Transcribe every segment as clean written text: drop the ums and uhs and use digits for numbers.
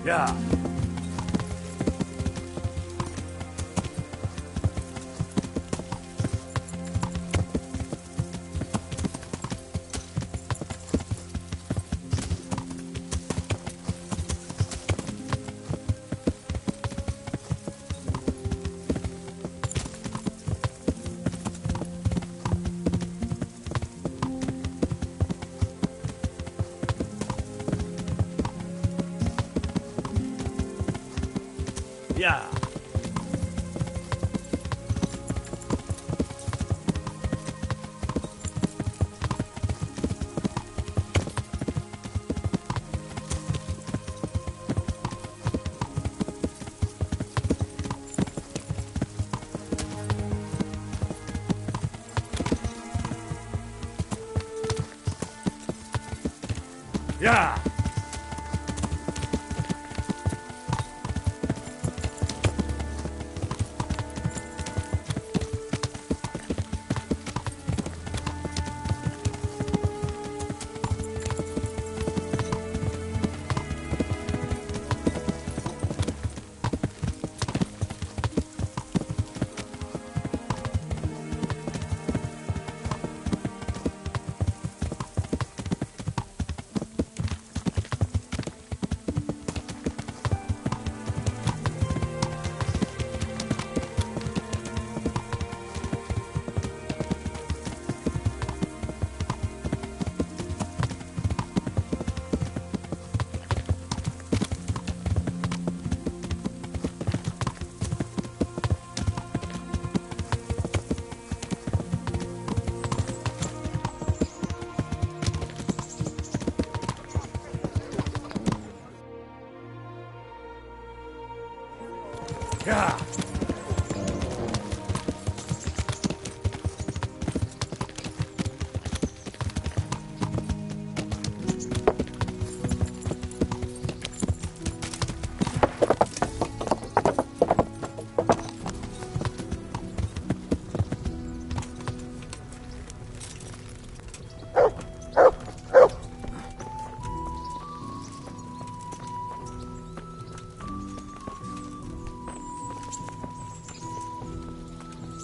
Yeah. Yeah. Yeah. Yeah.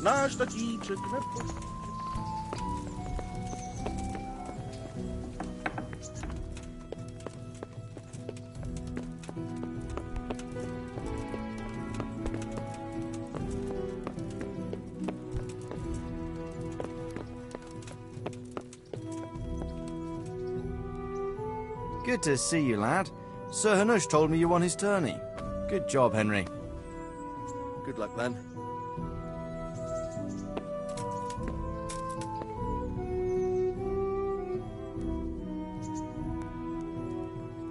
Nasz taciczek krepko. Good to see you, lad. Sir Hanush told me you won his tourney. Good job, Henry. Good luck, then.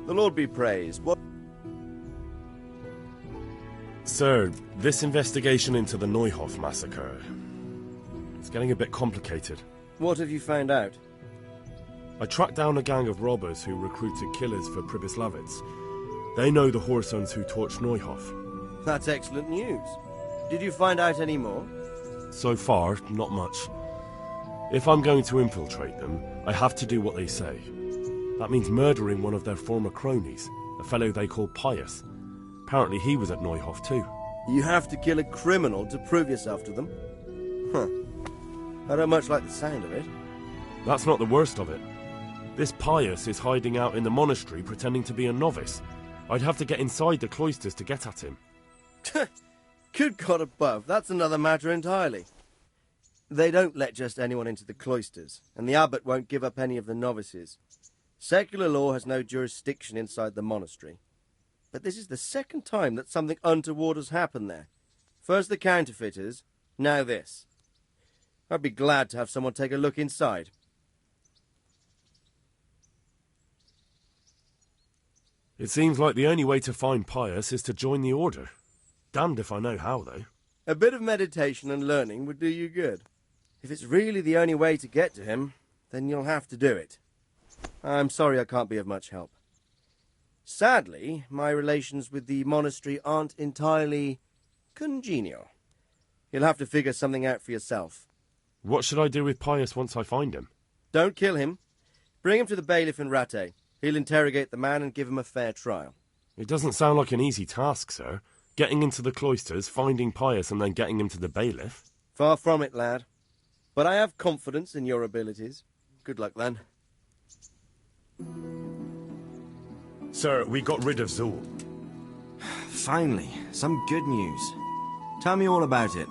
The Lord be praised. What? Sir, this investigation into the Neuhof massacre... it's getting a bit complicated. What have you found out? I tracked down a gang of robbers who recruited killers for Pribyslavitz. They know the Horsons who torched Neuhof. That's excellent news. Did you find out any more? So far, not much. If I'm going to infiltrate them, I have to do what they say. That means murdering one of their former cronies, a fellow they call Pius. Apparently he was at Neuhof too. You have to kill a criminal to prove yourself to them? Huh. I don't much like the sound of it. That's not the worst of it. This Pius is hiding out in the monastery pretending to be a novice. I'd have to get inside the cloisters to get at him. Good God above, that's another matter entirely. They don't let just anyone into the cloisters, and the abbot won't give up any of the novices. Secular law has no jurisdiction inside the monastery. But this is the second time that something untoward has happened there. First the counterfeiters, now this. I'd be glad to have someone take a look inside. It seems like the only way to find Pius is to join the order. Damned if I know how, though. A bit of meditation and learning would do you good. If it's really the only way to get to him, then you'll have to do it. I'm sorry I can't be of much help. Sadly, my relations with the monastery aren't entirely congenial. You'll have to figure something out for yourself. What should I do with Pius once I find him? Don't kill him. Bring him to the bailiff in Rattay. He'll interrogate the man and give him a fair trial. It doesn't sound like an easy task, sir. Getting into the cloisters, finding Pius, and then getting him to the bailiff. Far from it, lad. But I have confidence in your abilities. Good luck, then. Sir, we got rid of Zool. Finally, some good news. Tell me all about it.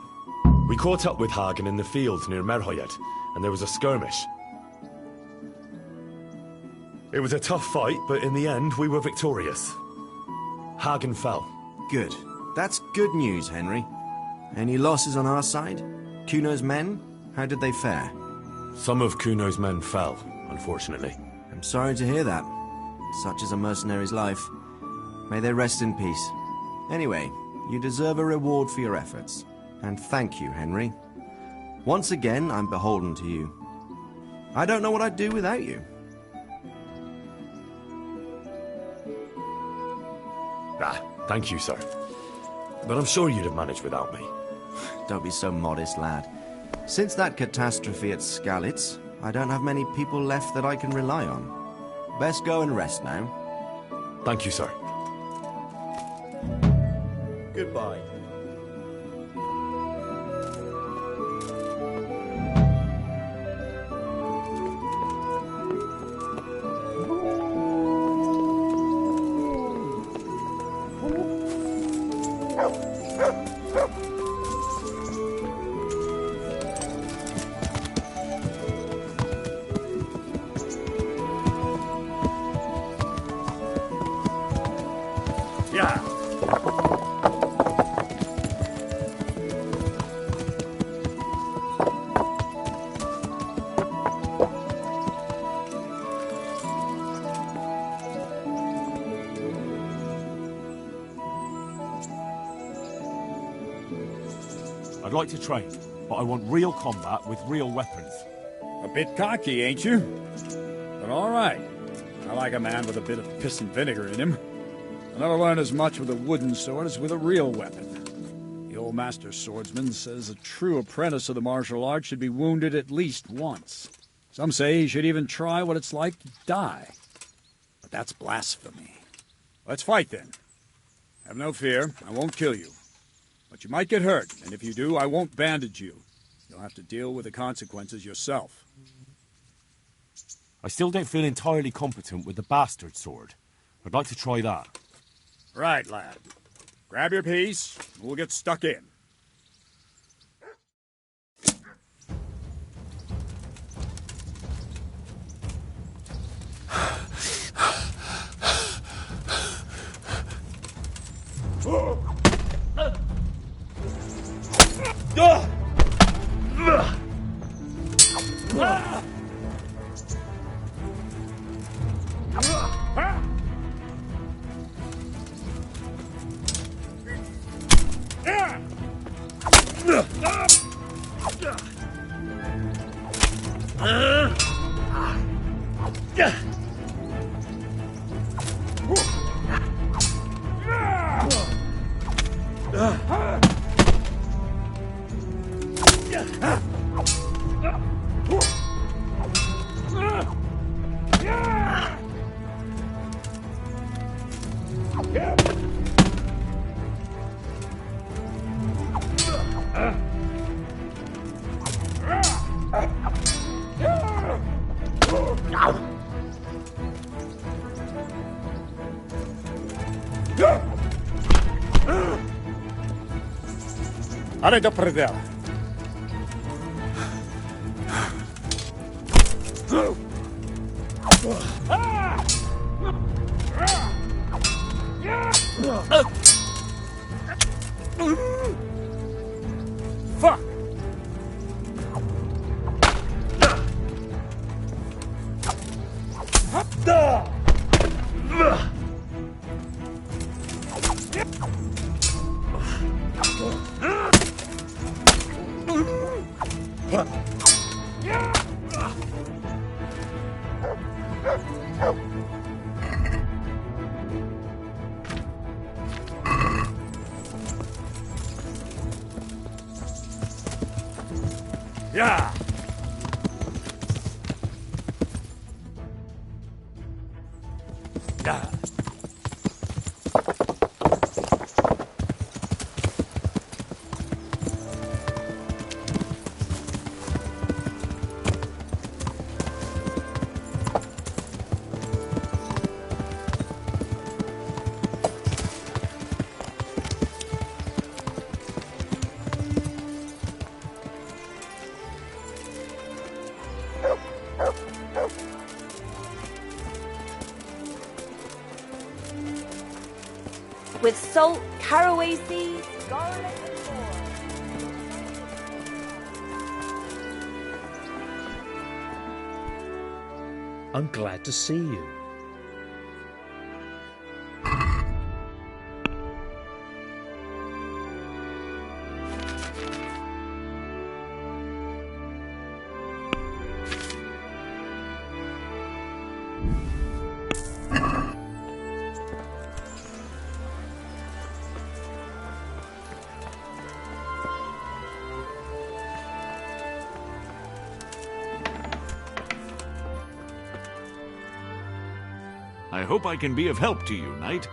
We caught up with Hagen in the fields near Merhoyet, and there was a skirmish. It was a tough fight, but in the end, we were victorious. Hagen fell. Good. That's good news, Henry. Any losses on our side? Kuno's men? How did they fare? Some of Kuno's men fell, unfortunately. I'm sorry to hear that. Such is a mercenary's life. May they rest in peace. Anyway, you deserve a reward for your efforts. And thank you, Henry. Once again, I'm beholden to you. I don't know what I'd do without you. Thank you, sir. But I'm sure you'd have managed without me. Don't be so modest, lad. Since that catastrophe at Skalitz, I don't have many people left that I can rely on. Best go and rest now. Thank you, sir. Goodbye. Yeah. I'd like to train, but I want real combat with real weapons. A bit cocky, ain't you? But all right. I like a man with a bit of piss and vinegar in him. I'll never learn as much with a wooden sword as with a real weapon. The old master swordsman says a true apprentice of the martial art should be wounded at least once. Some say he should even try what it's like to die. But that's blasphemy. Let's fight then. Have no fear, I won't kill you. But you might get hurt, and if you do, I won't bandage you. You'll have to deal with the consequences yourself. I still don't feel entirely competent with the bastard sword. I'd like to try that. Right, lad. Grab your piece, and we'll get stuck in. Аре до предела. Fuck! Yeah! with salt, caraway seeds, garlic and more. I'm glad to see you. I hope I can be of help to you, knight.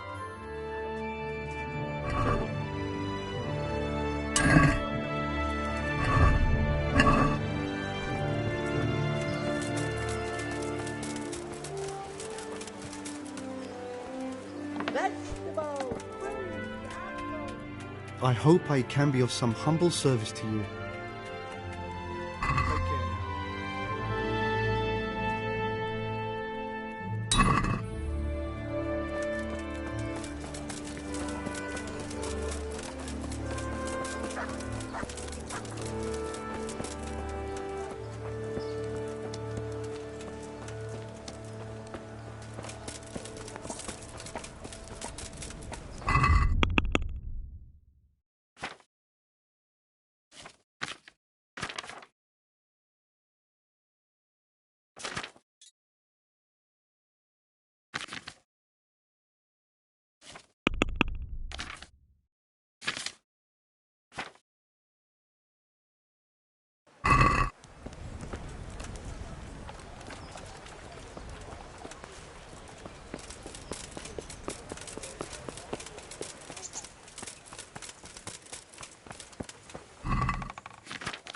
I hope I can be of some humble service to you.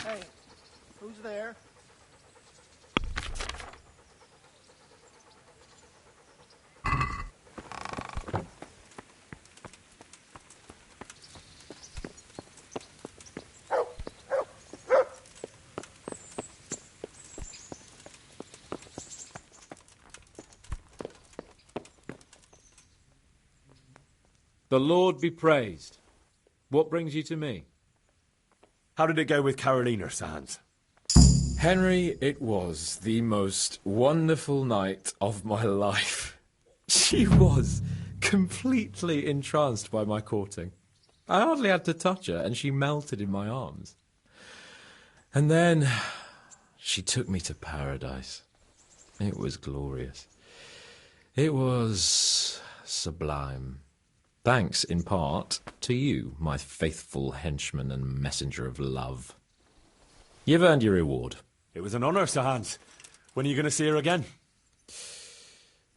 Hey, who's there? The Lord be praised. What brings you to me? How did it go with Carolina, Sans? Henry, it was the most wonderful night of my life. She was completely entranced by my courting. I hardly had to touch her, and she melted in my arms. And then she took me to paradise. It was glorious. It was sublime. Thanks, in part, to you, my faithful henchman and messenger of love. You've earned your reward. It was an honour, Sir Hans. When are you going to see her again?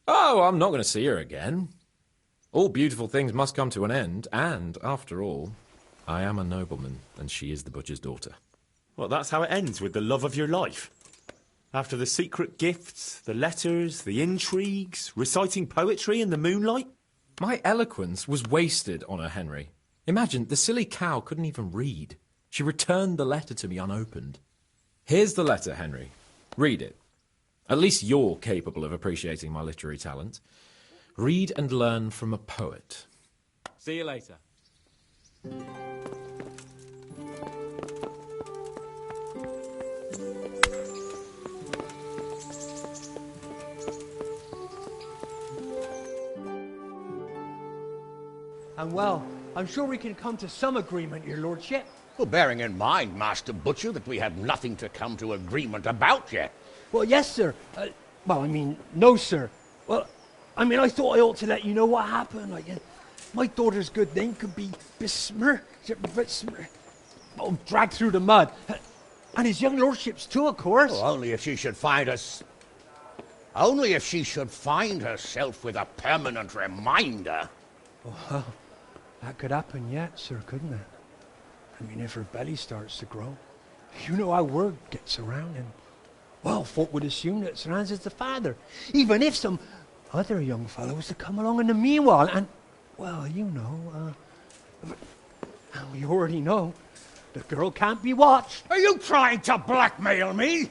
Oh, I'm not going to see her again. All beautiful things must come to an end, and, after all, I am a nobleman, and she is the butcher's daughter. Well, that's how it ends, with the love of your life. After the secret gifts, the letters, the intrigues, reciting poetry in the moonlight. My eloquence was wasted on her, Henry. Imagine, the silly cow couldn't even read. She returned the letter to me unopened. Here's the letter, Henry. Read it. At least you're capable of appreciating my literary talent. Read and learn from a poet. See you later. And well, I'm sure we can come to some agreement, your lordship. Well, bearing in mind, Master Butcher, that we have nothing to come to agreement about yet. Well, yes, sir. No, sir. Well, I thought I ought to let you know what happened. My daughter's good name could be besmirched, dragged through the mud. And his young lordship's too, of course. Well, only if she should find herself with a permanent reminder. Well, that could happen yet, sir, couldn't it? If her belly starts to grow. You know how word gets around, and, well, folk would assume that Sir Hans is the father, even if some other young fellow was to come along in the meanwhile, and, well, you know, and we already know, the girl can't be watched. Are you trying to blackmail me?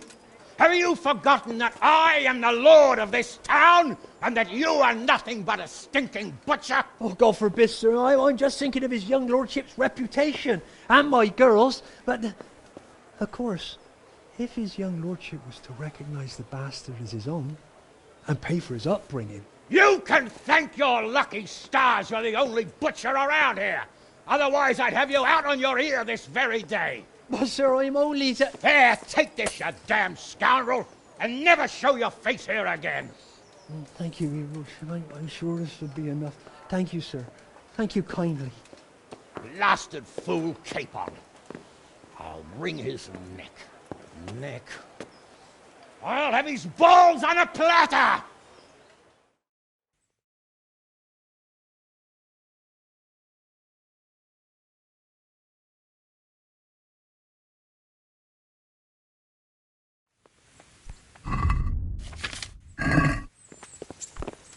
Have you forgotten that I am the lord of this town, and that you are nothing but a stinking butcher? Oh, God forbid, sir. I'm just thinking of his young lordship's reputation and my girl's. But, of course, if his young lordship was to recognise the bastard as his own and pay for his upbringing... You can thank your lucky stars you're the only butcher around here. Otherwise, I'd have you out on your ear this very day. But, sir, I'm only... Here, take this, you damn scoundrel, and never show your face here again. Thank you, Your Lordship. I'm sure this will be enough. Thank you, sir. Thank you kindly. Blasted fool capon. I'll wring his neck. I'll have his balls on a platter!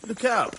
Look out!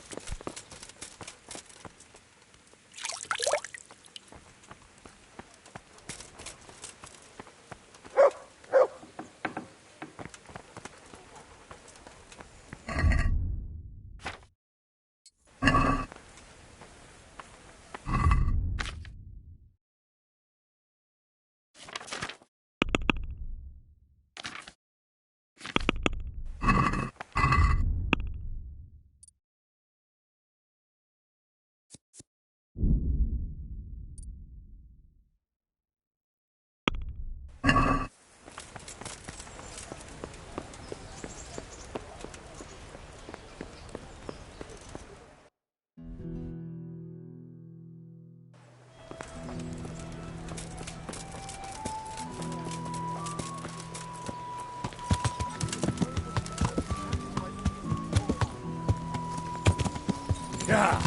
Yeah.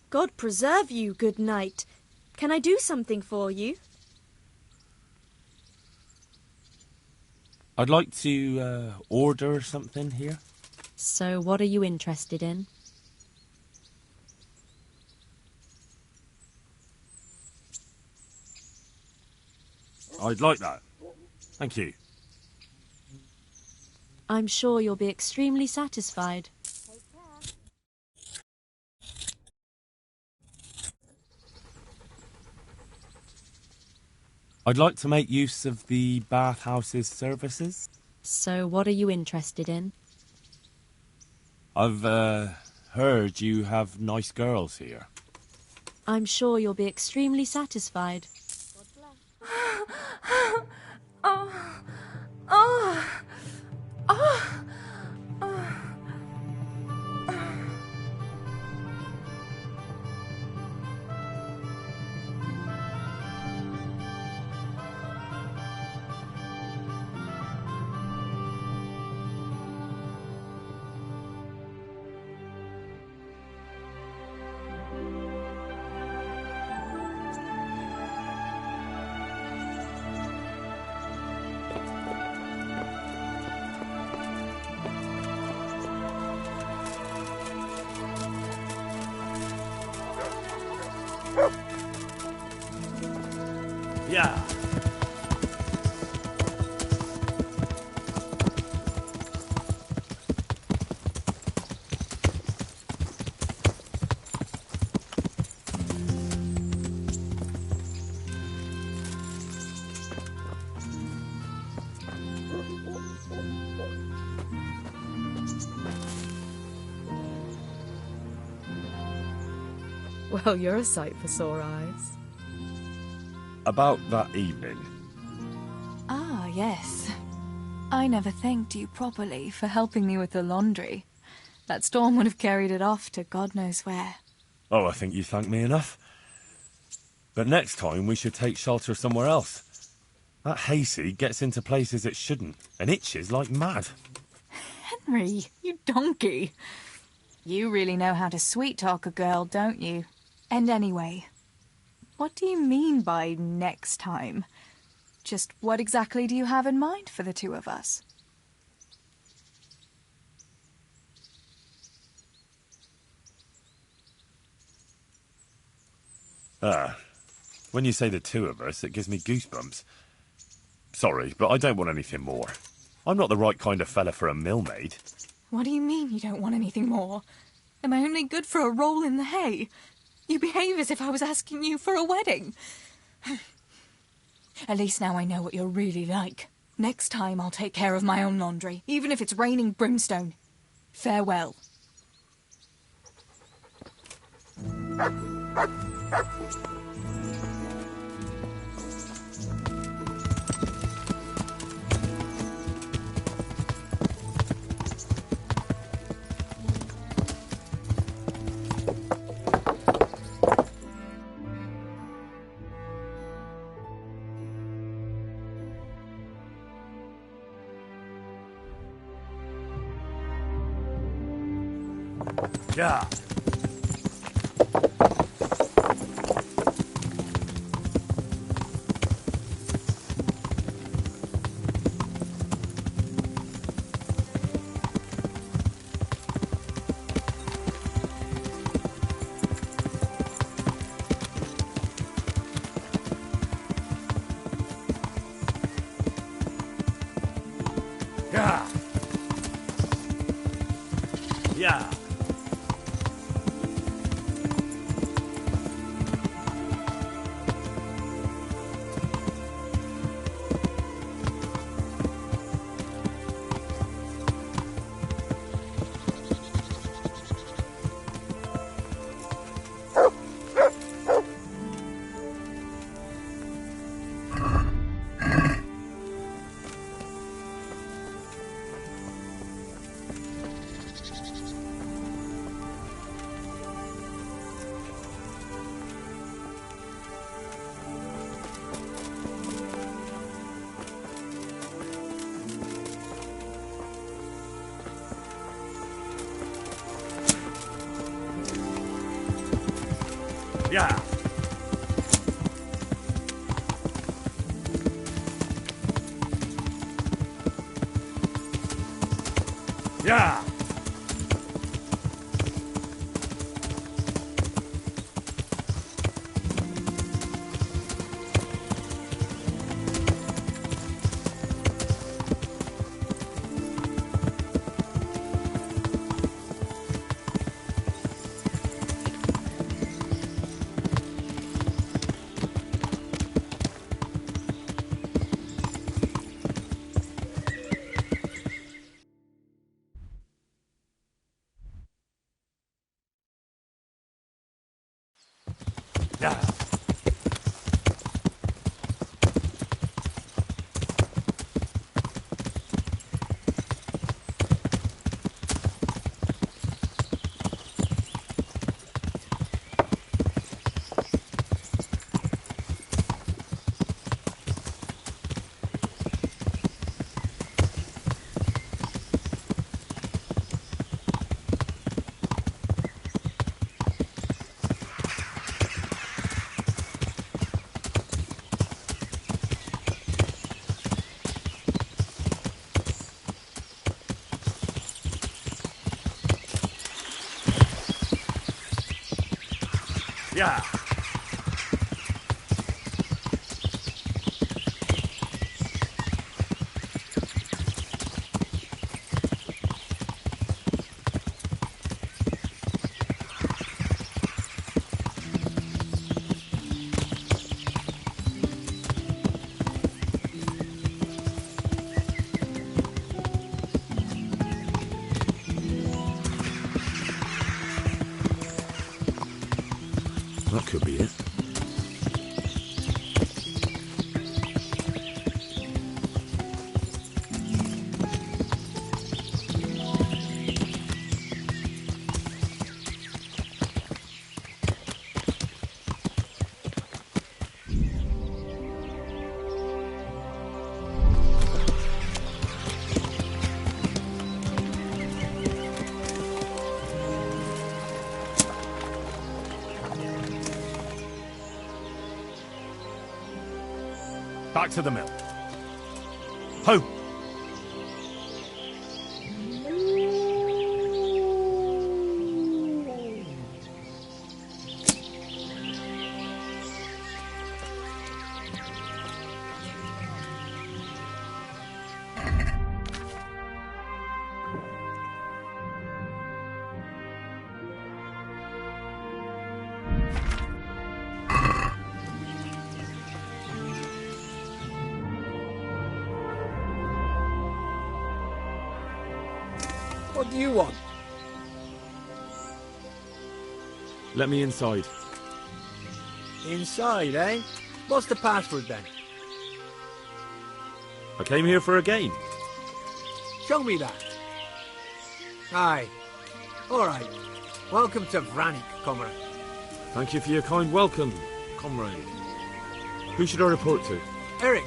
God preserve you, good knight. Can I do something for you? I'd like to order something here. So what are you interested in? I'd like that. Thank you. I'm sure you'll be extremely satisfied. I'd like to make use of the bathhouse's services. So what are you interested in? I've heard you have nice girls here. I'm sure you'll be extremely satisfied. Yeah. Well, you're a sight for sore eyes. About that evening. Ah, yes. I never thanked you properly for helping me with the laundry. That storm would have carried it off to God knows where. Oh, I think you thanked me enough. But next time we should take shelter somewhere else. That hayseed gets into places it shouldn't and itches like mad. Henry, you donkey. You really know how to sweet-talk a girl, don't you? And anyway, what do you mean by next time? Just what exactly do you have in mind for the two of us? When you say the two of us, it gives me goosebumps. Sorry, but I don't want anything more. I'm not the right kind of fella for a millmaid. What do you mean you don't want anything more? Am I only good for a roll in the hay? You behave as if I was asking you for a wedding. At least now I know what you're really like. Next time I'll take care of my own laundry, even if it's raining brimstone. Farewell. Yeah. Yeah. Yeah. Yeah. Yeah. Yeah. Yeah. That could be it. back to the mill. Ho! What do you want? Let me inside. Inside, eh? What's the password then? I came here for a game. Show me that. Aye. All right. Welcome to Vranik, comrade. Thank you for your kind welcome, comrade. Who should I report to? Eric,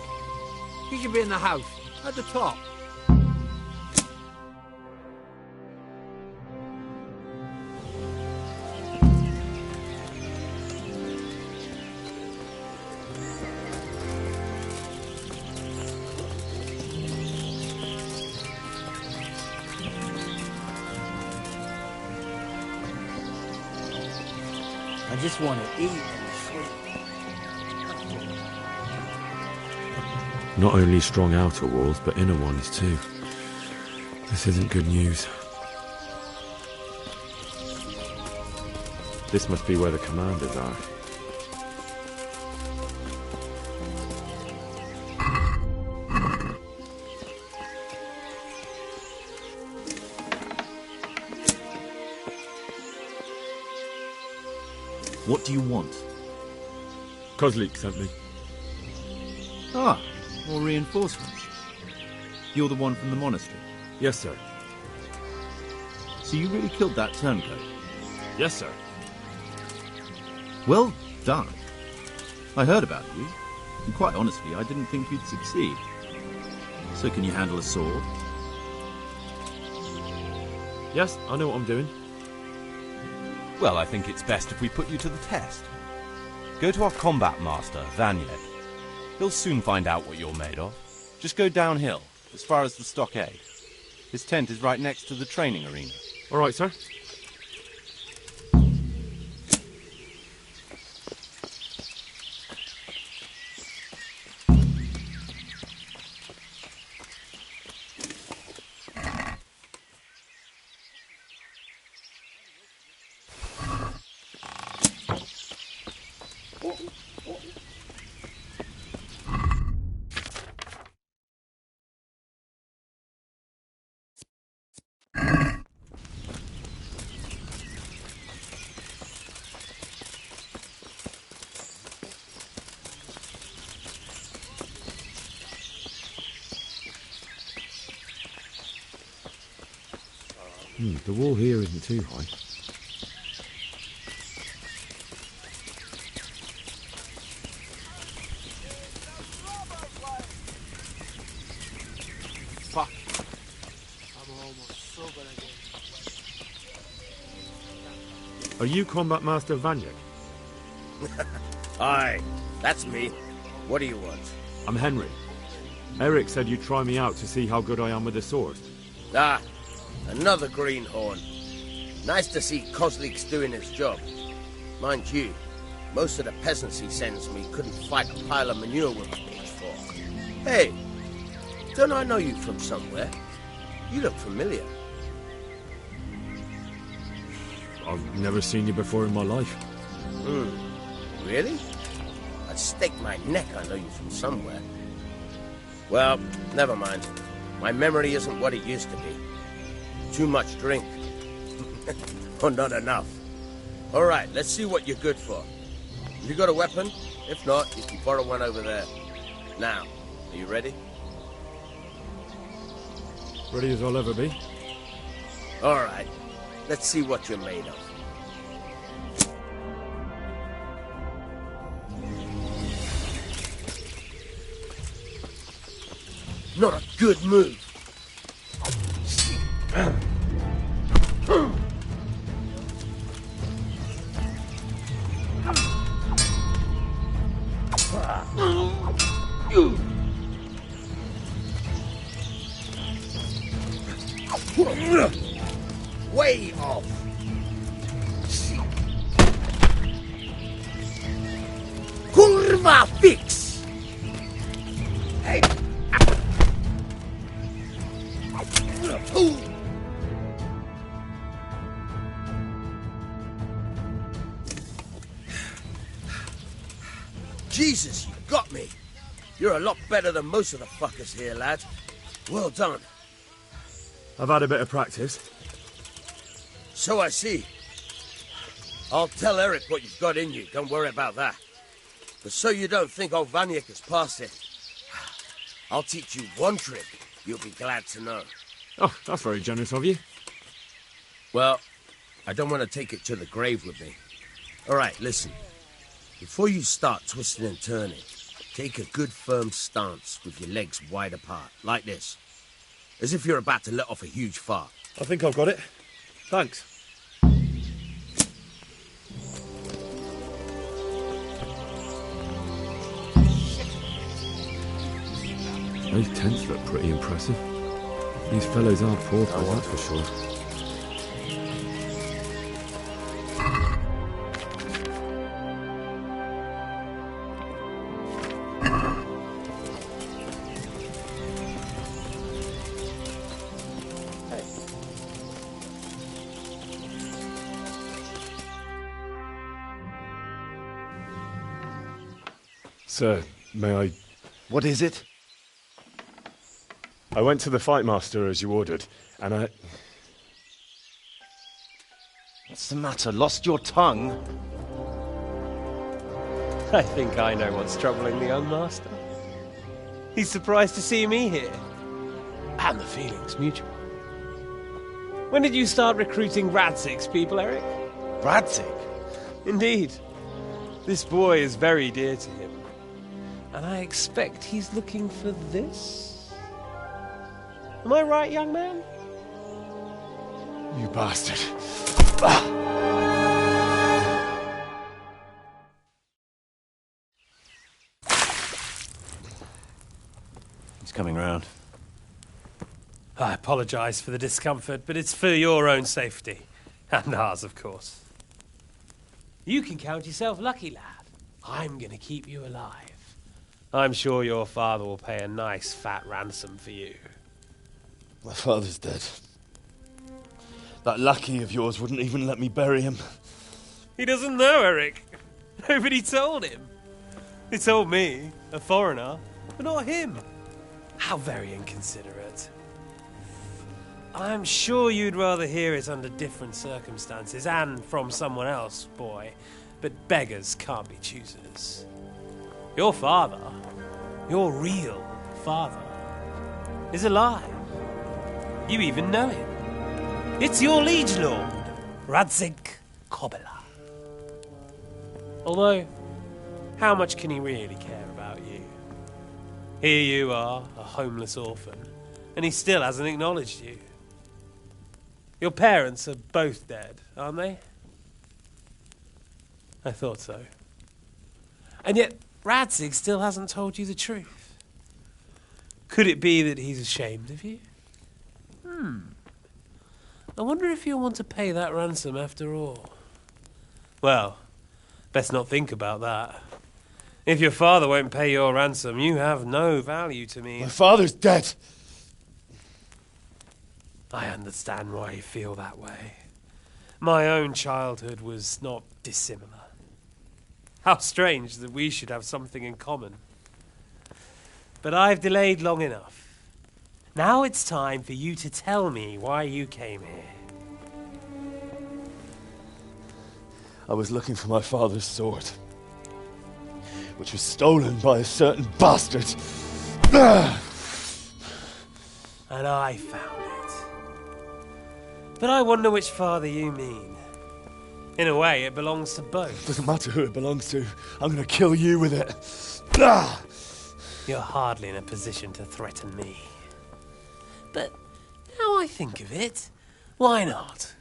you should be in the house, at the top. I just want to eat and sleep. Not only strong outer walls, but inner ones too. This isn't good news. This must be where the commanders are. What do you want? Kozlik sent me. Ah, more reinforcements. You're the one from the monastery? Yes, sir. So you really killed that turncoat? Yes, sir. Well done. I heard about you, and quite honestly, I didn't think you'd succeed. So can you handle a sword? Yes, I know what I'm doing. Well, I think it's best if we put you to the test. Go to our combat master, Vanyek. He'll soon find out what you're made of. Just go downhill, as far as the stockade. His tent is right next to the training arena. All right, sir. The wall here isn't too high. Fuck. I'm almost sober again. Are you Combat Master Vanyek? Aye, that's me. What do you want? I'm Henry. Eric said you'd try me out to see how good I am with the sword. Ah, another greenhorn. Nice to see Kozlik's doing his job. Mind you, most of the peasants he sends me couldn't fight a pile of manure with a pitchfork. Hey, don't I know you from somewhere? You look familiar. I've never seen you before in my life. Really? I'd stake my neck I know you from somewhere. Well, never mind. My memory isn't what it used to be. Too much drink. Or not enough. All right, let's see what you're good for. You got a weapon? If not, you can borrow one over there. Now, are you ready? Ready as I'll ever be. All right, let's see what you're made of. Not a good move. Way off. Kurwa fix! Hey! Jesus, you got me. You're a lot better than most of the fuckers here, lad. Well done. I've had a bit of practice. So I see. I'll tell Eric what you've got in you. Don't worry about that. But so you don't think old Vanyek has passed it, I'll teach you one trick you'll be glad to know. Oh, that's very generous of you. Well, I don't want to take it to the grave with me. All right, listen. Before you start twisting and turning, take a good firm stance with your legs wide apart, like this. As if you're about to let off a huge fart. I think I've got it. Thanks. Those tents look pretty impressive. These fellows aren't paupers, that's for sure. Sir, may I... What is it? I went to the fight master as you ordered, and I... What's the matter? Lost your tongue? I think I know what's troubling the young master. He's surprised to see me here. And the feeling's mutual. When did you start recruiting Radzig's people, Eric? Radzig? Indeed. This boy is very dear to him. And I expect he's looking for this? Am I right, young man? You bastard. He's coming round. I apologise for the discomfort, but it's for your own safety. And ours, of course. You can count yourself lucky, lad. I'm going to keep you alive. I'm sure your father will pay a nice fat ransom for you. My father's dead. That lackey of yours wouldn't even let me bury him. He doesn't know, Eric. Nobody told him. They told me, a foreigner, but not him. How very inconsiderate. I'm sure you'd rather hear it under different circumstances and from someone else, boy. But beggars can't be choosers. Your father, your real father, is alive. You even know him. It's your liege lord, Radzig Kobyla. Although, how much can he really care about you? Here you are, a homeless orphan, and he still hasn't acknowledged you. Your parents are both dead, aren't they? I thought so. And yet, Radzig still hasn't told you the truth. Could it be that he's ashamed of you? I wonder if you'll want to pay that ransom after all. Well, best not think about that. If your father won't pay your ransom, you have no value to me. My father's dead. I understand why you feel that way. My own childhood was not dissimilar. How strange that we should have something in common. But I've delayed long enough. Now it's time for you to tell me why you came here. I was looking for my father's sword, which was stolen by a certain bastard. And I found it. But I wonder which father you mean. In a way, it belongs to both. Doesn't matter who it belongs to. I'm going to kill you with it. You're hardly in a position to threaten me. But now I think of it, why not?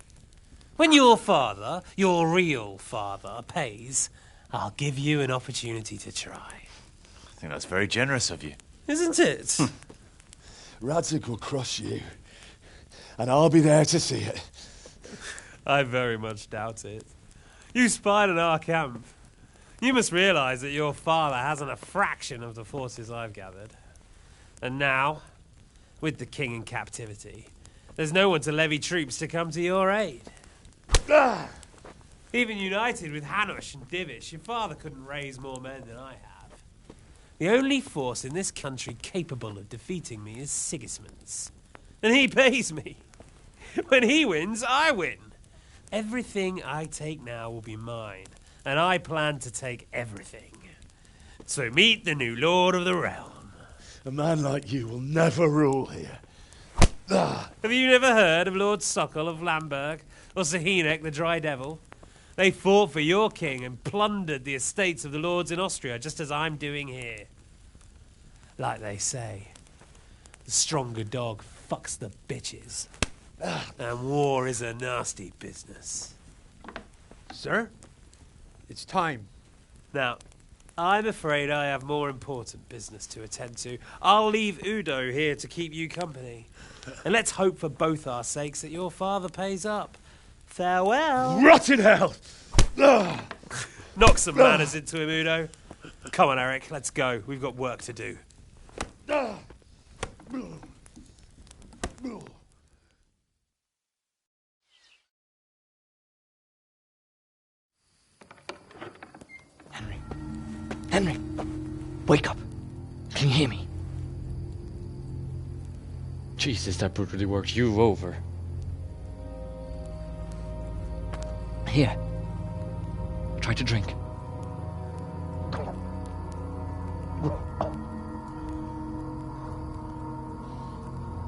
When your father, your real father, pays, I'll give you an opportunity to try. I think that's very generous of you. Isn't it? Radzig will crush you. and I'll be there to see it. I very much doubt it. You spied on our camp. You must realise that your father hasn't a fraction of the forces I've gathered. And now, with the king in captivity, there's no one to levy troops to come to your aid. Even united with Hanush and Divish, your father couldn't raise more men than I have. The only force in this country capable of defeating me is Sigismund's. And he pays me. When he wins, I win. Everything I take now will be mine, and I plan to take everything. So meet the new lord of the realm. A man like you will never rule here. Have you never heard of Lord Sokol of Lamberg, or Sahinek the Dry Devil? They fought for your king and plundered the estates of the lords in Austria, just as I'm doing here. Like they say, the stronger dog fucks the bitches. And war is a nasty business. Sir, it's time. Now, I'm afraid I have more important business to attend to. I'll leave Udo here to keep you company. And let's hope for both our sakes that your father pays up. Farewell. Rot in hell! Knock some manners into him, Udo. Come on, Eric, let's go. We've got work to do. Henry, wake up. Can you hear me? Jesus, that brutally worked you over. Here. Try to drink.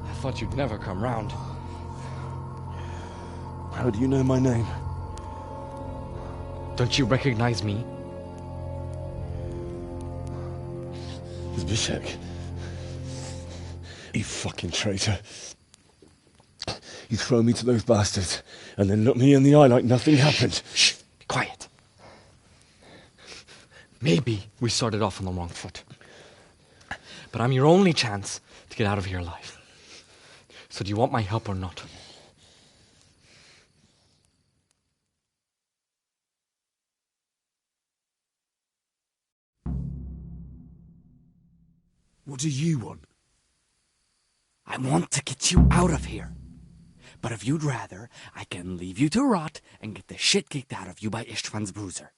I thought you'd never come round. How do you know my name? Don't you recognize me? Zbyszek. You fucking traitor. You throw me to those bastards and then look me in the eye like nothing happened. Shh, be quiet. Maybe we started off on the wrong foot. But I'm your only chance to get out of here alive. So do you want my help or not? What do you want? I want to get you out of here. But if you'd rather, I can leave you to rot and get the shit kicked out of you by Ishtvan's bruiser.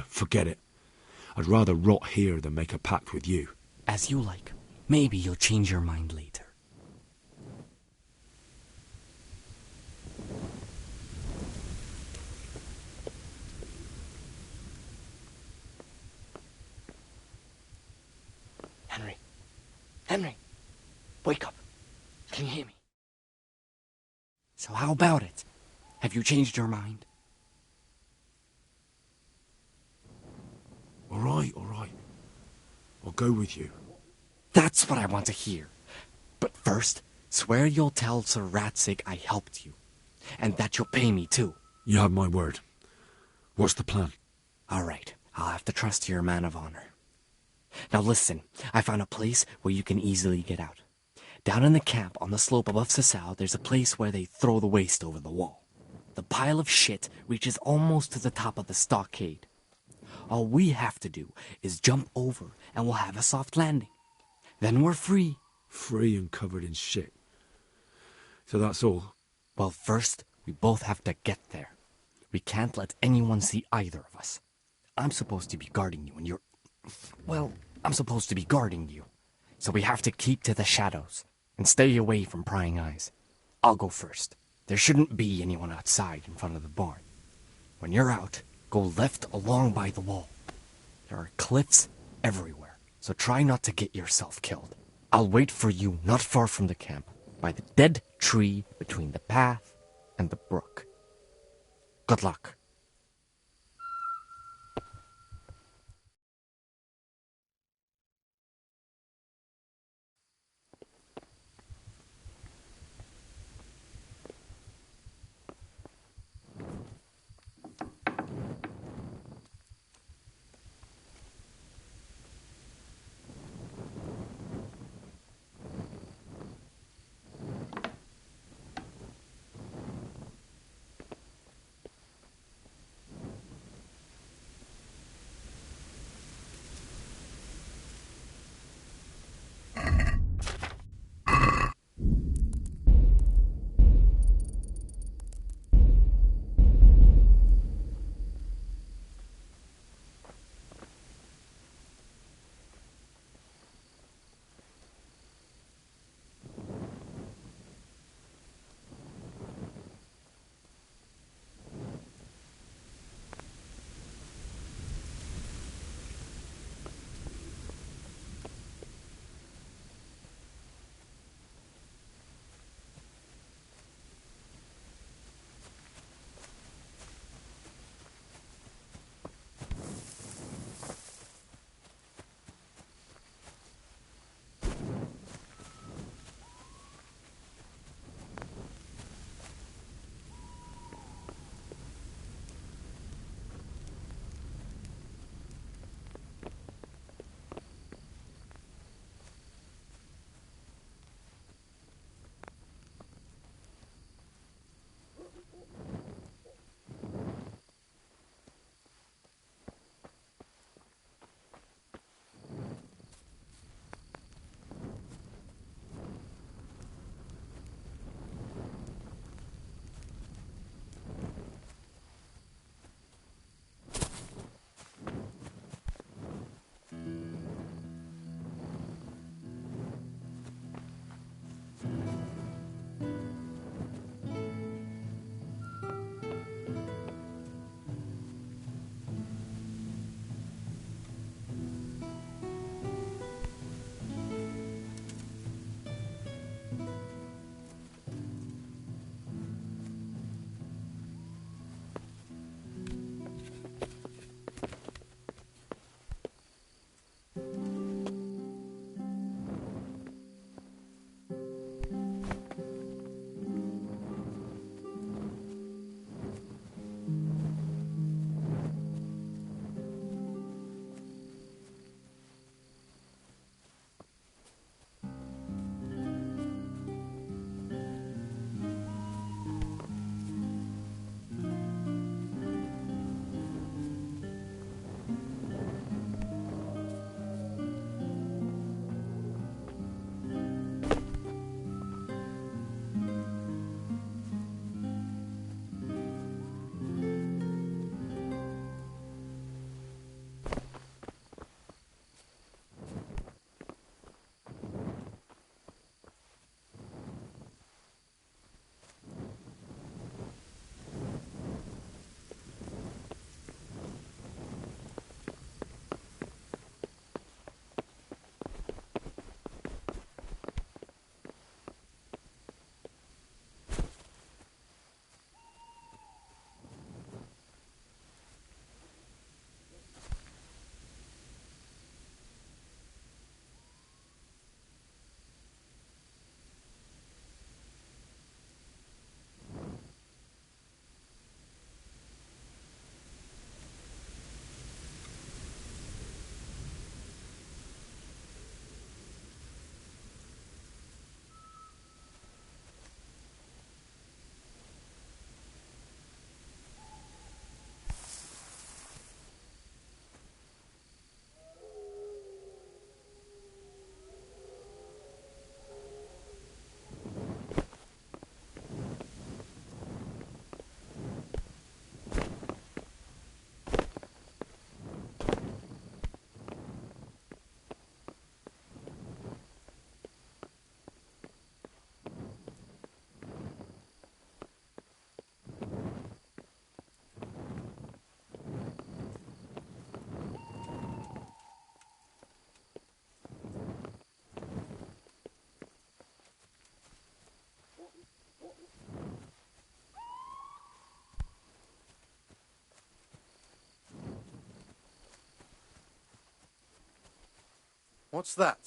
Forget it. I'd rather rot here than make a pact with you. As you like. Maybe you'll change your mind later. Henry, wake up. Can you hear me? So how about it? Have you changed your mind? All right. I'll go with you. That's what I want to hear. But first, swear you'll tell Sir Ratsig I helped you. And that you'll pay me too. You have my word. What's the plan? All right, I'll have to trust your man of honor. Now listen, I found a place where you can easily get out. Down in the camp on the slope above Sasau, there's a place where they throw the waste over the wall. The pile of shit reaches almost to the top of the stockade. All we have to do is jump over and we'll have a soft landing. Then we're free. Free and covered in shit. So that's all? Well, first, we both have to get there. We can't let anyone see either of us. I'm supposed to be guarding you and you're... Well, I'm supposed to be guarding you. So we have to keep to the shadows and stay away from prying eyes. I'll go first. There shouldn't be anyone outside in front of the barn. When you're out, go left along by the wall. There are cliffs everywhere, so try not to get yourself killed. I'll wait for you not far from the camp, by the dead tree between the path and the brook. Good luck. What's that?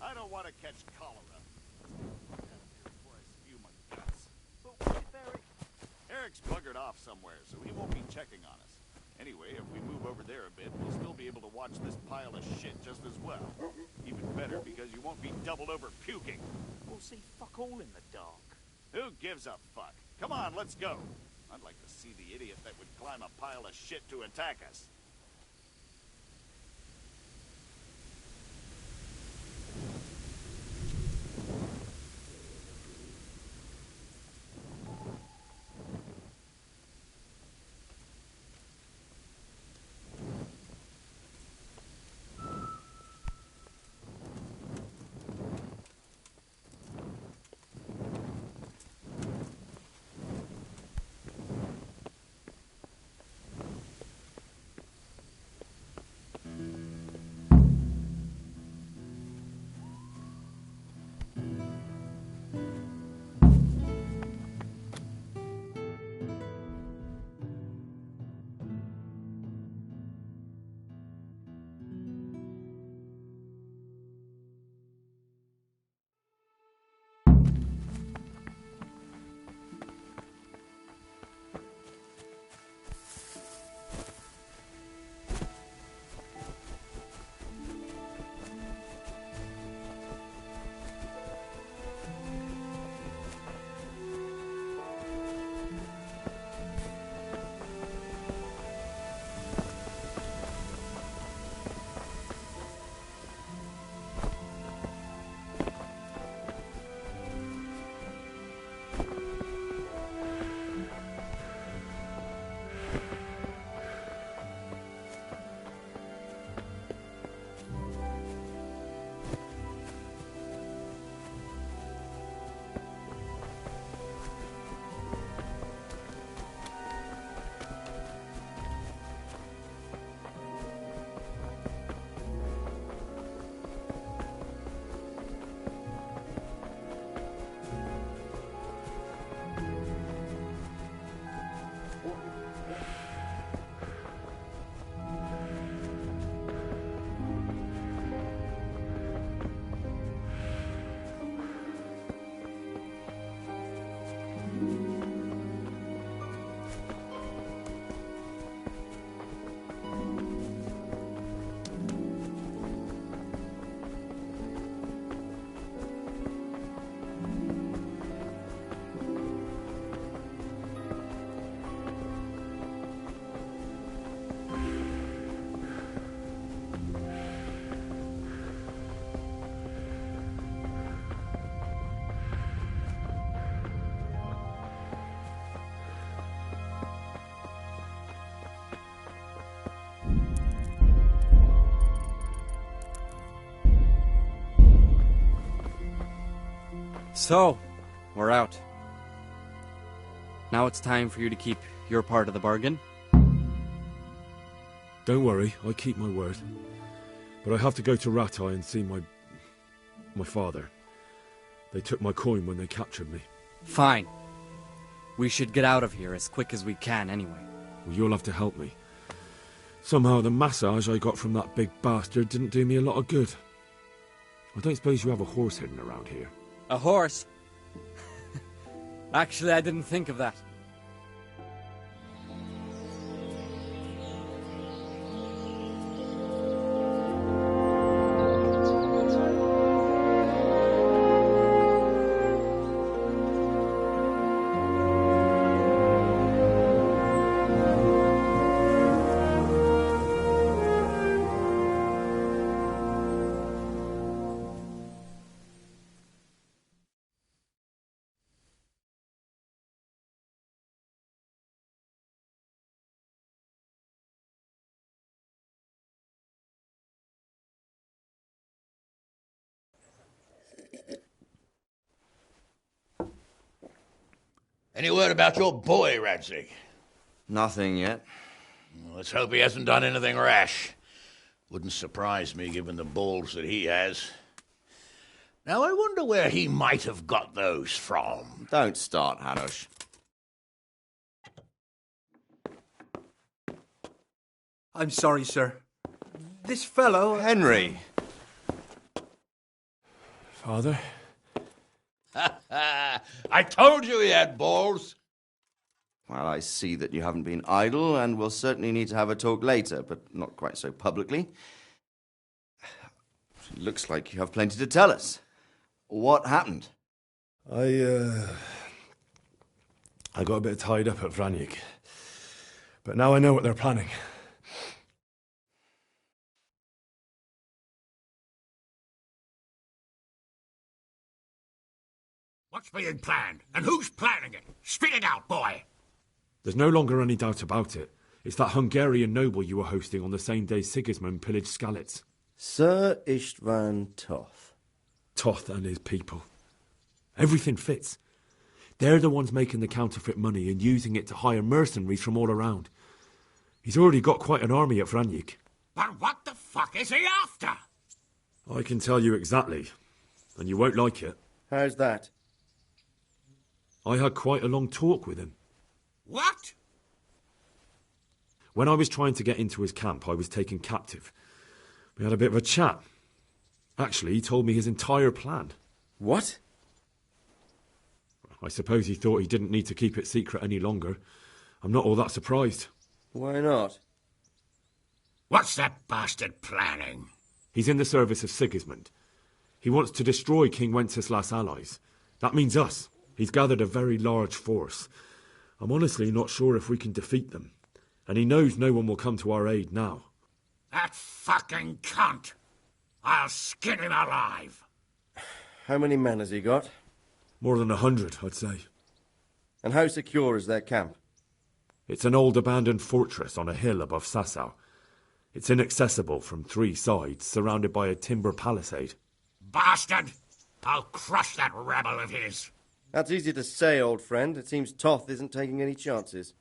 I don't want to catch cholera. Before I spew my guts. But what if Eric? Eric's buggered off somewhere, so he won't be checking on us. Anyway, if we move over there a bit, we'll still be able to watch this pile of shit just as well. Even better, because you won't be doubled over puking. We'll see fuck all in the dark. Who gives a fuck? Come on, let's go. I'd like to see the idiot that would climb a pile of shit to attack us. So, we're out. Now it's time for you to keep your part of the bargain. Don't worry, I keep my word. But I have to go to Rattay and see my father. They took my coin when they captured me. Fine. We should get out of here as quick as we can anyway. Well, you'll have to help me. Somehow the massage I got from that big bastard didn't do me a lot of good. I don't suppose you have a horse hidden around here? A horse? Actually, I didn't think of that. Any word about your boy, Radzig? Nothing yet. Let's hope he hasn't done anything rash. Wouldn't surprise me, given the balls that he has. Now, I wonder where he might have got those from. Don't start, Hanush. I'm sorry, sir. This fellow... Henry! Father? I told you he had balls. Well, I see that you haven't been idle, and we'll certainly need to have a talk later, but not quite so publicly. It looks like you have plenty to tell us. What happened? I got a bit tied up at Vranyik. But now I know what they're planning. What's being planned? And who's planning it? Spit it out, boy! There's no longer any doubt about it. It's that Hungarian noble you were hosting on the same day Sigismund pillaged Skalitz. Sir Istvan Toth. Toth and his people. Everything fits. They're the ones making the counterfeit money and using it to hire mercenaries from all around. He's already got quite an army at Vranyik. But what the fuck is he after? I can tell you exactly, and you won't like it. How's that? I had quite a long talk with him. What? When I was trying to get into his camp, I was taken captive. We had a bit of a chat. Actually, he told me his entire plan. What? I suppose he thought he didn't need to keep it secret any longer. I'm not all that surprised. Why not? What's that bastard planning? He's in the service of Sigismund. He wants to destroy King Wenceslas' allies. That means us. He's gathered a very large force. I'm honestly not sure if we can defeat them. And he knows no one will come to our aid now. That fucking cunt! I'll skin him alive! How many men has he got? More than 100, I'd say. And how secure is their camp? It's an old abandoned fortress on a hill above Sasau. It's inaccessible from 3 sides, surrounded by a timber palisade. Bastard! I'll crush that rebel of his! That's easy to say, old friend. It seems Toth isn't taking any chances.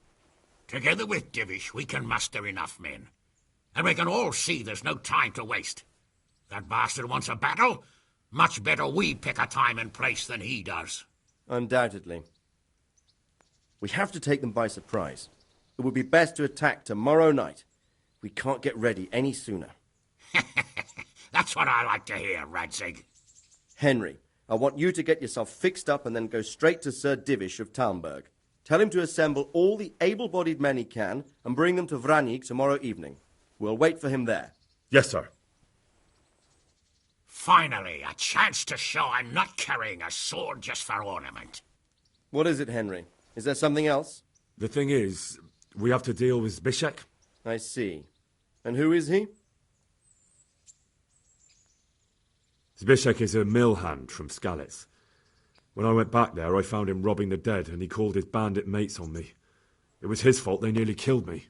Together with Divish, we can muster enough men. And we can all see there's no time to waste. That bastard wants a battle. Much better we pick a time and place than he does. Undoubtedly. We have to take them by surprise. It would be best to attack tomorrow night. We can't get ready any sooner. That's what I like to hear, Radzig. Henry, I want you to get yourself fixed up and then go straight to Sir Divish of Talmberg. Tell him to assemble all the able-bodied men he can and bring them to Vranyik tomorrow evening. We'll wait for him there. Yes, sir. Finally, a chance to show I'm not carrying a sword just for ornament. What is it, Henry? Is there something else? The thing is, we have to deal with Zbyszek. I see. And who is he? Zbyszek is a mill hand from Skalitz. When I went back there, I found him robbing the dead, and he called his bandit mates on me. It was his fault they nearly killed me.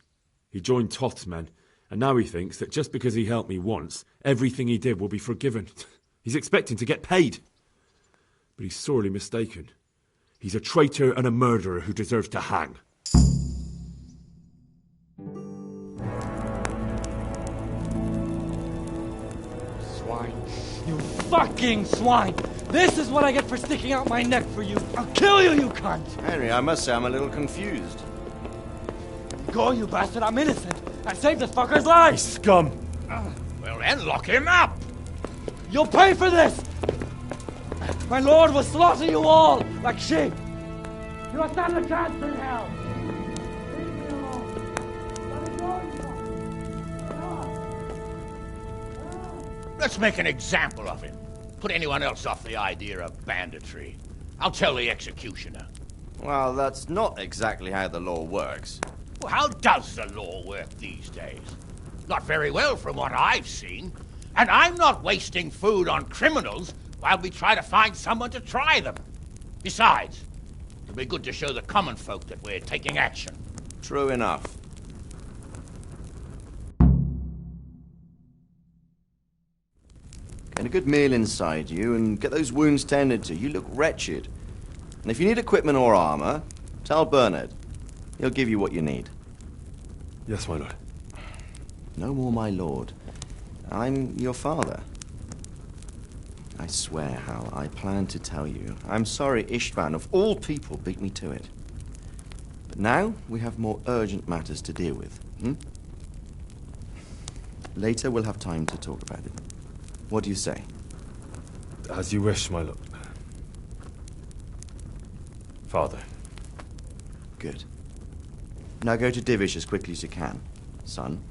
He joined Toth's men, and now he thinks that just because he helped me once, everything he did will be forgiven. He's expecting to get paid. But he's sorely mistaken. He's a traitor and a murderer who deserves to hang. Swine. You You fucking swine! This is what I get for sticking out my neck for you. I'll kill you, you cunt! Henry, I must say I'm a little confused. Go, you bastard, I'm innocent. I saved this fucker's life! Scum! Well then, lock him up! You'll pay for this! My lord will slaughter you all like sheep! You don't stand a chance in hell! Leave me alone! Let me go, Let's make an example of him. Put anyone else off the idea of banditry. I'll tell the executioner. Well, that's not exactly how the law works. Well, how does the law work these days? Not very well from what I've seen. And I'm not wasting food on criminals while we try to find someone to try them. Besides, it'll be good to show the common folk that we're taking action. True enough. Get a good meal inside you and get those wounds tended to. You look wretched. And if you need equipment or armor, tell Bernard. He'll give you what you need. Yes, my lord. No more, my lord. I'm your father. I swear, Hal, I planned to tell you. I'm sorry Istvan, of all people, beat me to it. But now we have more urgent matters to deal with. Later we'll have time to talk about it. What do you say? As you wish, my lord. Father. Good. Now go to Divish as quickly as you can, son.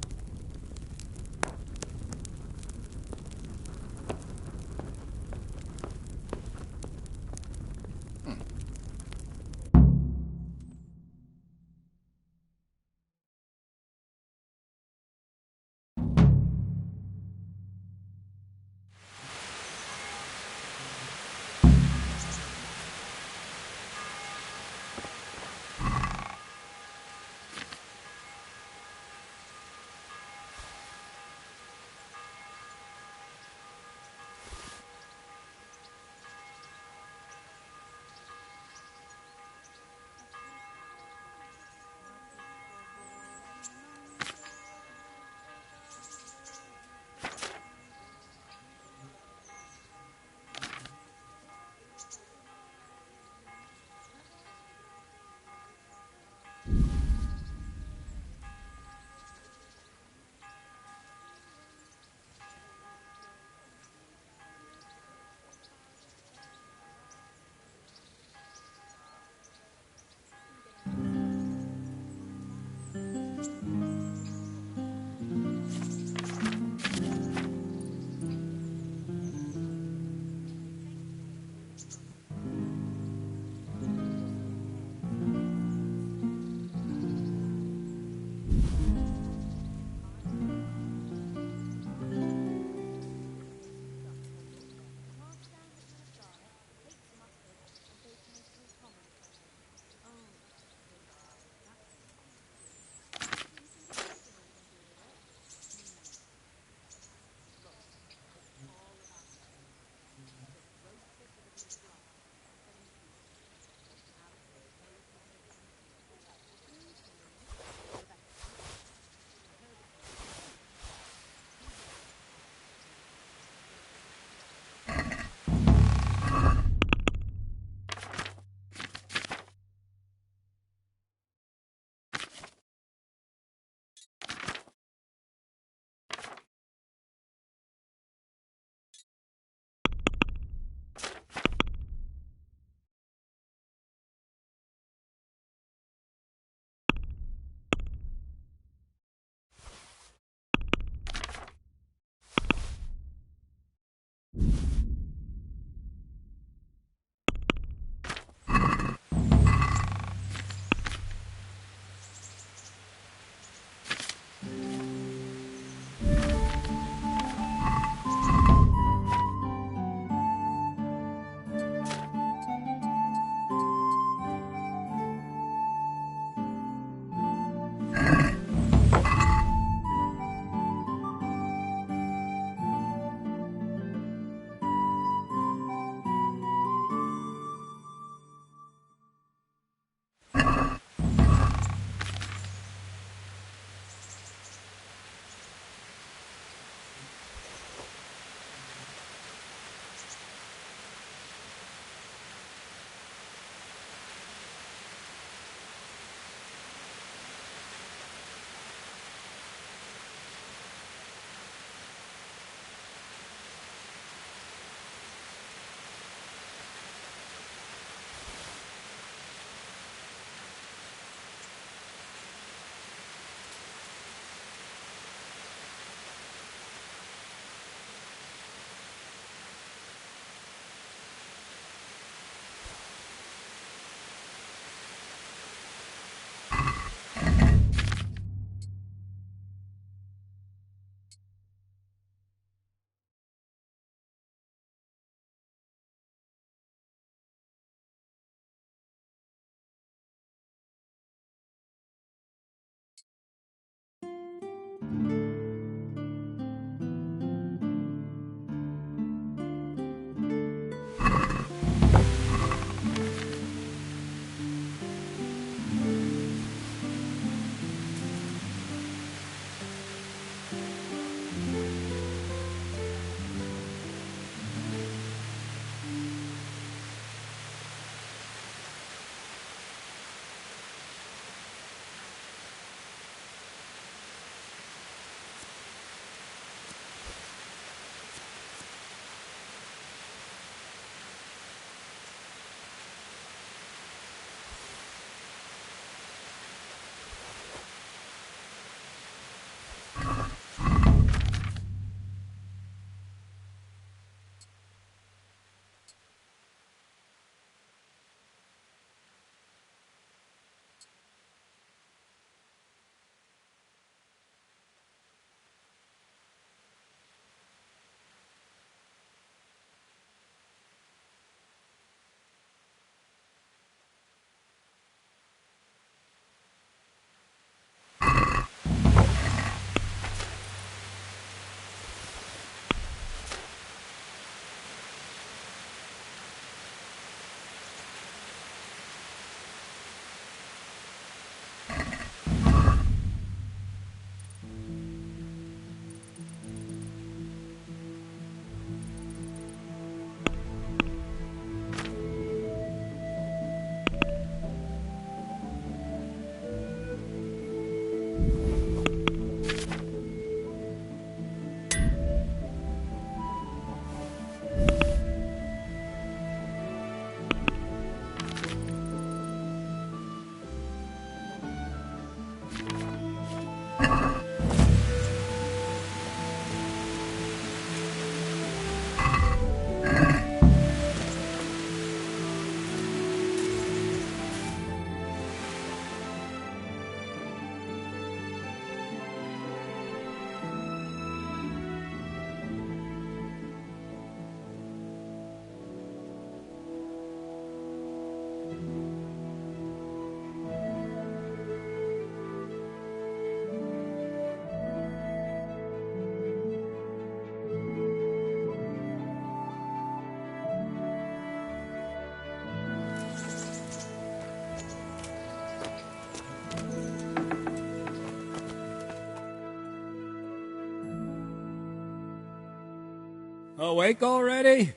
Awake already?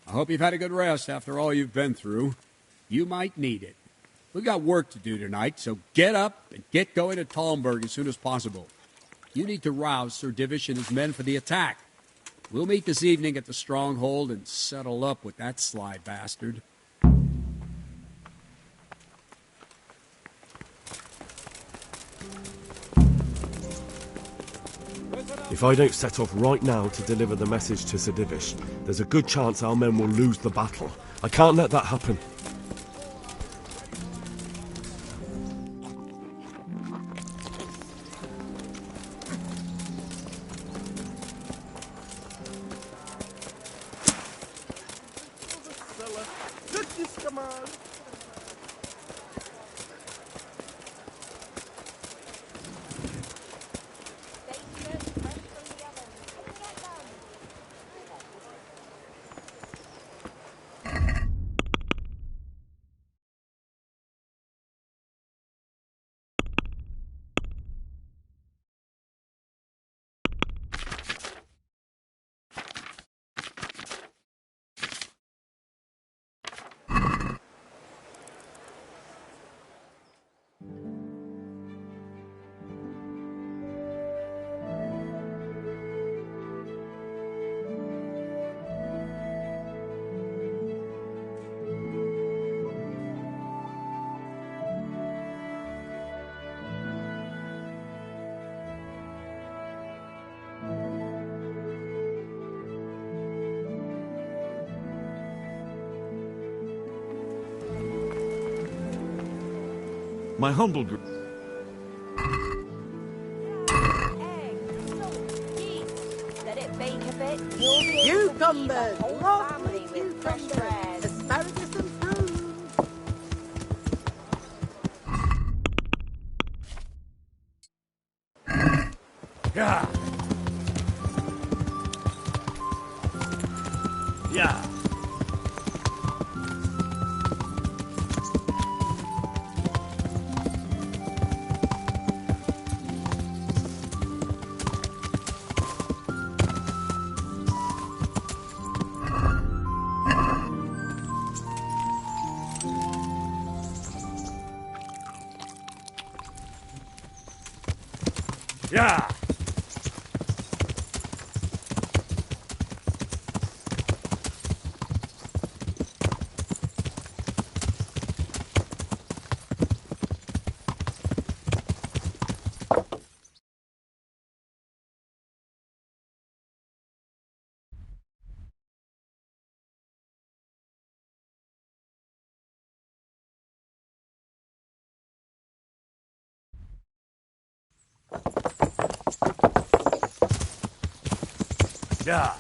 I hope you've had a good rest after all you've been through. You might need it. We've got work to do tonight, so get up and get going to Talmberg as soon as possible. You need to rouse Sir Divish and his men for the attack. We'll meet this evening at the stronghold and settle up with that sly bastard. If I don't set off right now to deliver the message to Sir Divish, there's a good chance our men will lose the battle. I can't let that happen. My humble Cucumbers, lovely cucumbers, asparagus and prunes. Yeah. Yeah. Yeah. Yeah.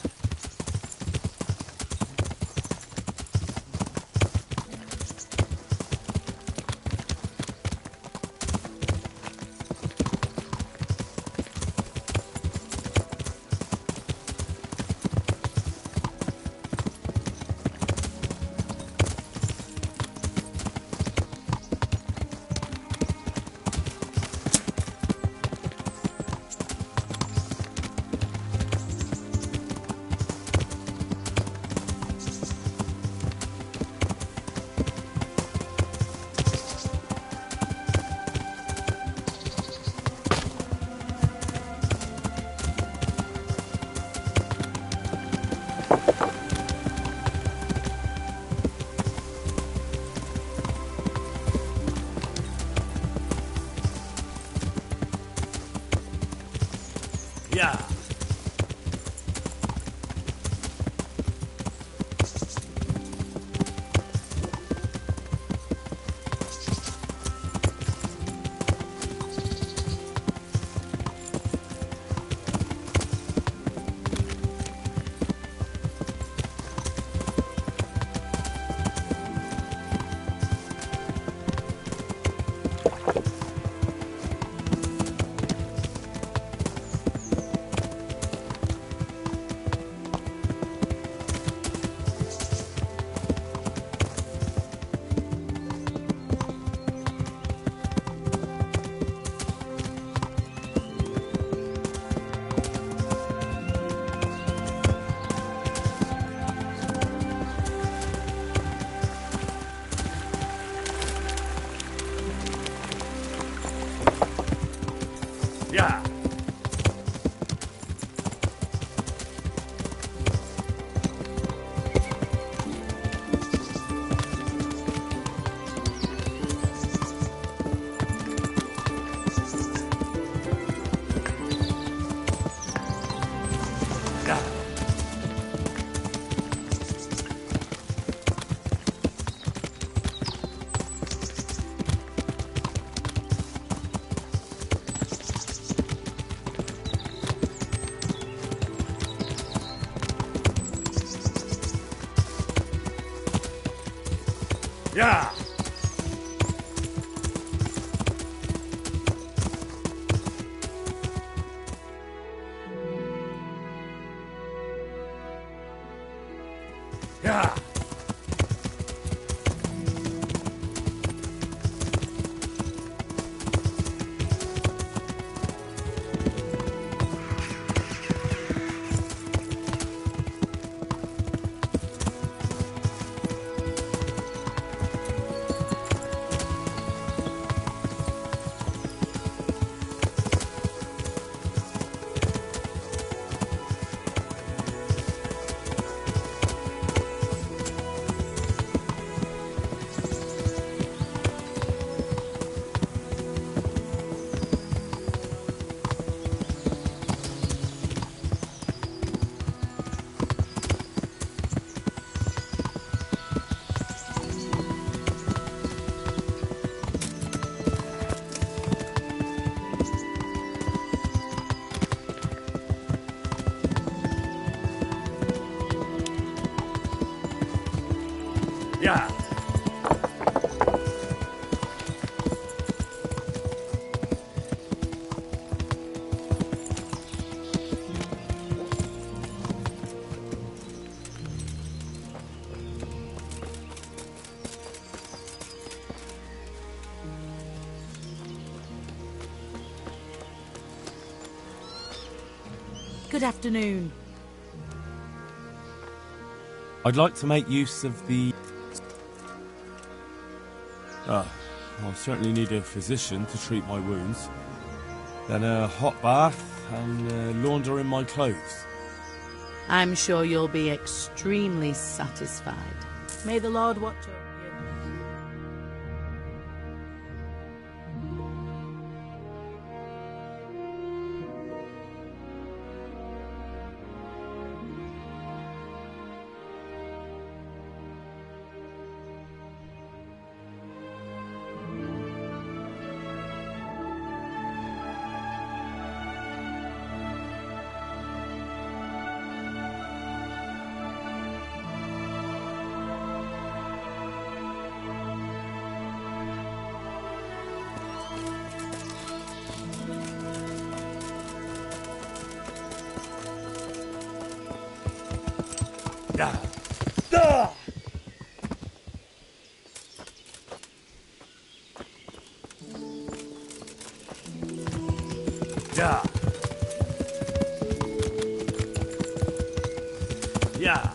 Yeah! Yeah! Yeah! Good afternoon. I'd like to make use of the... I'll certainly need a physician to treat my wounds. Then a hot bath and laundering my clothes. I'm sure you'll be extremely satisfied. May the Lord watch over you. Yeah! Yeah! Yeah!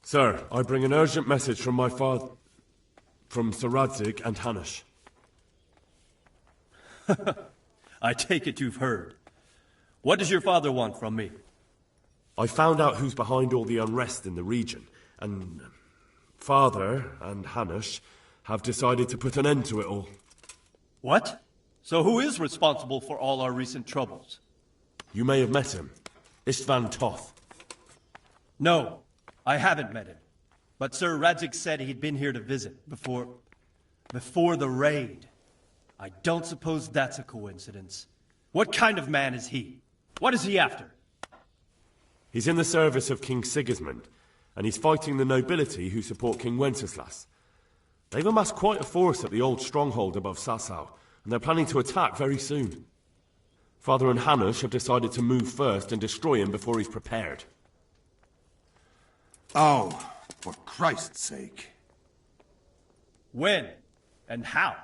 Sir, I bring an urgent message from my father... from Sir Radzig and Hanush. I take it you've heard. What does your father want from me? I found out who's behind all the unrest in the region, and Father and Hanush have decided to put an end to it all. What? So who is responsible for all our recent troubles? You may have met him. Istvan Toth. No, I haven't met him. But Sir Radzig said he'd been here to visit before the raid. I don't suppose that's a coincidence. What kind of man is he? What is he after? He's in the service of King Sigismund, and he's fighting the nobility who support King Wenceslas. They've amassed quite a force at the old stronghold above Sasau, and they're planning to attack very soon. Father and Hanush have decided to move first and destroy him before he's prepared. Oh, for Christ's sake. When? And how?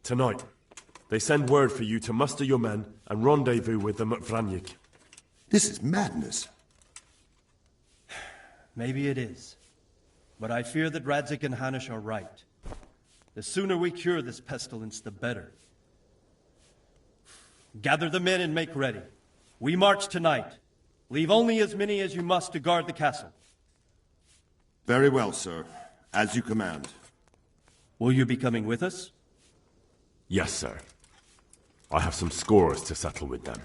Tonight. They send word for you to muster your men and rendezvous with them at Vranyik. This is madness. Maybe it is. But I fear that Radzig and Hanush are right. The sooner we cure this pestilence, the better. Gather the men and make ready. We march tonight. Leave only as many as you must to guard the castle. Very well, sir. As you command. Will you be coming with us? Yes, sir. I have some scores to settle with them.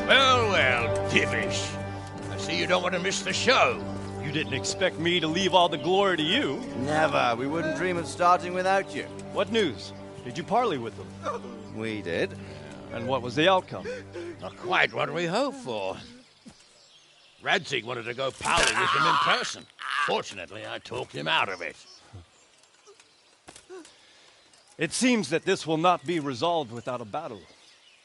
Well, Divish. I see you don't want to miss the show. You didn't expect me to leave all the glory to you. Never. We wouldn't dream of starting without you. What news? Did you parley with them? We did. And what was the outcome? Not quite what we hoped for. Radzig wanted to go parley with them in person. Fortunately, I talked him out of it. It seems that this will not be resolved without a battle.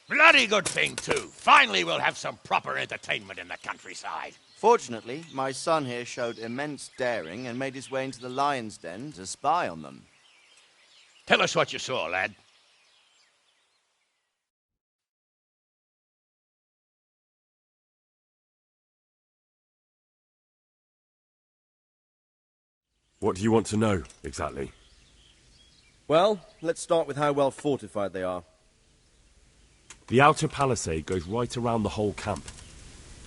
Bloody good thing, too. Finally, we'll have some proper entertainment in the countryside. Fortunately, my son here showed immense daring and made his way into the lion's den to spy on them. Tell us what you saw, lad. What do you want to know, exactly? Well, let's start with how well fortified they are. The outer palisade goes right around the whole camp.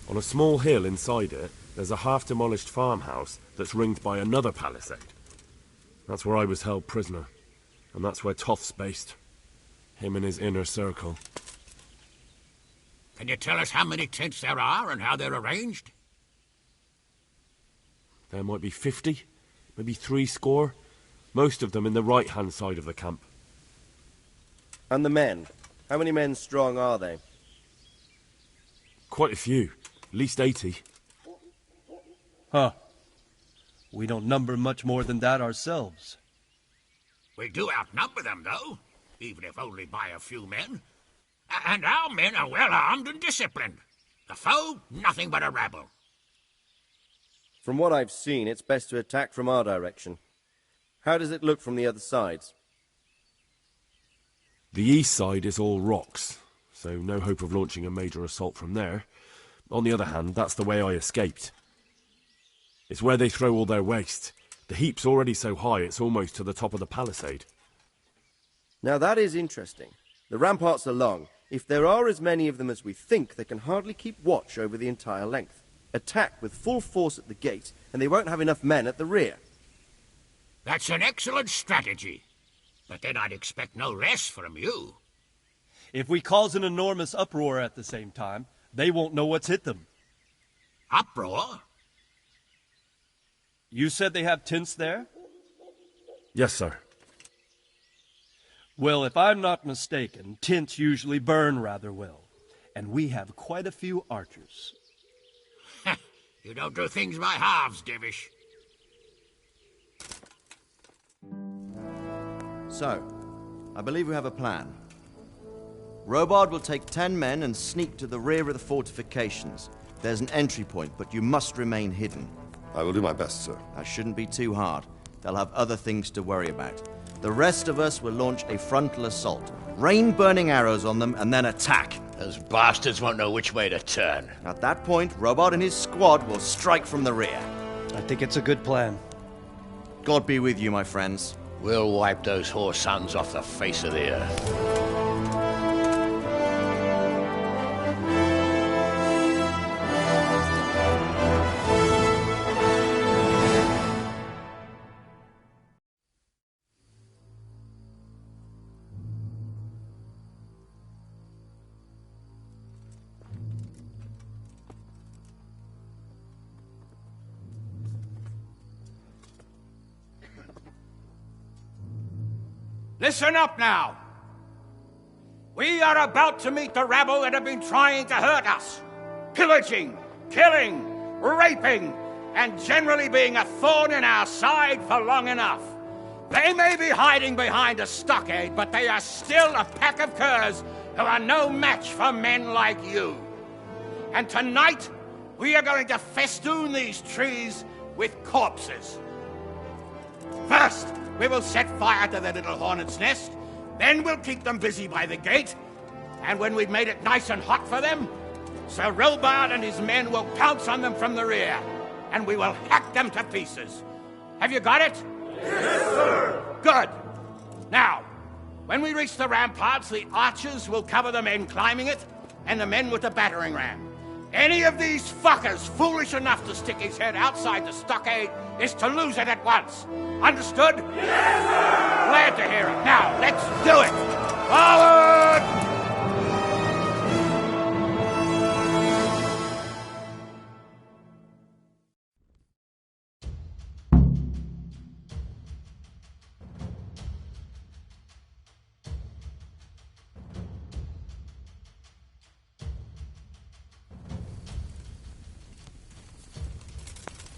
On a small hill inside it, there's a half-demolished farmhouse that's ringed by another palisade. That's where I was held prisoner, and that's where Toth's based. Him and his inner circle. Can you tell us how many tents there are and how they're arranged? There might be 50, maybe 70, most of them in the right-hand side of the camp. And the men? How many men strong are they? Quite a few, at least 80. Huh. We don't number much more than that ourselves. We do outnumber them, though, even if only by a few men. And our men are well armed and disciplined. The foe, nothing but a rabble. From what I've seen, it's best to attack from our direction. How does it look from the other sides? The east side is all rocks, so no hope of launching a major assault from there. On the other hand, that's the way I escaped. It's where they throw all their waste. The heap's already so high it's almost to the top of the palisade. Now that is interesting. The ramparts are long. If there are as many of them as we think, they can hardly keep watch over the entire length. Attack with full force at the gate, and they won't have enough men at the rear. That's an excellent strategy. But then I'd expect no less from you. If we cause an enormous uproar at the same time, they won't know what's hit them. Uproar? You said they have tents there? Yes, sir. Well, if I'm not mistaken, tents usually burn rather well. And we have quite a few archers. You don't do things by halves, Divish. So, I believe we have a plan. Robard will take 10 men and sneak to the rear of the fortifications. There's an entry point, but you must remain hidden. I will do my best, sir. That shouldn't be too hard. They'll have other things to worry about. The rest of us will launch a frontal assault. Rain burning arrows on them and then attack. Those bastards won't know which way to turn. At that point, Robard and his squad will strike from the rear. I think it's a good plan. God be with you, my friends. We'll wipe those whore sons off the face of the earth. Listen up now. We are about to meet the rabble that have been trying to hurt us. Pillaging, killing, raping, and generally being a thorn in our side for long enough. They may be hiding behind a stockade, but they are still a pack of curs who are no match for men like you. And tonight, we are going to festoon these trees with corpses. First, we will set fire to their little hornet's nest. Then we'll keep them busy by the gate. And when we've made it nice and hot for them, Sir Robard and his men will pounce on them from the rear. And we will hack them to pieces. Have you got it? Yes, sir! Good. Now, when we reach the ramparts, the archers will cover the men climbing it, and the men with the battering ram. Any of these fuckers foolish enough to stick his head outside the stockade is to lose it at once. Understood? Yes, sir! Glad to hear it. Now, let's do it! Forward!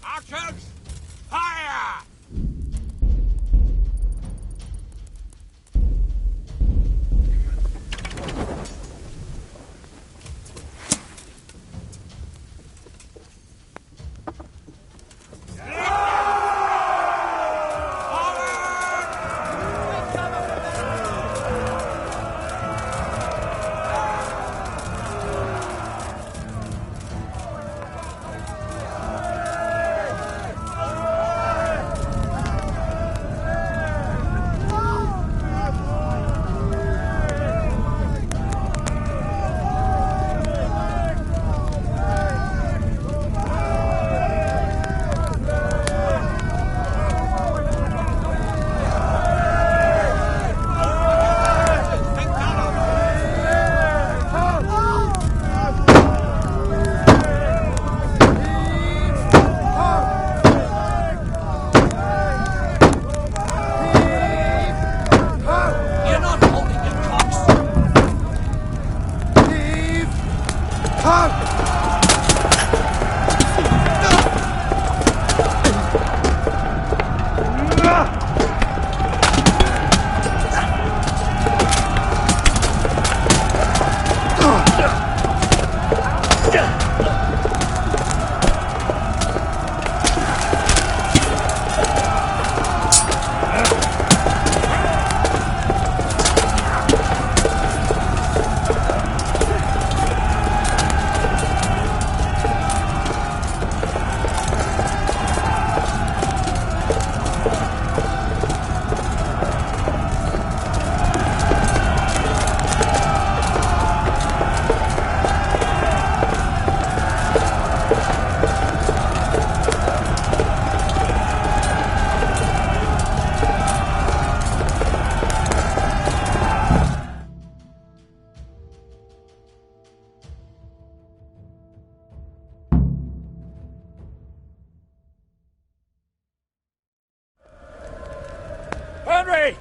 Archers, fire! Henry!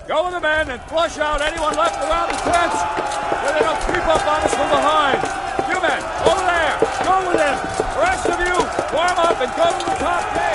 Go with the men and flush out anyone left around the tents so they don't creep up on us from behind. You men, over there! Go with them! The rest of you, warm up and go to the top gate!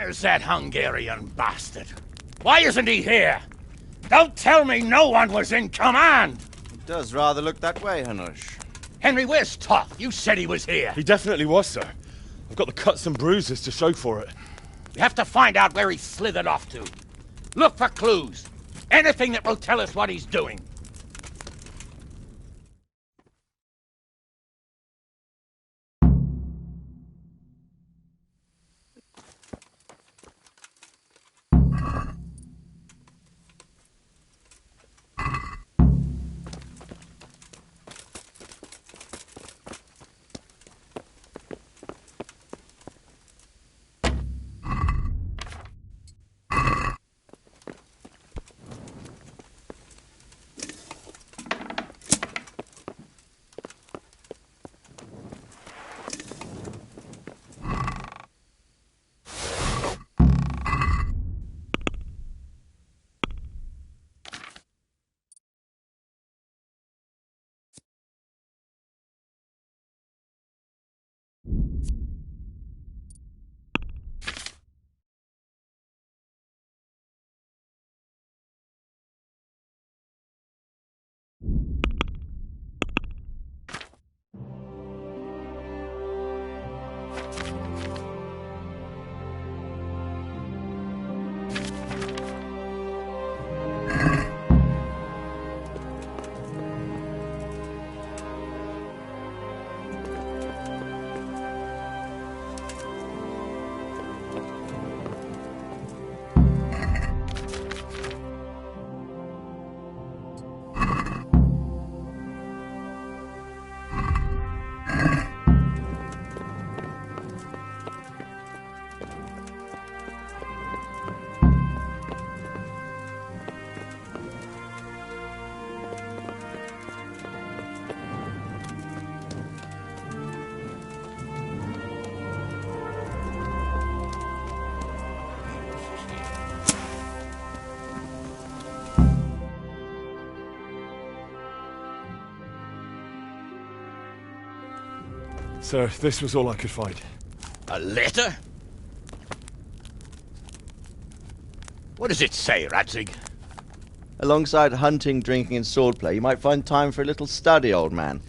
Where's that Hungarian bastard? Why isn't he here? Don't tell me no one was in command! It does rather look that way, Hanush. Henry, where's Toth? You said he was here. He definitely was, sir. I've got the cuts and bruises to show for it. We have to find out where he slithered off to. Look for clues. Anything that will tell us what he's doing. Sir, this was all I could find. A letter? What does it say, Radzig? Alongside hunting, drinking, and swordplay, you might find time for a little study, old man.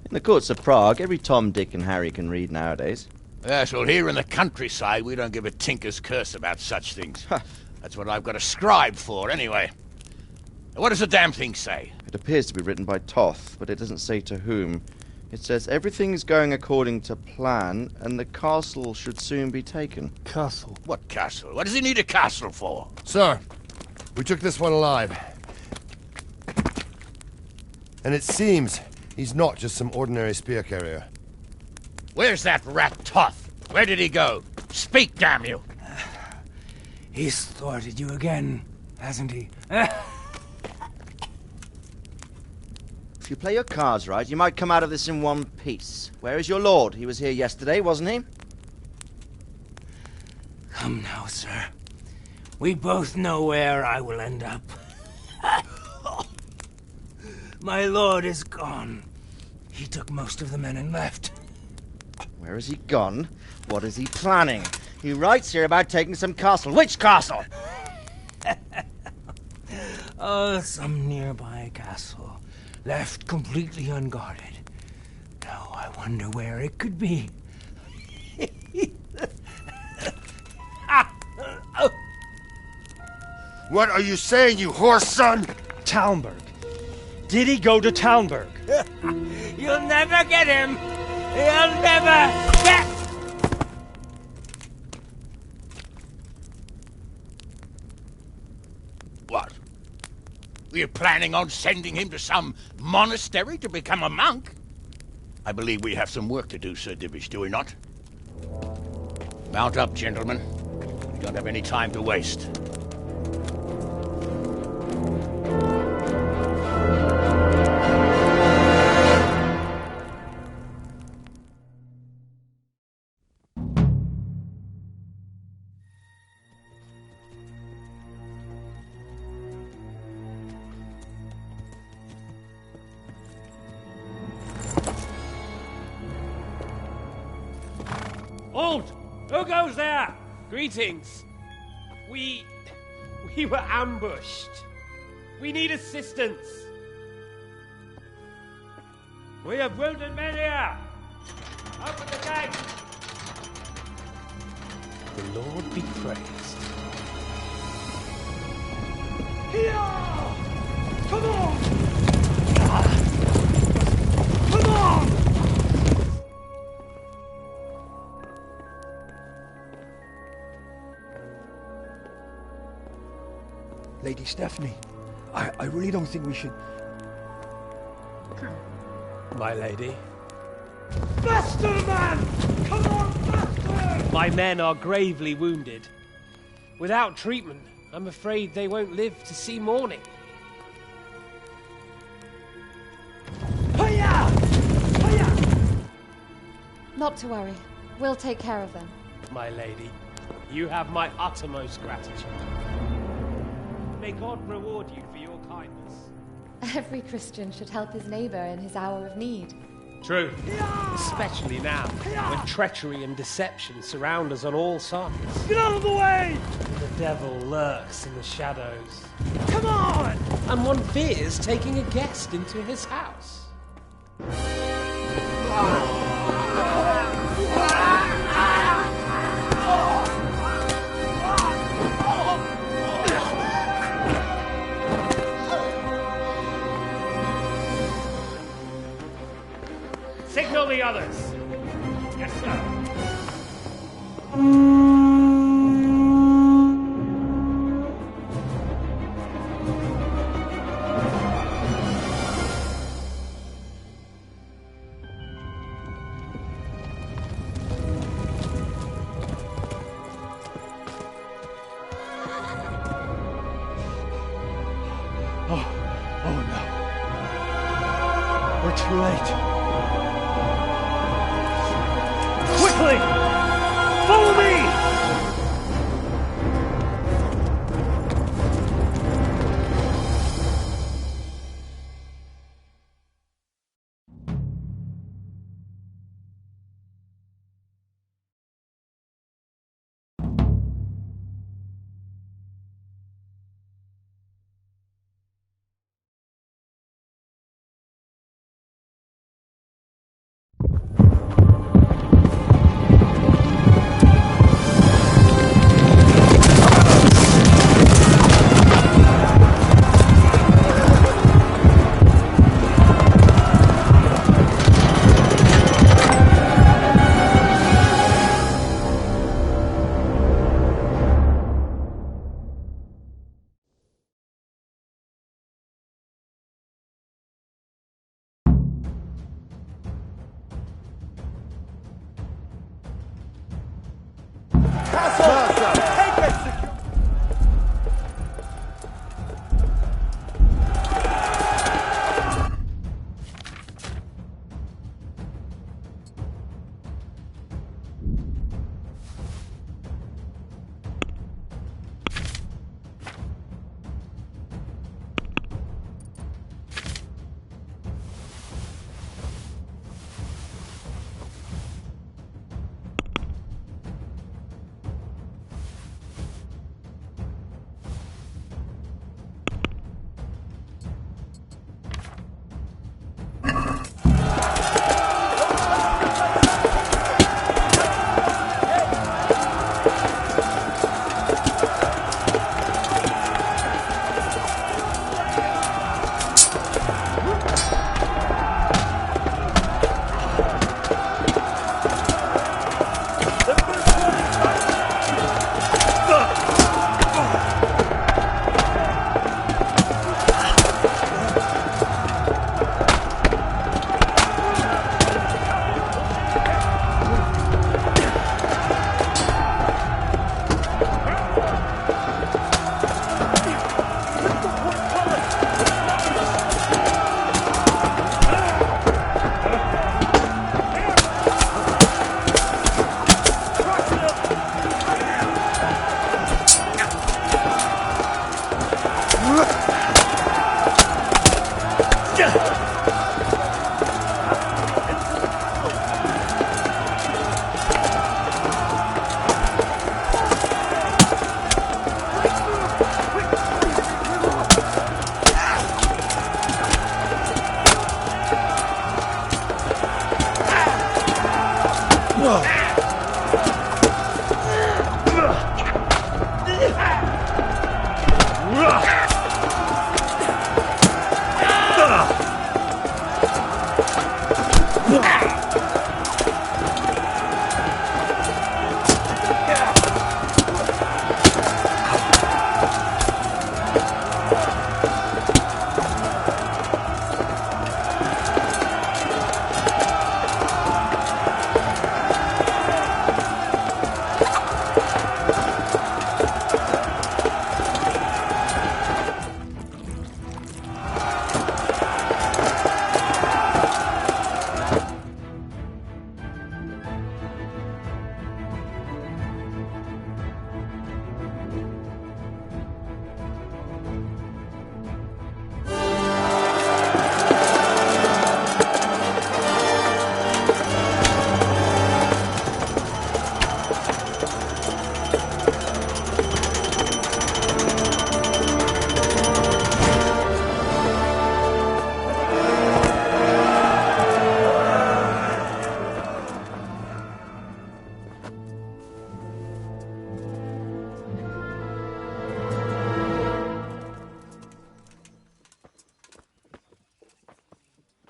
In the courts of Prague, every Tom, Dick, and Harry can read nowadays. Yes, well, here in the countryside, we don't give a tinker's curse about such things. That's what I've got a scribe for, anyway. What does the damn thing say? It appears to be written by Toth, but it doesn't say to whom. It says everything's going according to plan, and the castle should soon be taken. Castle? What castle? What does he need a castle for? Sir, we took this one alive. And it seems he's not just some ordinary spear carrier. Where's that rat Toth? Where did he go? Speak, damn you! He's thwarted you again, hasn't he? If you play your cards right, you might come out of this in one piece. Where is your lord? He was here yesterday, wasn't he? Come now, sir. We both know where I will end up. My lord is gone. He took most of the men and left. Where has he gone? What is he planning? He writes here about taking some castle. Which castle? Oh, some nearby castle. Left completely unguarded. Now I wonder where it could be. What are you saying, you horse son? Talmberg. Did he go to Talmberg? You'll never get him! You'll never get... What? We're planning on sending him to some monastery to become a monk? I believe we have some work to do, Sir Divish, do we not? Mount up, gentlemen. We don't have any time to waste. Halt! Who goes there? Greetings. We were ambushed. We need assistance. We have wounded men here. Open the gate. The Lord be praised. Here! Come on! Come on! Lady Stephanie, I really don't think we should... My lady. Faster, man! Come on, faster! My men are gravely wounded. Without treatment, I'm afraid they won't live to see morning. Hiya! Hiya! Not to worry. We'll take care of them. My lady, you have my uttermost gratitude. May God reward you for your kindness. Every Christian should help his neighbor in his hour of need. True. Especially now, when treachery and deception surround us on all sides. Get out of the way! The devil lurks in the shadows. Come on! And one fears taking a guest into his house. Signal the others. Yes, sir. Oh no. We're too late. Quickly! Follow me!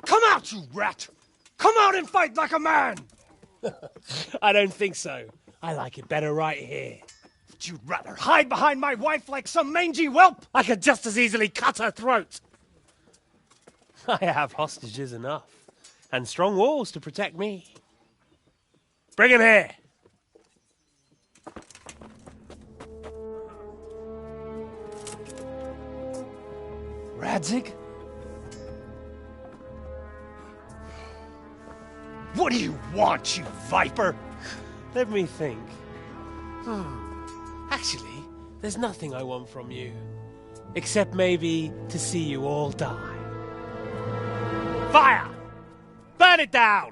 Come out, you rat! Come out and fight like a man! I don't think so. I like it better right here. Would you rather hide behind my wife like some mangy whelp? I could just as easily cut her throat. I have hostages enough, and strong walls to protect me. Bring him here. Radzig? What do you want, you viper? Let me think. Actually, there's nothing I want from you. Except maybe to see you all die. Fire! Burn it down!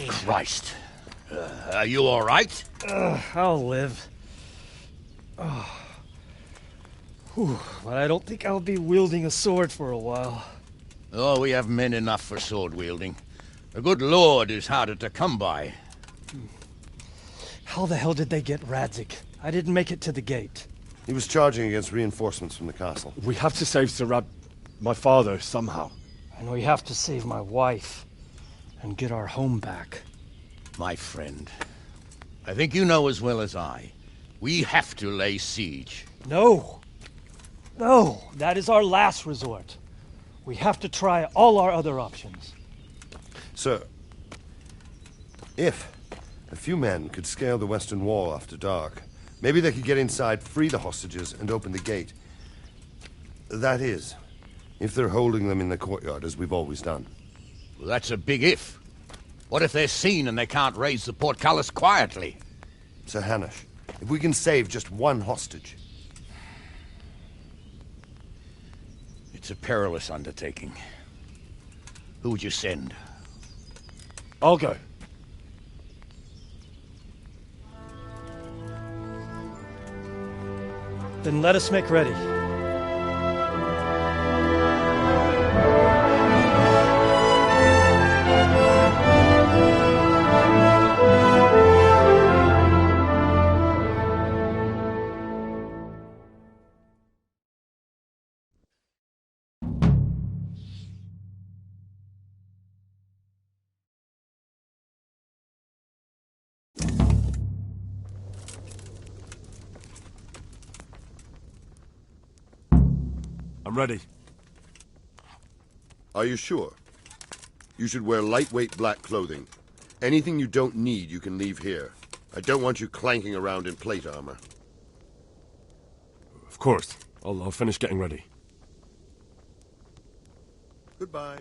Christ. Are you all right? I'll live. Oh. Whew. But I don't think I'll be wielding a sword for a while. Oh, we have men enough for sword wielding. The good Lord is harder to come by. How the hell did they get Radzig? I didn't make it to the gate. He was charging against reinforcements from the castle. We have to save Sir my father, somehow. And we have to save my wife and get our home back. My friend, I think you know as well as I. We have to lay siege. No. No, that is our last resort. We have to try all our other options. Sir, if a few men could scale the western wall after dark, maybe they could get inside, free the hostages, and open the gate. That is, if they're holding them in the courtyard as we've always done. Well, that's a big if. What if they're seen and they can't raise the portcullis quietly? Sir Hanush, if we can save just one hostage. It's a perilous undertaking. Who would you send? I'll go. Then let us make ready. I'm ready. Are you sure? You should wear lightweight black clothing. Anything you don't need, you can leave here. I don't want you clanking around in plate armor. Of course. I'll finish getting ready. Goodbye.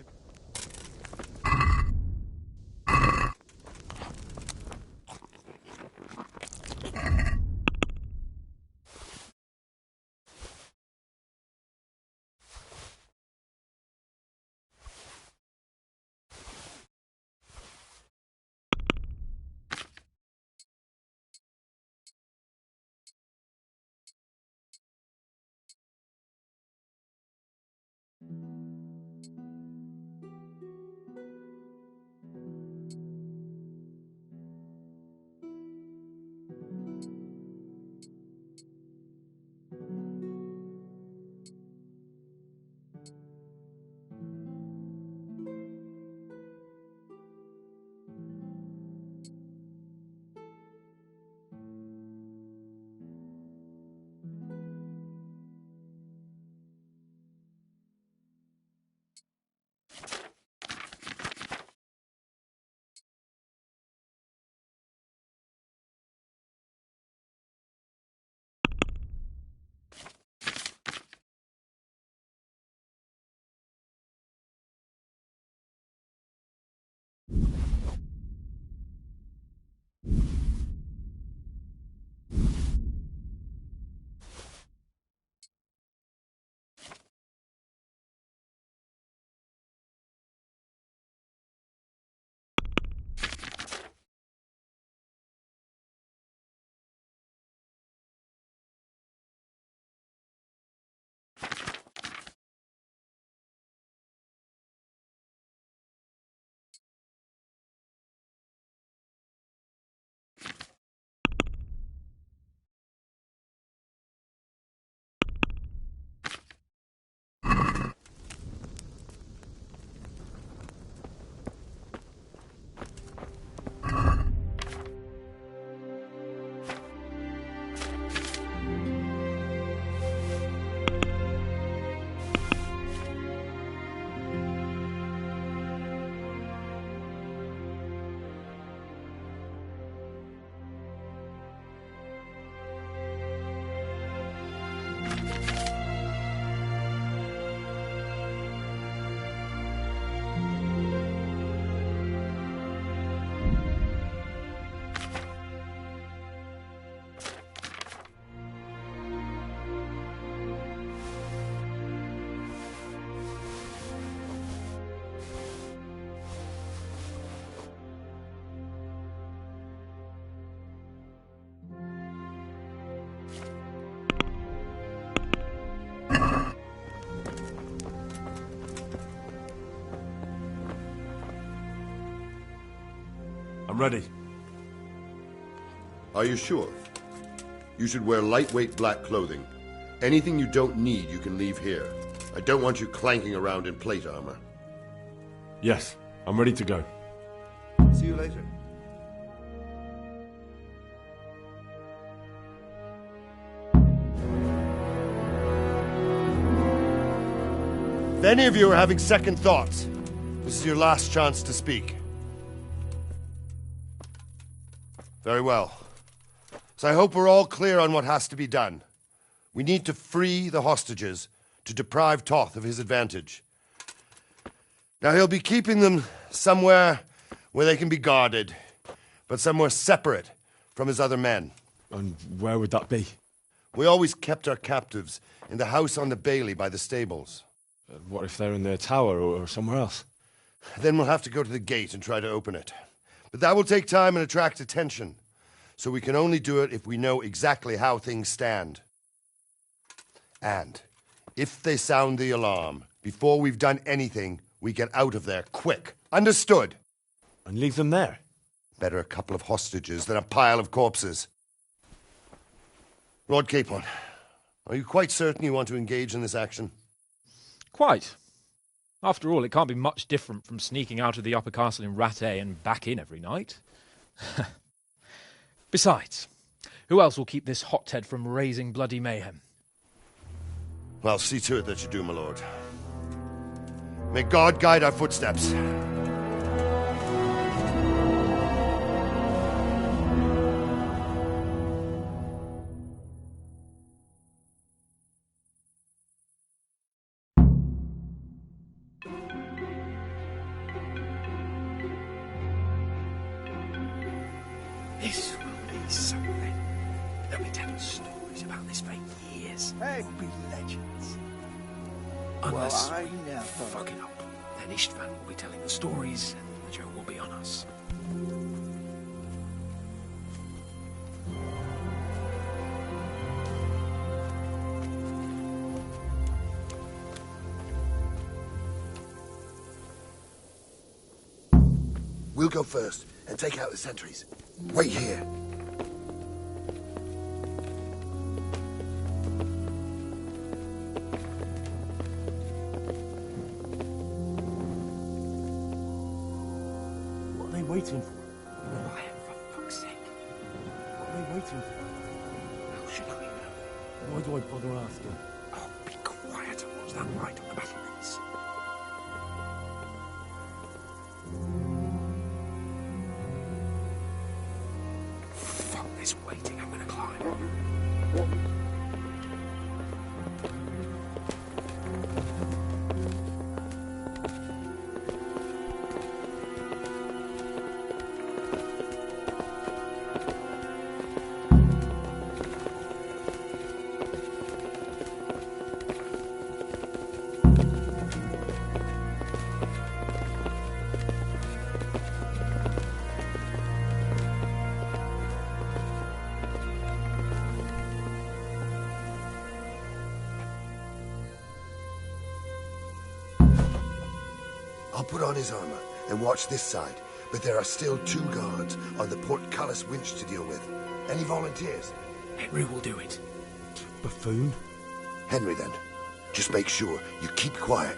I'm ready. Are you sure? You should wear lightweight black clothing. Anything you don't need, you can leave here. I don't want you clanking around in plate armor. Yes, I'm ready to go. See you later. If any of you are having second thoughts, this is your last chance to speak. Very well. So I hope we're all clear on what has to be done. We need to free the hostages to deprive Toth of his advantage. Now he'll be keeping them somewhere where they can be guarded, but somewhere separate from his other men. And where would that be? We always kept our captives in the house on the Bailey by the stables. What if they're in their tower or somewhere else? Then we'll have to go to the gate and try to open it. But that will take time and attract attention. So we can only do it if we know exactly how things stand. And if they sound the alarm, before we've done anything, we get out of there quick. Understood? And leave them there? Better a couple of hostages than a pile of corpses. Lord Capon, are you quite certain you want to engage in this action? Quite. After all, it can't be much different from sneaking out of the upper castle in Rattay and back in every night. Besides, who else will keep this hothead from raising bloody mayhem? Well, see to it that you do, my lord. May God guide our footsteps. This will be something. They'll be telling stories about this for years. Hey. We'll be legends. Unless we fuck it up, then Istvan will be telling the stories, and the joke will be on us. We'll go first and take out the sentries. Wait here. What are they waiting for? Quiet, for fuck's sake. What are they waiting for? How should I know? Why do I bother asking? Oh, be quiet and watch that light on the battlements. Fuck this waiting, I'm gonna climb. I'll put on his armor and watch this side, but there are still 2 guards on the portcullis winch to deal with. Any volunteers? Henry will do it. Buffoon? Henry, then. Just make sure you keep quiet.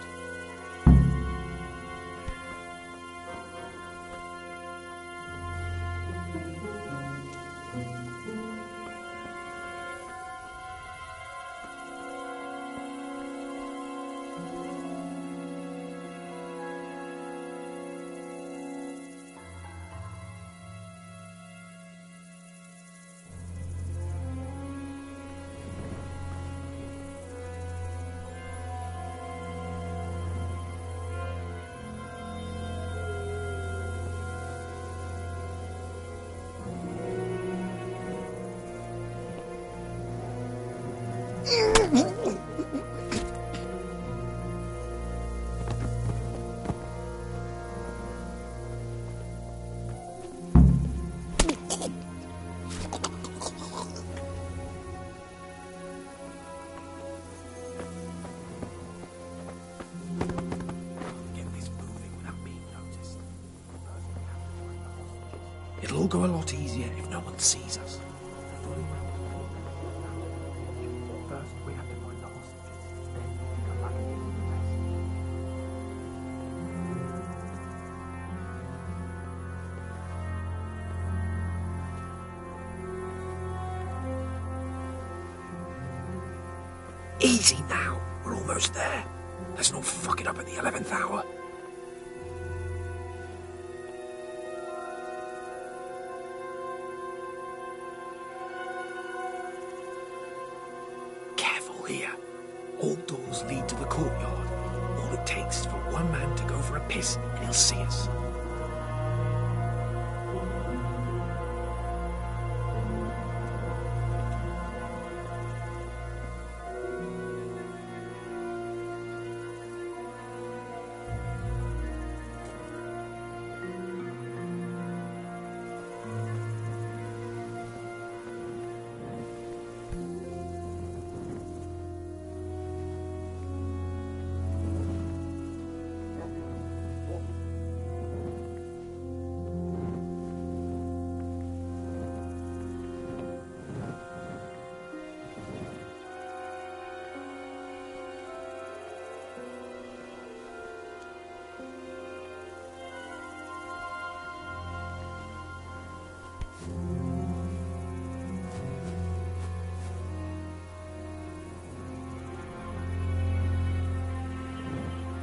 It'll all go a lot easier if no one sees us. First, we have to find the hostages. Then we can come back and deal with the rest. Easy now. We're almost there. Let's not fuck it up at the 11th hour. Careful here. All doors lead to the courtyard. All it takes is for one man to go for a piss and he'll see us.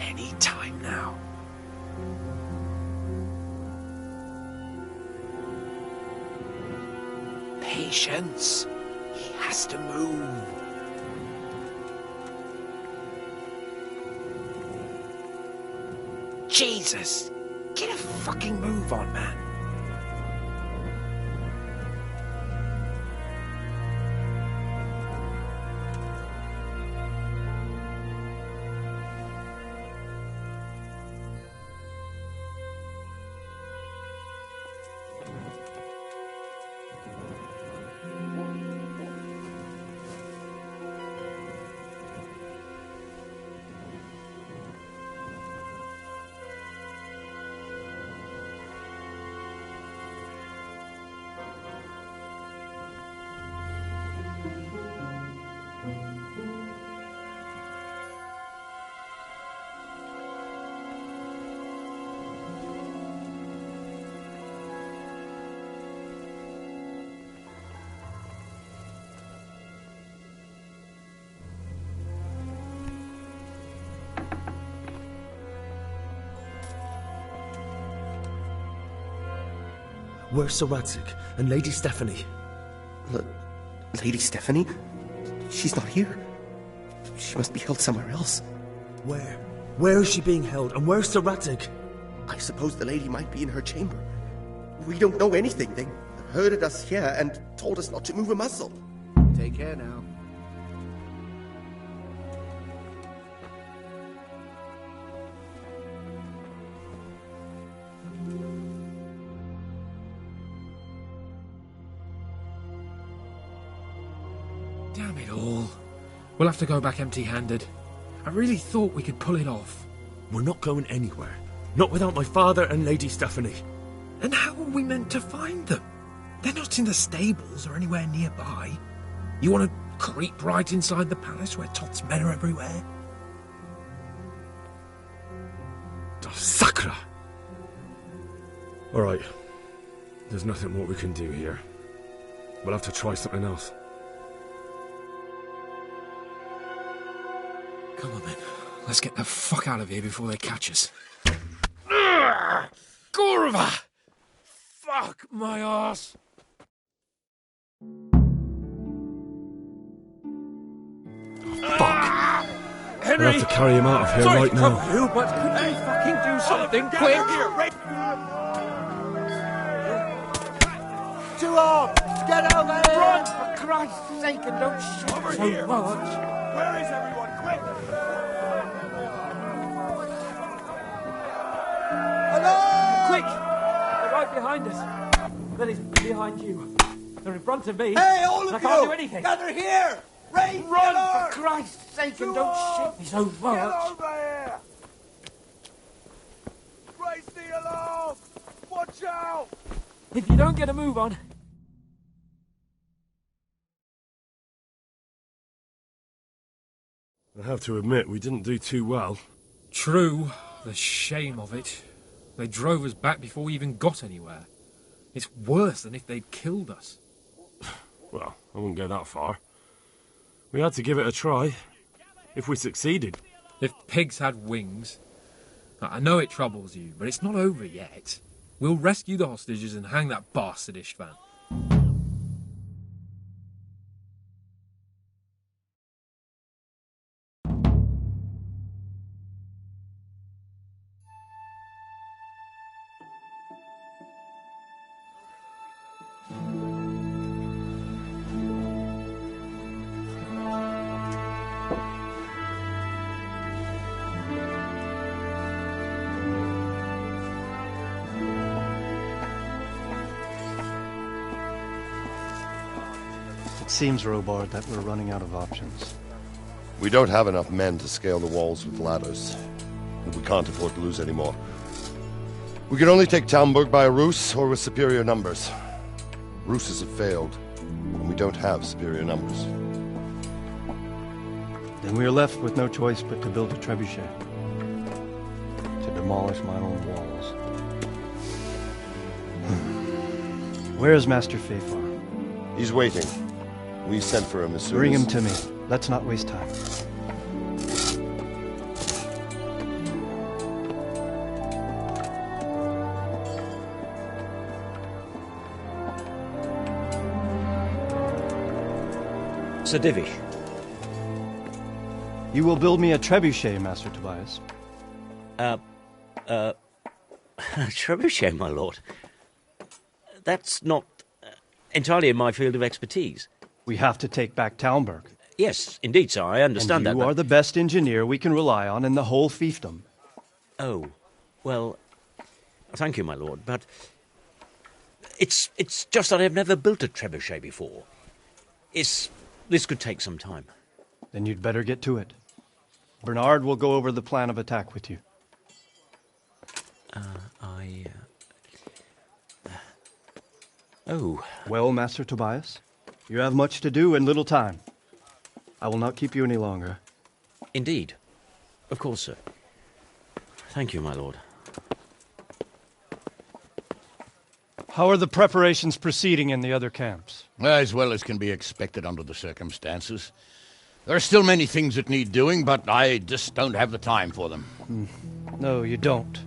Any time now. Patience. He has to move. Jesus! Get a fucking move on, man. Where's Sir Radzig and Lady Stephanie? Lady Stephanie? She's not here. She must be held somewhere else. Where? Where is she being held, and where's Sir Radzig? I suppose the lady might be in her chamber. We don't know anything. They herded us here and told us not to move a muscle. Take care now. Damn it all. We'll have to go back empty-handed. I really thought we could pull it off. We're not going anywhere. Not without my father and Lady Stephanie. And how are we meant to find them? They're not in the stables or anywhere nearby. You want to creep right inside the palace where Todd's men are everywhere? Sacra! Alright. There's nothing more we can do here. We'll have to try something else. Come on then. Let's get the fuck out of here before they catch us. Gorva! Fuck my ass! Fuck! Henry! We'll have to carry him out of here Sorry right to now. trouble you, but could you fucking do something quick? Too hard! Get over here! Run, for Christ's sake, and don't shoot Over so here! much. Where is everyone? Quick! Hello! Quick! They're right behind us. Then he's behind you. They're in front of me. Hey, all and of I can't you! do anything. Gather here! Raise Run, the alarm! for Christ's sake, and don't shoot me so much. Get over here! Raise the alarm! Watch out! If you don't get a move on... I have to admit, we didn't do too well. True. The shame of it. They drove us back before we even got anywhere. It's worse than if they'd killed us. Well, I wouldn't go that far. We had to give it a try. If we succeeded. If pigs had wings... I know it troubles you, but it's not over yet. We'll rescue the hostages and hang that bastard Istvan. It seems, Robard, that we're running out of options. We don't have enough men to scale the walls with ladders, and we can't afford to lose any more. We can only take Talmberg by a ruse or with superior numbers. Ruses have failed, and we don't have superior numbers. Then we are left with no choice but to build a trebuchet. To demolish my own walls. Where is Master Fafar? He's waiting. We sent for him as soon Bring as... him to me. Let's not waste time. Sir Divish. You will build me a trebuchet, Master Tobias. Trebuchet, my lord. That's not entirely in my field of expertise. We have to take back Talmberg. Yes, indeed, sir, I understand and that. You are the best engineer we can rely on in the whole fiefdom. Oh, well, thank you, my lord, but it's just that I've never built a trebuchet before. This could take some time. Then you'd better get to it. Bernard will go over the plan of attack with you. Oh. Well, Master Tobias, you have much to do and little time. I will not keep you any longer. Indeed. Of course, sir. Thank you, my lord. How are the preparations proceeding in the other camps? As well as can be expected under the circumstances. There are still many things that need doing, but I just don't have the time for them. No, you don't.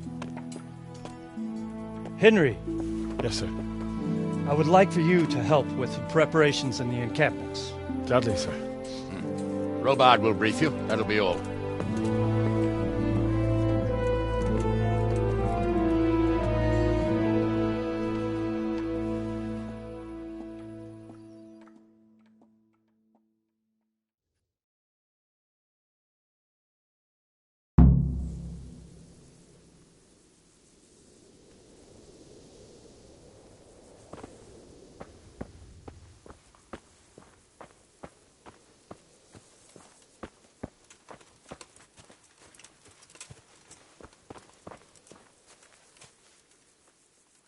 Henry. Yes, sir. I would like for you to help with the preparations in the encampments. Gladly, sir. Robard will brief you. That'll be all.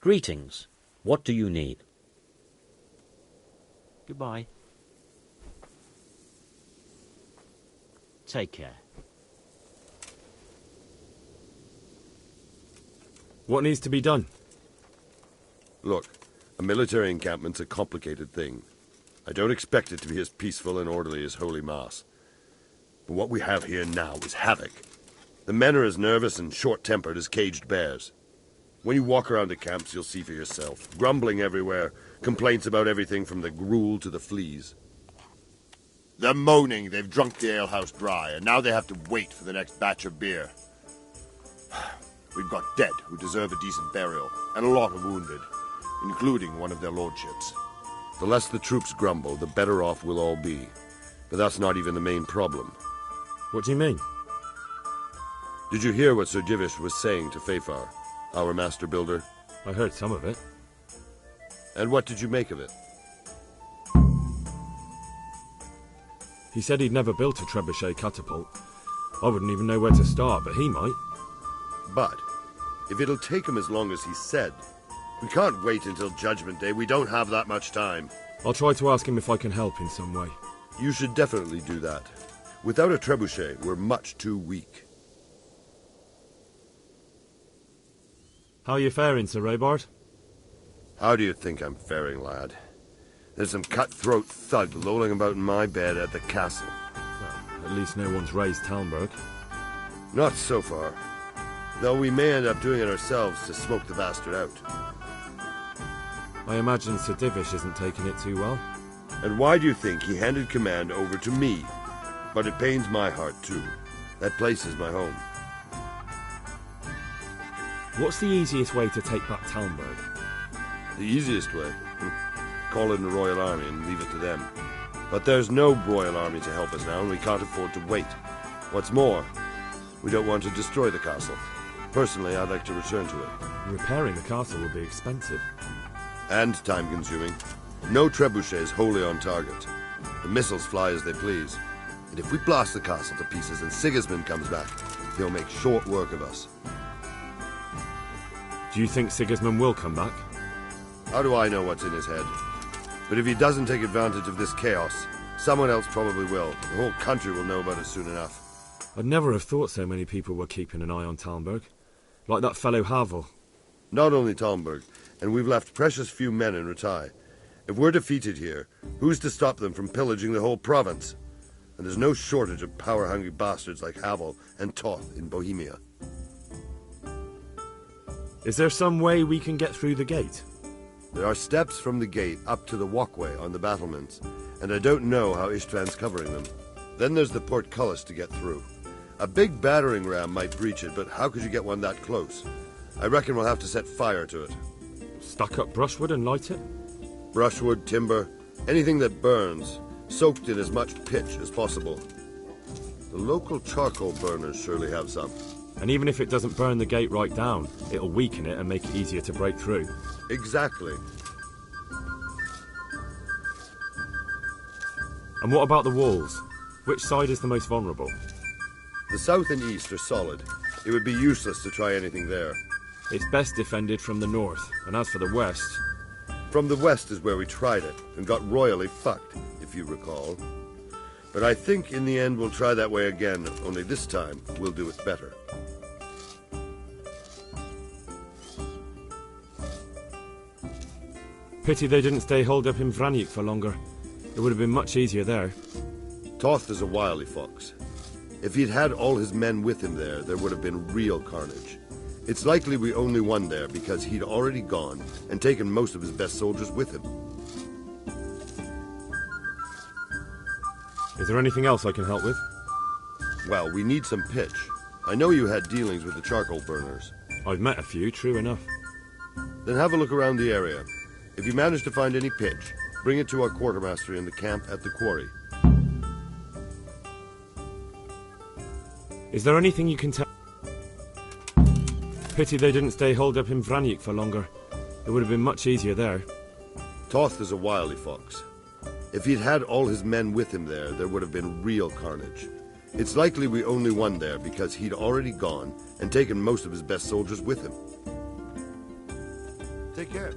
Greetings. What do you need? Goodbye. Take care. What needs to be done? Look, a military encampment's a complicated thing. I don't expect it to be as peaceful and orderly as Holy Mass. But what we have here now is havoc. The men are as nervous and short-tempered as caged bears. When you walk around the camps, you'll see for yourself. Grumbling everywhere, complaints about everything from the gruel to the fleas. They're moaning they've drunk the alehouse dry, and now they have to wait for the next batch of beer. We've got dead who deserve a decent burial, and a lot of wounded, including one of their lordships. The less the troops grumble, the better off we'll all be. But that's not even the main problem. What do you mean? Did you hear what Sir Divish was saying to Fafar, our master builder? I heard some of it. And what did you make of it? He said he'd never built a trebuchet catapult. I wouldn't even know where to start, but he might. But, if it'll take him as long as he said, we can't wait until Judgment Day. We don't have that much time. I'll try to ask him if I can help in some way. You should definitely do that. Without a trebuchet, we're much too weak. How are you faring, Sir Robard? How do you think I'm faring, lad? There's some cutthroat thug lolling about in my bed at the castle. Well, at least no one's raised Talmberg. Not so far. Though we may end up doing it ourselves to smoke the bastard out. I imagine Sir Divish isn't taking it too well. And why do you think he handed command over to me? But it pains my heart, too. That place is my home. What's the easiest way to take back Talmberg? The easiest way? Call in the Royal Army and leave it to them. But there's no Royal Army to help us now, and we can't afford to wait. What's more, we don't want to destroy the castle. Personally, I'd like to return to it. Repairing the castle will be expensive. And time-consuming. No trebuchets wholly on target. The missiles fly as they please. And if we blast the castle to pieces and Sigismund comes back, he'll make short work of us. Do you think Sigismund will come back? How do I know what's in his head? But if he doesn't take advantage of this chaos, someone else probably will. The whole country will know about it soon enough. I'd never have thought so many people were keeping an eye on Talmberg. Like that fellow Havel. Not only Talmberg, and we've left precious few men in Ratai. If we're defeated here, who's to stop them from pillaging the whole province? And there's no shortage of power-hungry bastards like Havel and Toth in Bohemia. Is there some way we can get through the gate? There are steps from the gate up to the walkway on the battlements, and I don't know how Ishtvan's covering them. Then there's the portcullis to get through. A big battering ram might breach it, but how could you get one that close? I reckon we'll have to set fire to it. Stack up brushwood and light it? Brushwood, timber, anything that burns, soaked in as much pitch as possible. The local charcoal burners surely have some. And even if it doesn't burn the gate right down, it'll weaken it and make it easier to break through. Exactly. And what about the walls? Which side is the most vulnerable? The south and east are solid. It would be useless to try anything there. It's best defended from the north, and as for the west... From the west is where we tried it, and got royally fucked, if you recall. But I think in the end we'll try that way again, only this time we'll do it better. Pity they didn't stay holed up in Vraniuk for longer. It would have been much easier there. Toth is a wily fox. If he'd had all his men with him there would have been real carnage. It's likely we only won there because he'd already gone and taken most of his best soldiers with him. Is there anything else I can help with? Well, we need some pitch. I know you had dealings with the charcoal burners. I've met a few, true enough. Then have a look around the area. If you manage to find any pitch, bring it to our quartermaster in the camp at the quarry. Is there anything you can tell? Pity they didn't stay holed up in Vranyuk for longer. It would have been much easier there. Toth is a wily fox. If he'd had all his men with him there would have been real carnage. It's likely we only won there because he'd already gone and taken most of his best soldiers with him. Take care.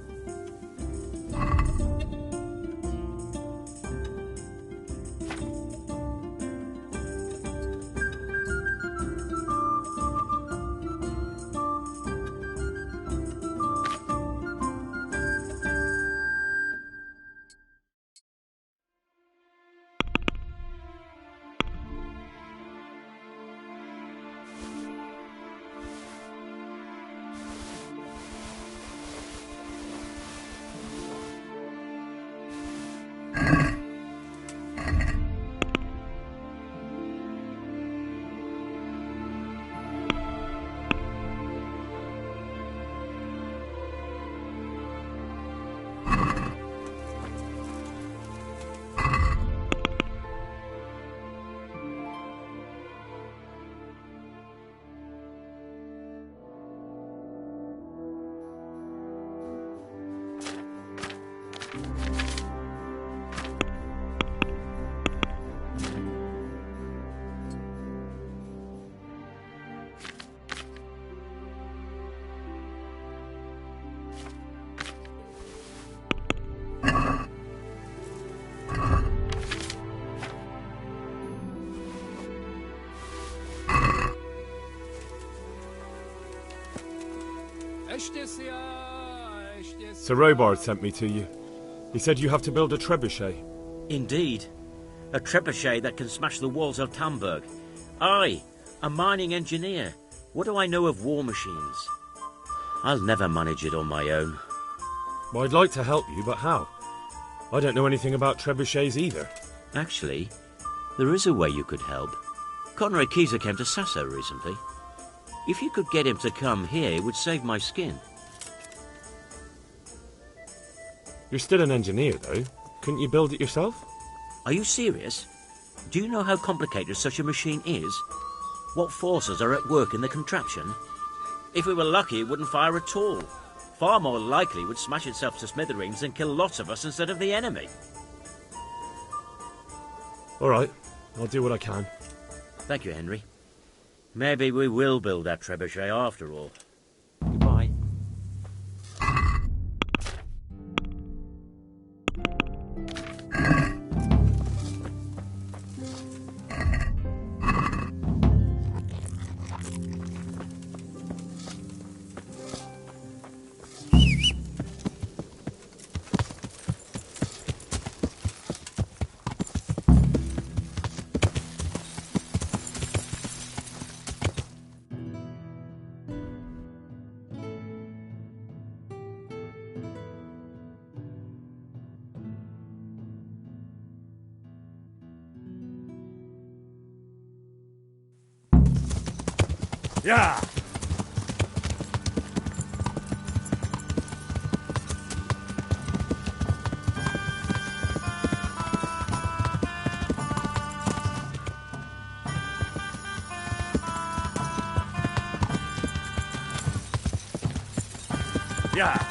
Sir Robard sent me to you. He said you have to build a trebuchet. Indeed. A trebuchet that can smash the walls of Tamburg. I, a mining engineer. What do I know of war machines? I'll never manage it on my own. Well, I'd like to help you, but how? I don't know anything about trebuchets either. Actually, there is a way you could help. Conrad Keyser came to Sasso recently. If you could get him to come here, it would save my skin. You're still an engineer, though. Couldn't you build it yourself? Are you serious? Do you know how complicated such a machine is? What forces are at work in the contraption? If we were lucky, it wouldn't fire at all. Far more likely, it would smash itself to smithereens and kill lots of us instead of the enemy. All right, I'll do what I can. Thank you, Henry. Maybe we will build that trebuchet after all. Goodbye. Yeah! Yeah!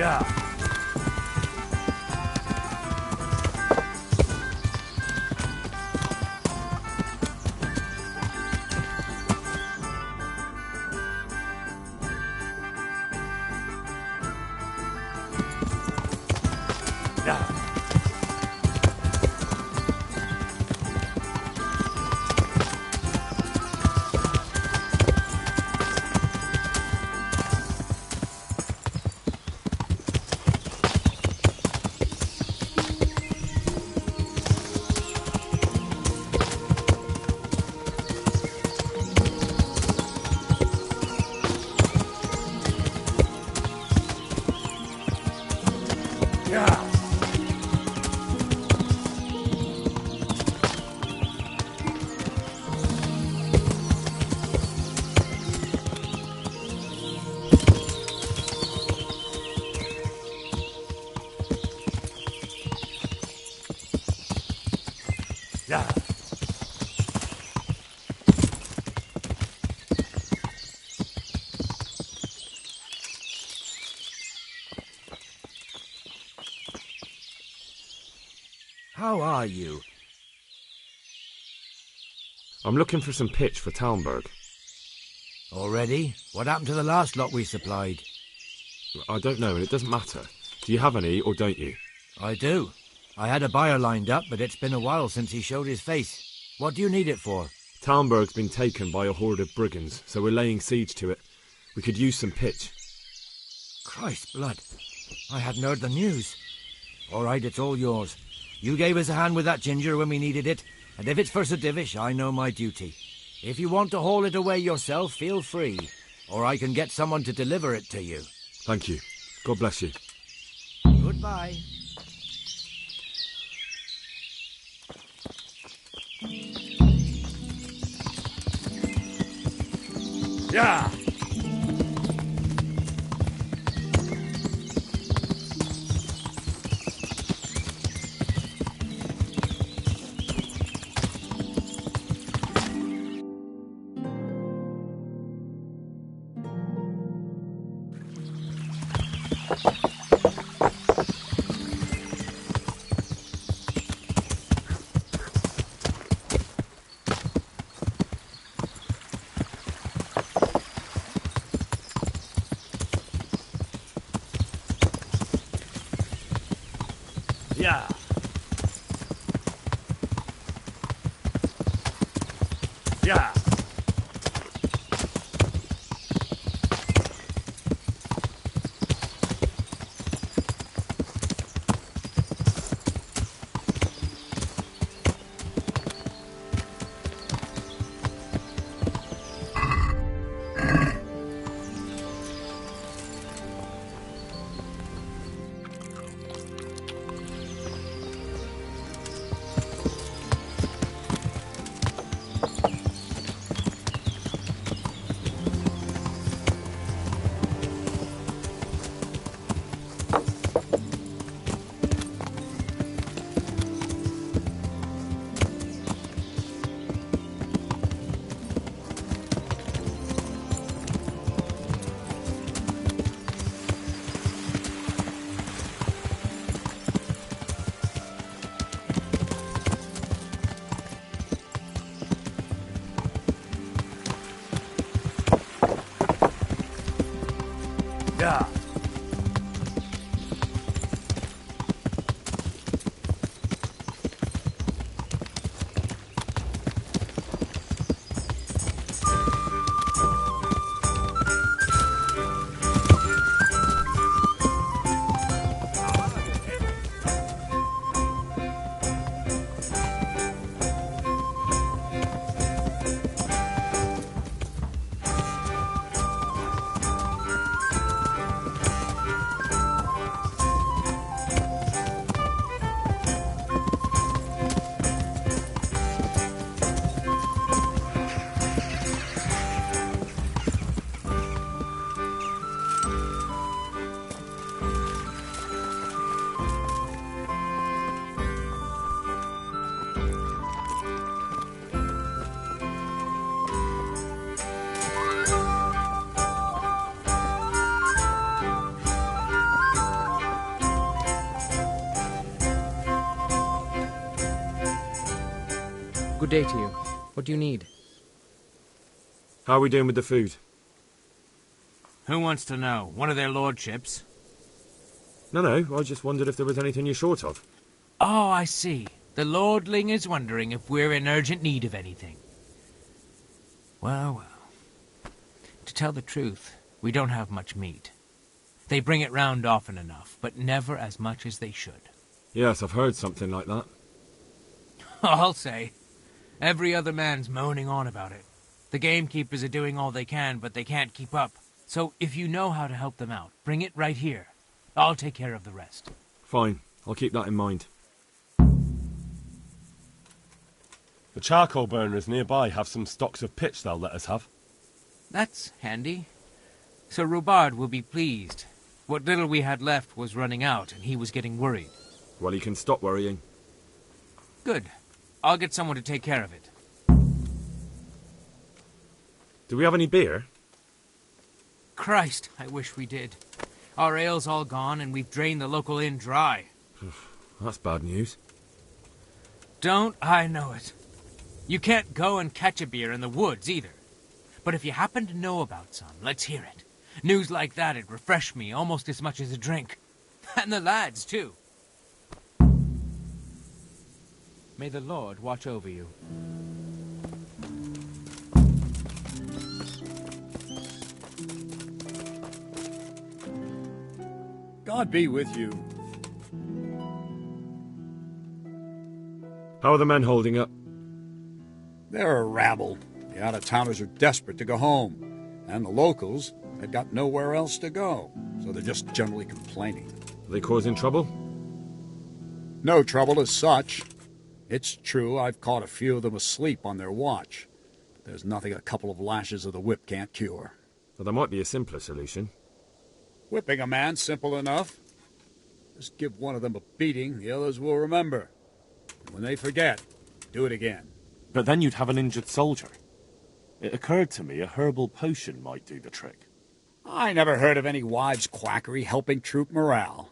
Yeah. Yeah. How are you? I'm looking for some pitch for Talmberg. Already? What happened to the last lot we supplied? I don't know, and it doesn't matter. Do you have any, or don't you? I do. I had a buyer lined up, but it's been a while since he showed his face. What do you need it for? Talmberg's been taken by a horde of brigands, so we're laying siege to it. We could use some pitch. Christ's blood. I hadn't heard the news. All right, it's all yours. You gave us a hand with that ginger when we needed it, and if it's for Sir Divish, I know my duty. If you want to haul it away yourself, feel free, or I can get someone to deliver it to you. Thank you. God bless you. Goodbye. Yeah. Yeah. Yeah. Good day to you. What do you need? How are we doing with the food? Who wants to know? One of their lordships? No, I just wondered if there was anything you're short of. Oh, I see. The lordling is wondering if we're in urgent need of anything. Well. To tell the truth, we don't have much meat. They bring it round often enough, but never as much as they should. Yes, I've heard something like that. I'll say. Every other man's moaning on about it. The gamekeepers are doing all they can, but they can't keep up. So if you know how to help them out, bring it right here. I'll take care of the rest. Fine, I'll keep that in mind. The charcoal burners nearby have some stocks of pitch they'll let us have. That's handy. Sir Robard will be pleased. What little we had left was running out, and he was getting worried. Well, he can stop worrying. Good. I'll get someone to take care of it. Do we have any beer? Christ, I wish we did. Our ale's all gone, and we've drained the local inn dry. That's bad news. Don't I know it? You can't go and catch a beer in the woods, either. But if you happen to know about some, let's hear it. News like that'd refresh me almost as much as a drink. And the lads, too. May the Lord watch over you. God be with you. How are the men holding up? They're a rabble. The out-of-towners are desperate to go home. And the locals, they've got nowhere else to go. So they're just generally complaining. Are they causing trouble? No trouble as such. It's true I've caught a few of them asleep on their watch. But there's nothing a couple of lashes of the whip can't cure. Well, there might be a simpler solution. Whipping a man, simple enough. Just give one of them a beating, the others will remember. And when they forget, do it again. But then you'd have an injured soldier. It occurred to me a herbal potion might do the trick. I never heard of any wives' quackery helping troop morale.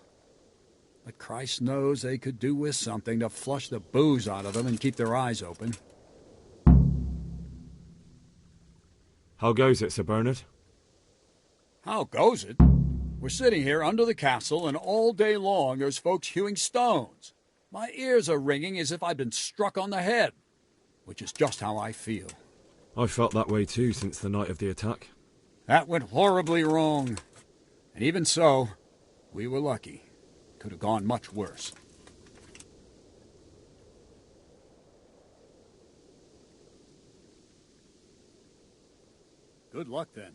But Christ knows they could do with something to flush the booze out of them and keep their eyes open. How goes it, Sir Bernard? How goes it? We're sitting here under the castle, and all day long there's folks hewing stones. My ears are ringing as if I'd been struck on the head, which is just how I feel. I felt that way too since the night of the attack. That went horribly wrong. And even so, we were lucky. Could have gone much worse. Good luck, then.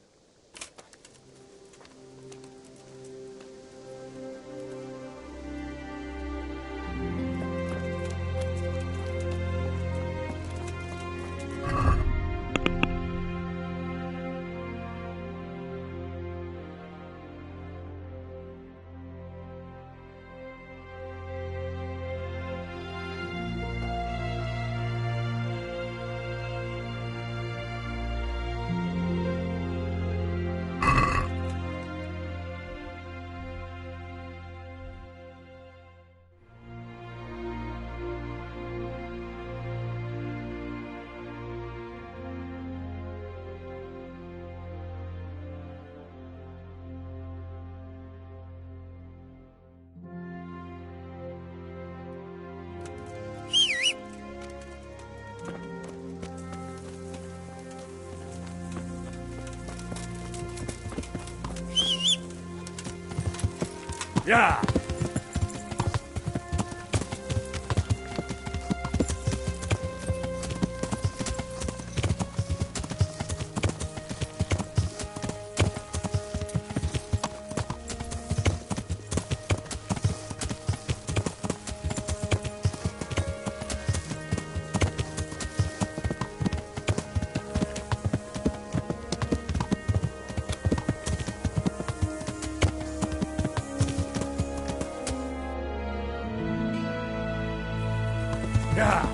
Yeah! Yeah!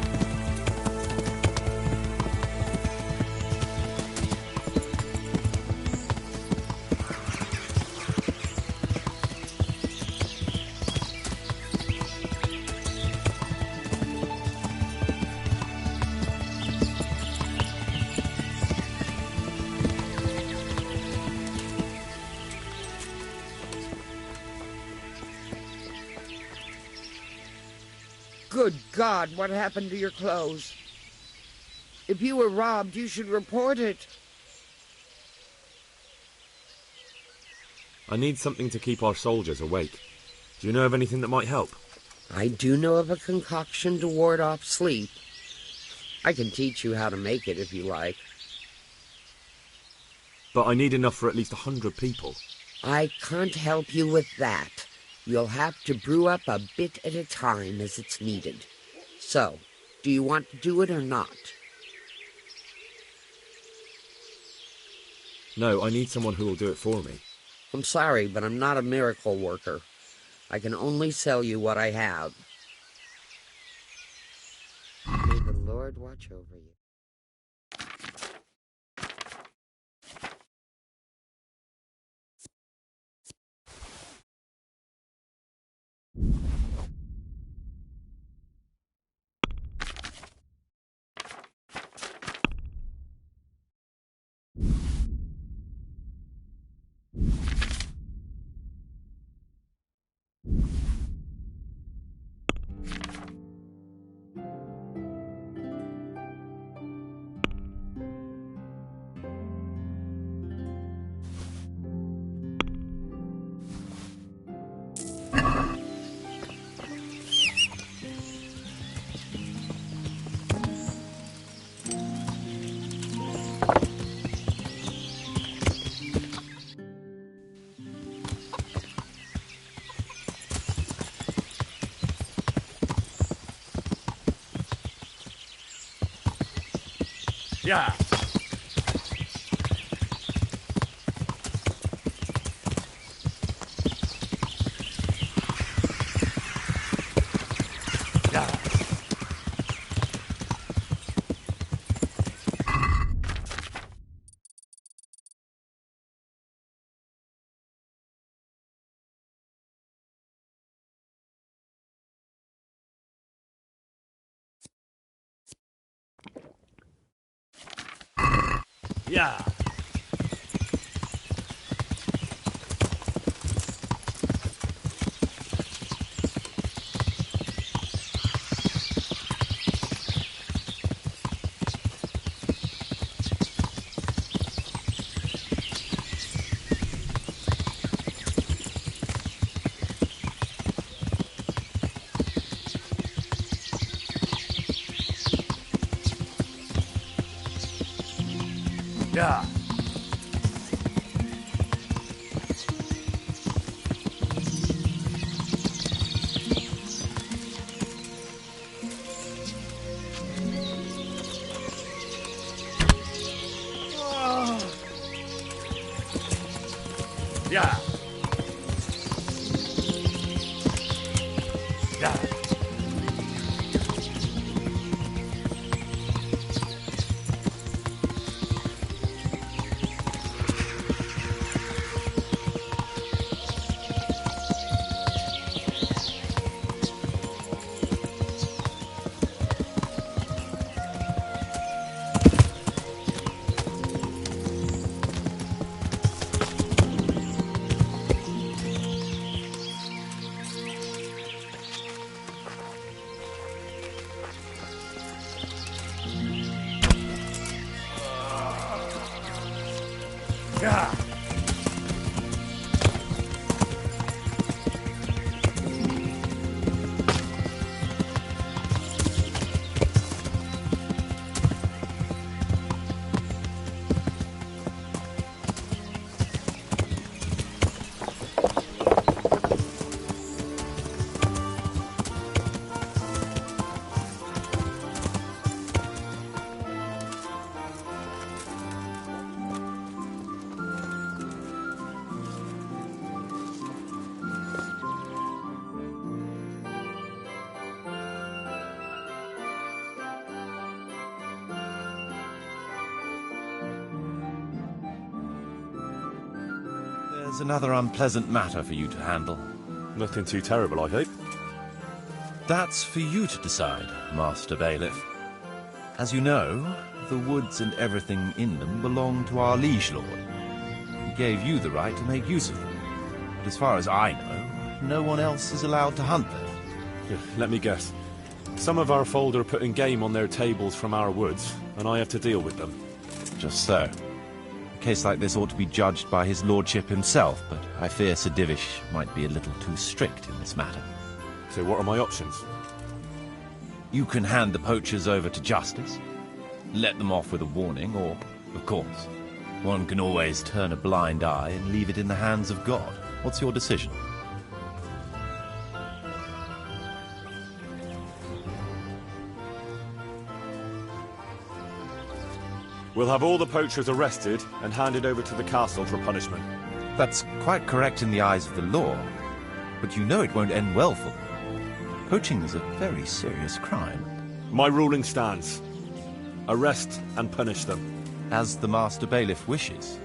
Good God, what happened to your clothes? If you were robbed, you should report it. I need something to keep our soldiers awake. Do you know of anything that might help? I do know of a concoction to ward off sleep. I can teach you how to make it if you like. But I need enough for at least 100 people. I can't help you with that. You'll have to brew up a bit at a time as it's needed. So, do you want to do it or not? No, I need someone who will do it for me. I'm sorry, but I'm not a miracle worker. I can only sell you what I have. May the Lord watch over you. Yeah. Yeah. Yeah. Yeah. Yeah. Yeah. Yeah. There's another unpleasant matter for you to handle. Nothing too terrible, I hope. That's for you to decide, Master Bailiff. As you know, the woods and everything in them belong to our liege lord. He gave you the right to make use of them. But as far as I know, no one else is allowed to hunt them. Yeah, let me guess. Some of our fold are putting game on their tables from our woods, and I have to deal with them. Just so. A case like this ought to be judged by his lordship himself, but I fear Sir Divish might be a little too strict in this matter. So what are my options? You can hand the poachers over to justice, let them off with a warning, or, of course, one can always turn a blind eye and leave it in the hands of God. What's your decision? We'll have all the poachers arrested and handed over to the castle for punishment. That's quite correct in the eyes of the law, but you know it won't end well for them. Poaching is a very serious crime. My ruling stands. Arrest and punish them. As the Master Bailiff wishes.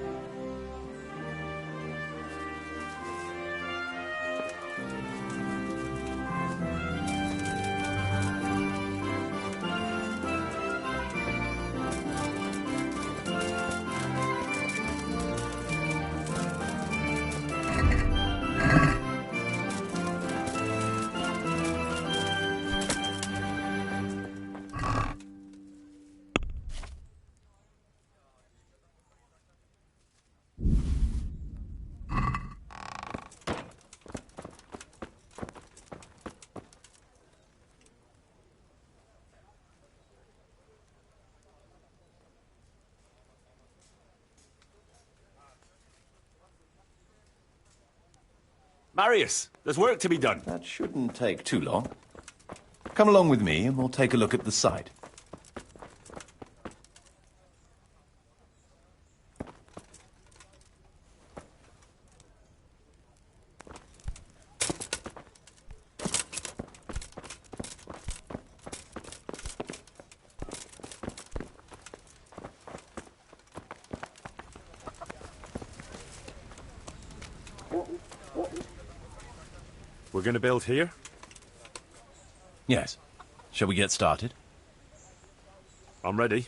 Marius, there's work to be done. That shouldn't take too long. Come along with me and we'll take a look at the site. We're going to build here? Yes. Shall we get started? I'm ready.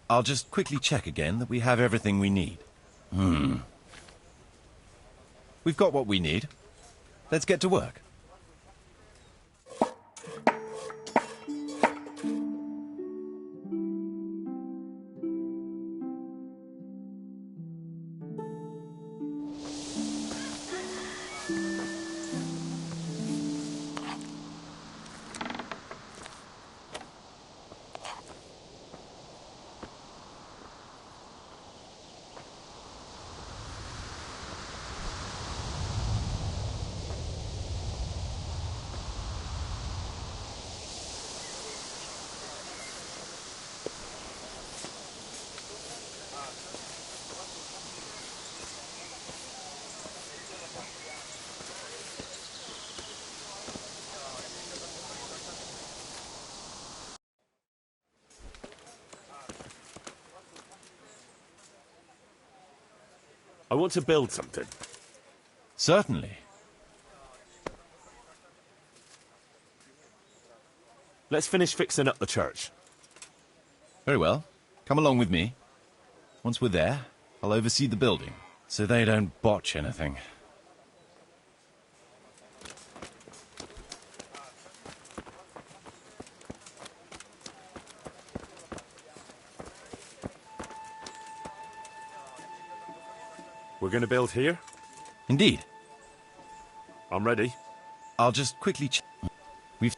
I'll just quickly check again that we have everything we need. We've got what we need. Let's get to work. I want to build something. Certainly. Let's finish fixing up the church. Very well. Come along with me. Once we're there, I'll oversee the building, so they don't botch anything. We're going to build here? Indeed. I'm ready. I'll just quickly check. We've...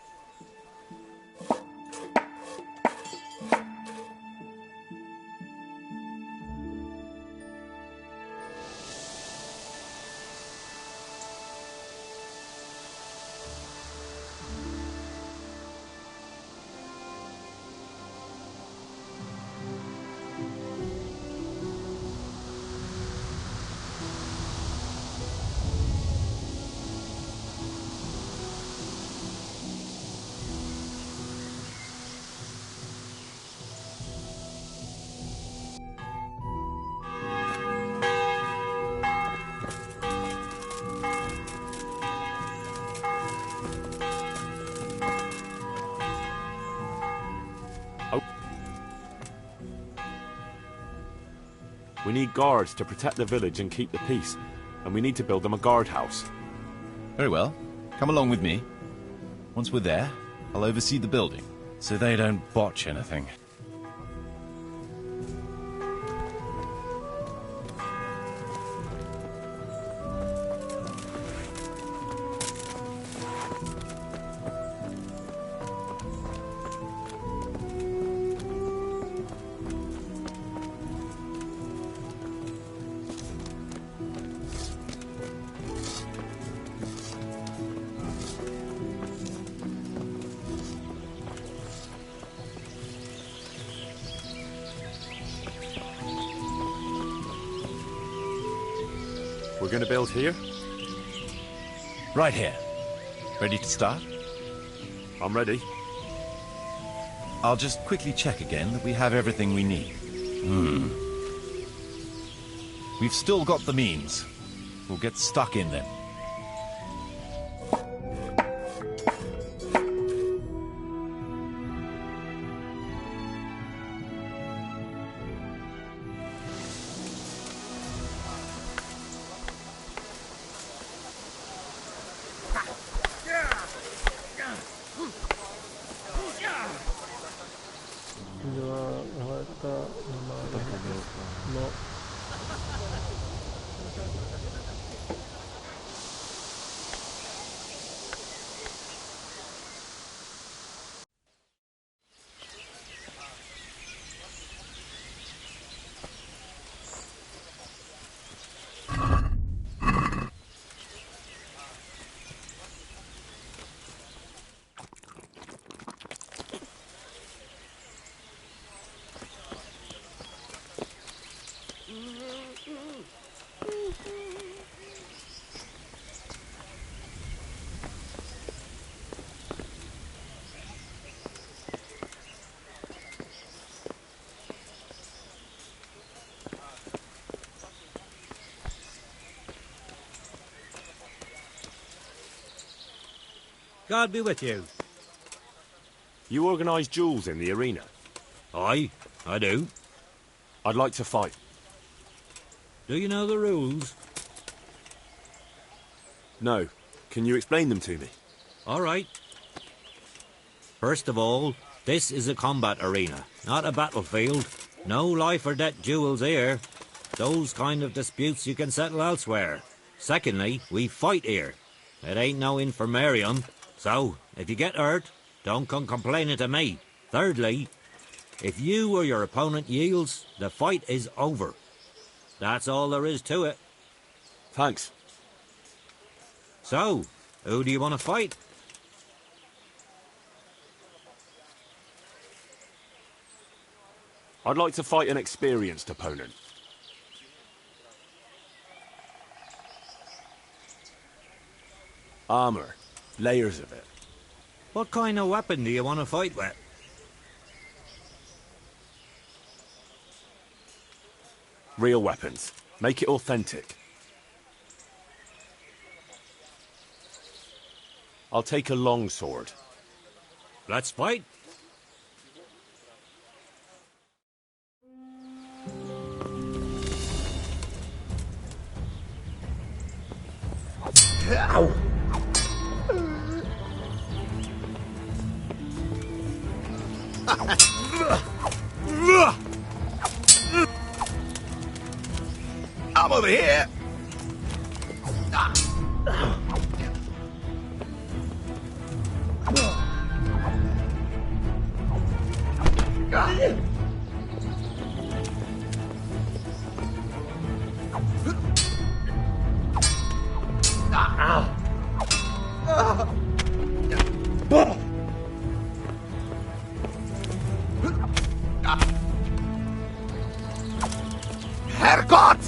We need guards to protect the village and keep the peace, and we need to build them a guardhouse. Very well. Come along with me. Once we're there, I'll oversee the building, so they don't botch anything. We're going to build here? Right here. Ready to start? I'm ready. I'll just quickly check again that we have everything we need. We've still got the means. We'll get stuck in then. God be with you. You organise duels in the arena? Aye, I do. I'd like to fight. Do you know the rules? No. Can you explain them to me? All right. First of all, this is a combat arena, not a battlefield. No life or death duels here. Those kind of disputes you can settle elsewhere. Secondly, we fight here. It ain't no infirmarium. So, if you get hurt, don't come complaining to me. Thirdly, if you or your opponent yields, the fight is over. That's all there is to it. Thanks. So, who do you want to fight? I'd like to fight an experienced opponent. Armour. Layers of it. What kind of weapon do you want to fight with? Real weapons. Make it authentic. I'll take a long sword. Let's fight. Ow! I'm over here. Herrgott!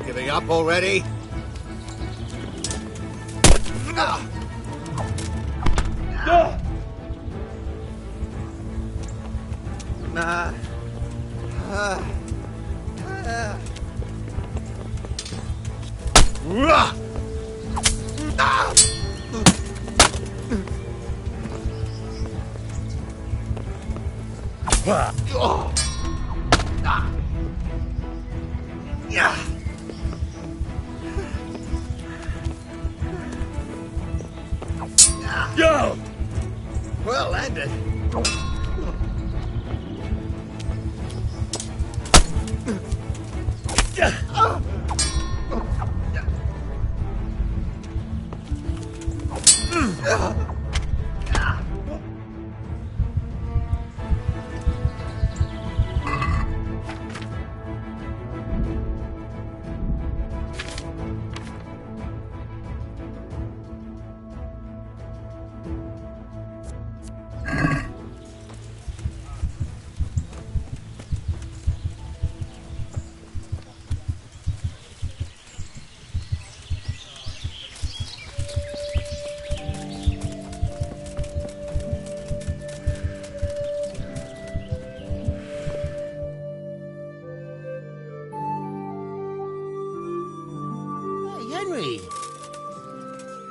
Giving up already? Yo! Well landed.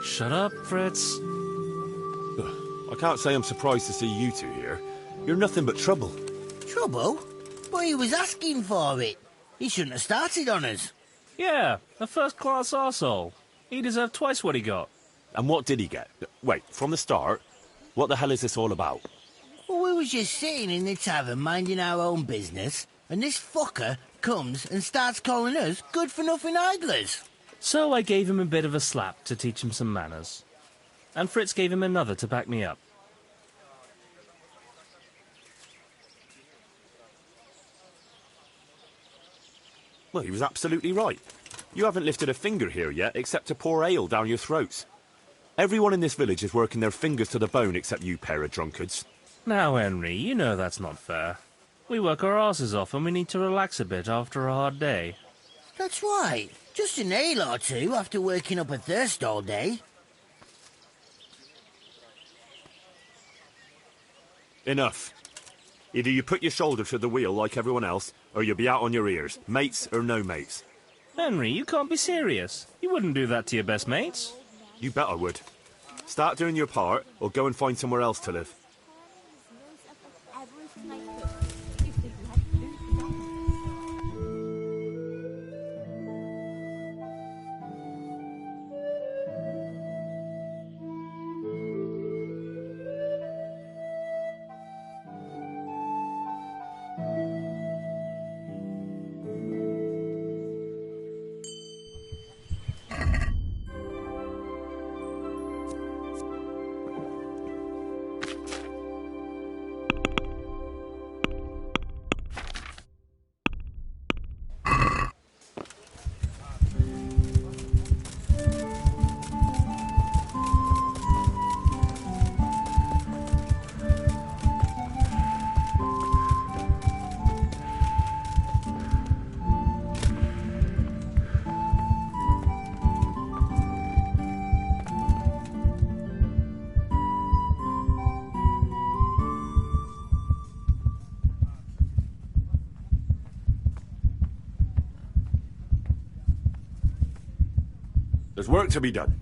Shut up, Fritz. I can't say I'm surprised to see you two here. You're nothing but trouble. Trouble? But he was asking for it. He shouldn't have started on us. Yeah, a first-class arsehole. He deserved twice what he got. And what did he get? Wait, from the start, what the hell is this all about? Well, we was just sitting in the tavern minding our own business, and this fucker comes and starts calling us good-for-nothing idlers. So I gave him a bit of a slap to teach him some manners. And Fritz gave him another to back me up. Well, he was absolutely right. You haven't lifted a finger here yet, except to pour ale down your throats. Everyone in this village is working their fingers to the bone except you pair of drunkards. Now, Henry, you know that's not fair. We work our asses off and we need to relax a bit after a hard day. That's right. Just an ale or two after working up a thirst all day. Enough. Either you put your shoulder to the wheel like everyone else, or you'll be out on your ears, mates or no mates. Henry, you can't be serious. You wouldn't do that to your best mates. You bet I would. Start doing your part, or go and find somewhere else to live. There's work to be done.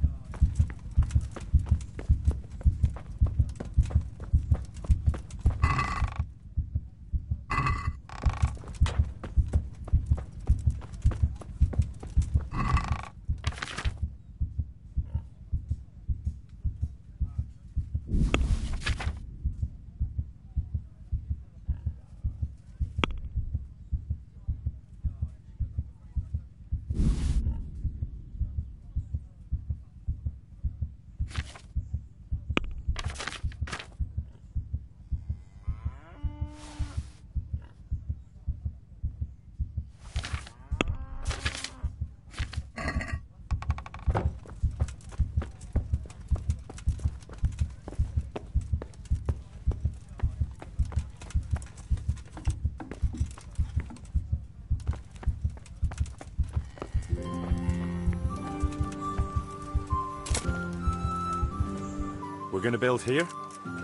We're going to build here?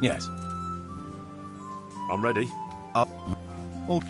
Yes. I'm ready. Up. Okay.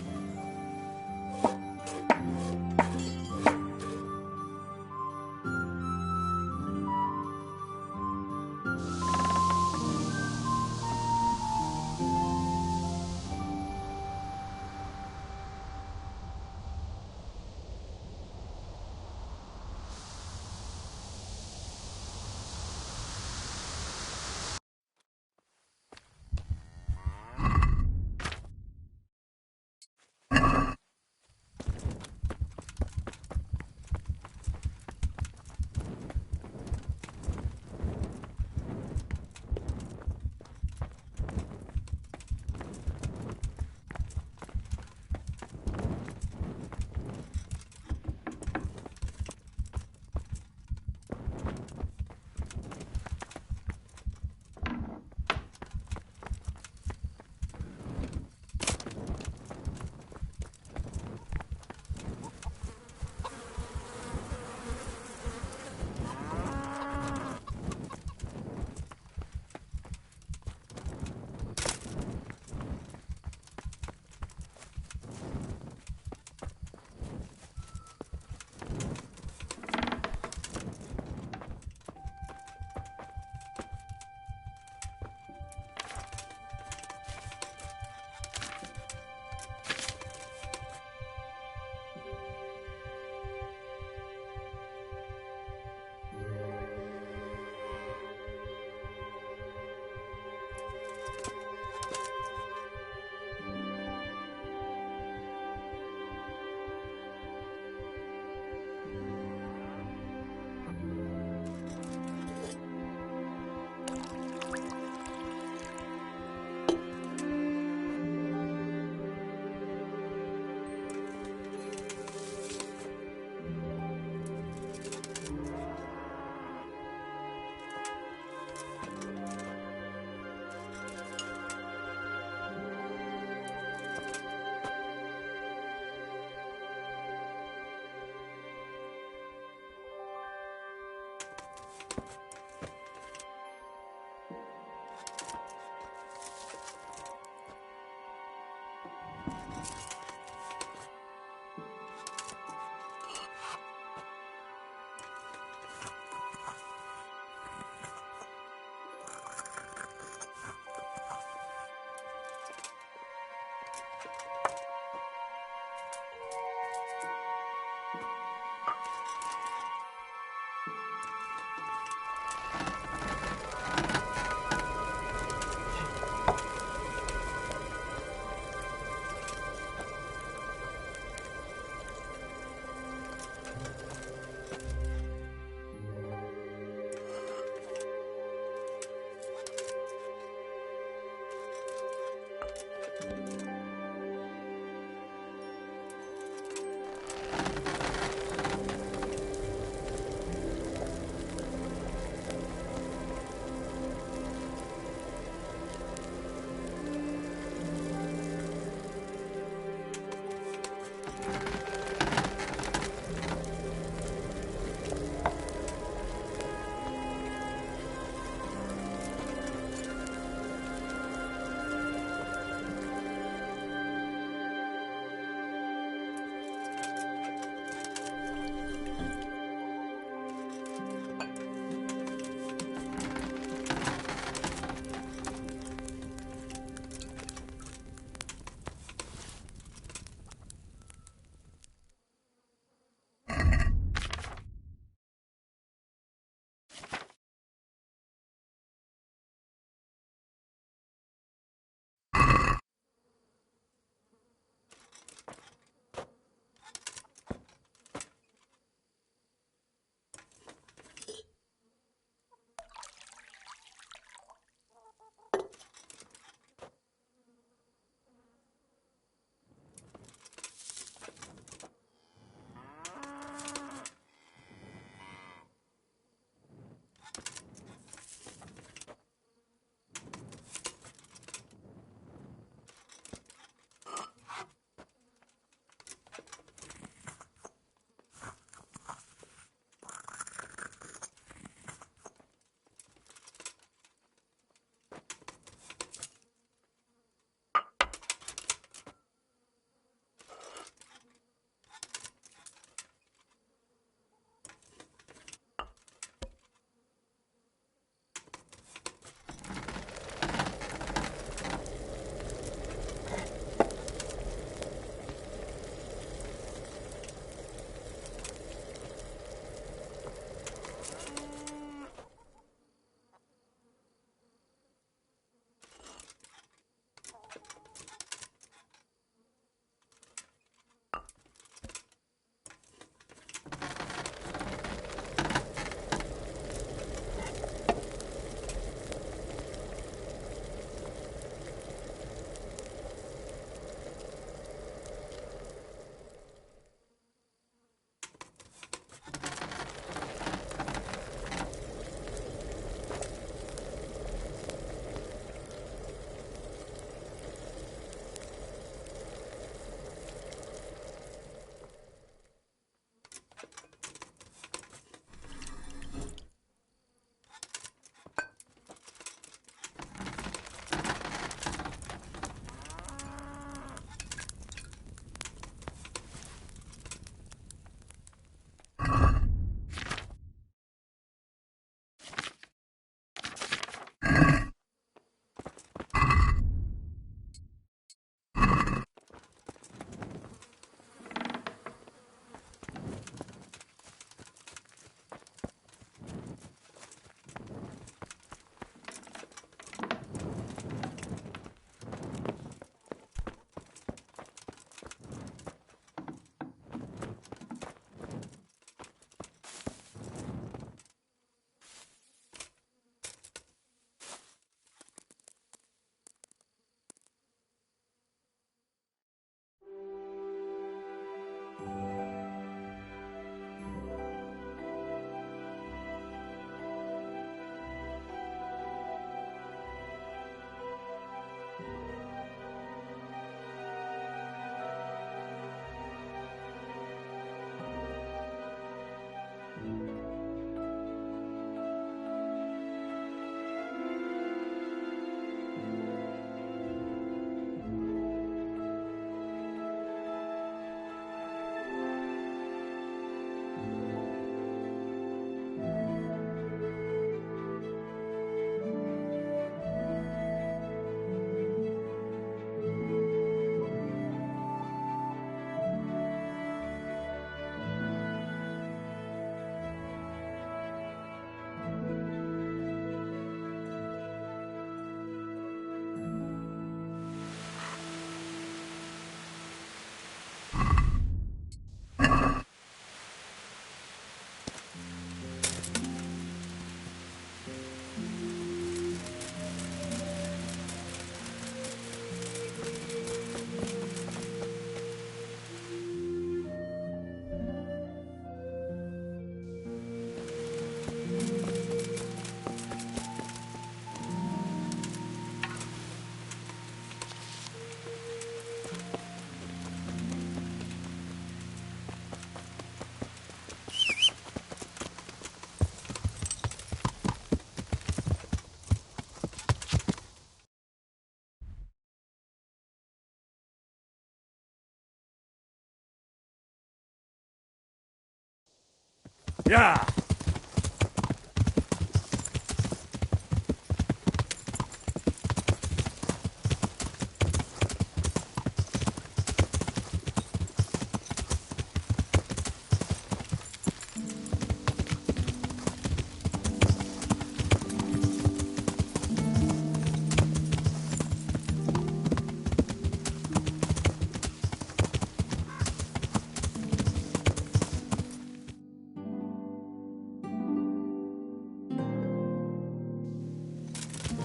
Yeah.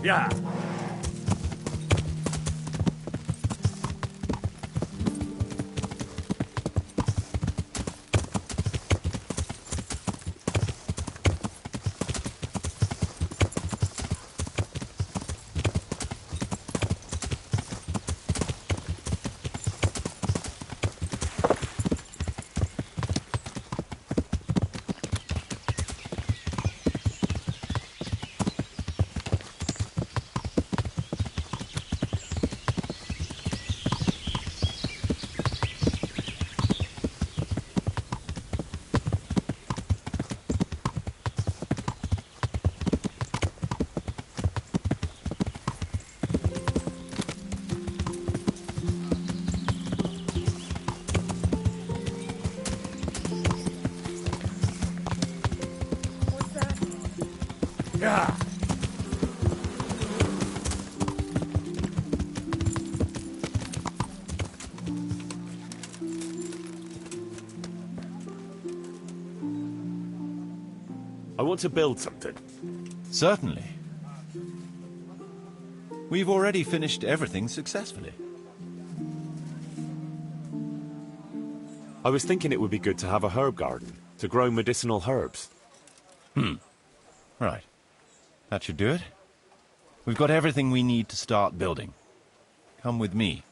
Yeah. Yeah. I want to build something. Certainly. We've already finished everything successfully. I was thinking it would be good to have a herb garden, to grow medicinal herbs. Right. That should do it. We've got everything we need to start building. Come with me.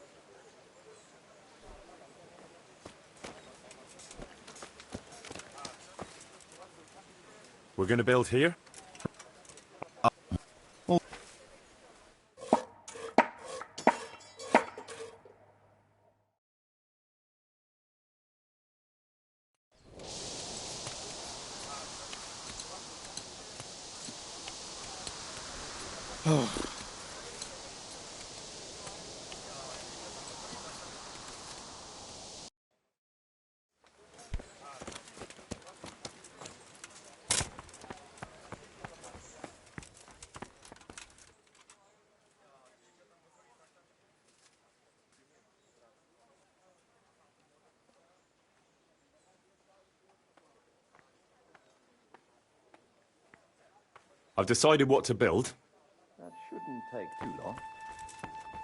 We're going to build here? I've decided what to build. That shouldn't take too long.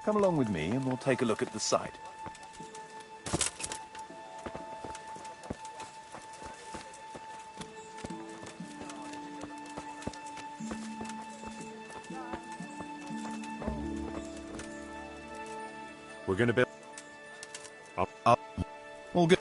Come along with me and we'll take a look at the site. We're going to build... Up. All good.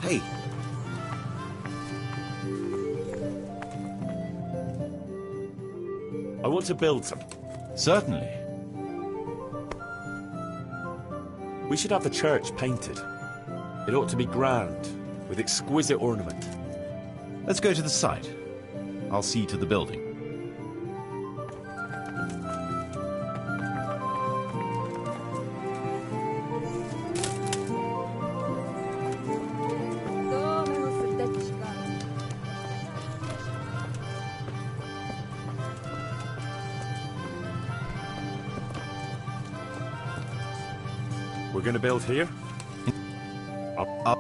Hey. I want to build some. Certainly. We should have the church painted. It ought to be grand, with exquisite ornament. Let's go to the site. I'll see to the building. We're going to build here? Up.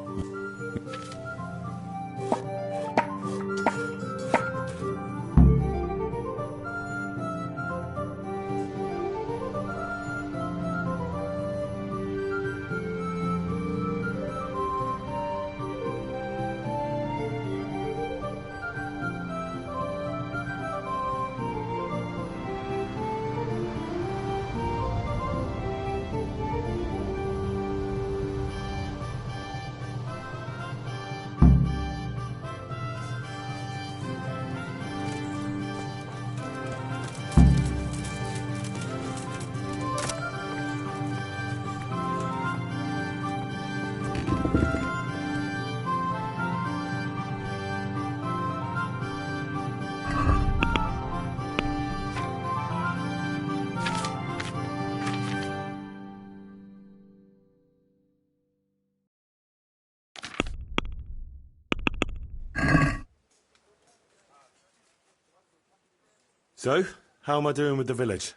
So, how am I doing with the village?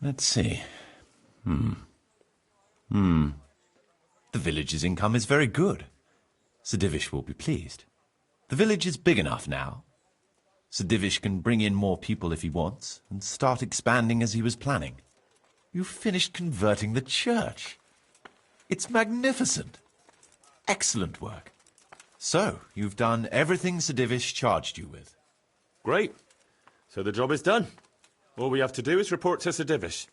Let's see. The village's income is very good. Sir Divish will be pleased. The village is big enough now. Sir Divish can bring in more people if he wants, and start expanding as he was planning. You've finished converting the church. It's magnificent. Excellent work. So, you've done everything Sir Divish charged you with. Great. So the job is done. All we have to do is report to Sir Divish.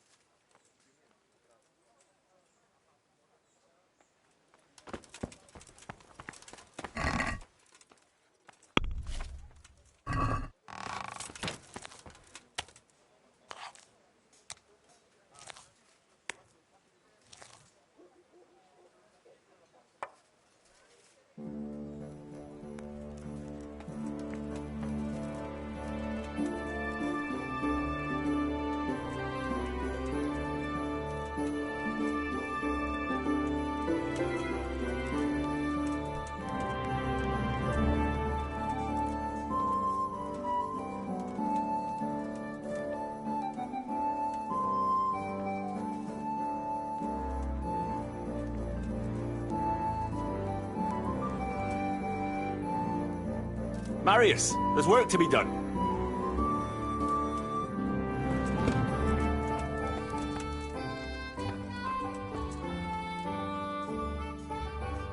Marius, there's work to be done.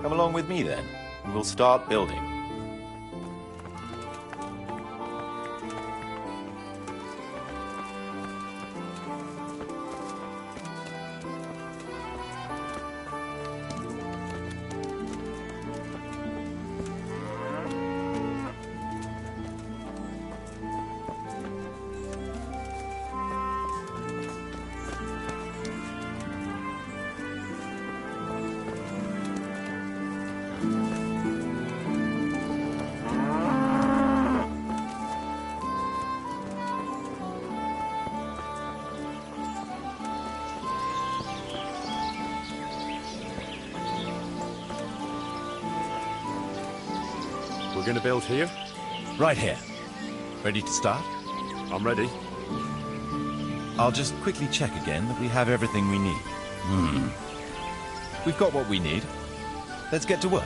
Come along with me then, and we'll start building. We're going to build here? Right here. Ready to start? I'm ready. I'll just quickly check again that we have everything we need. We've got what we need. Let's get to work.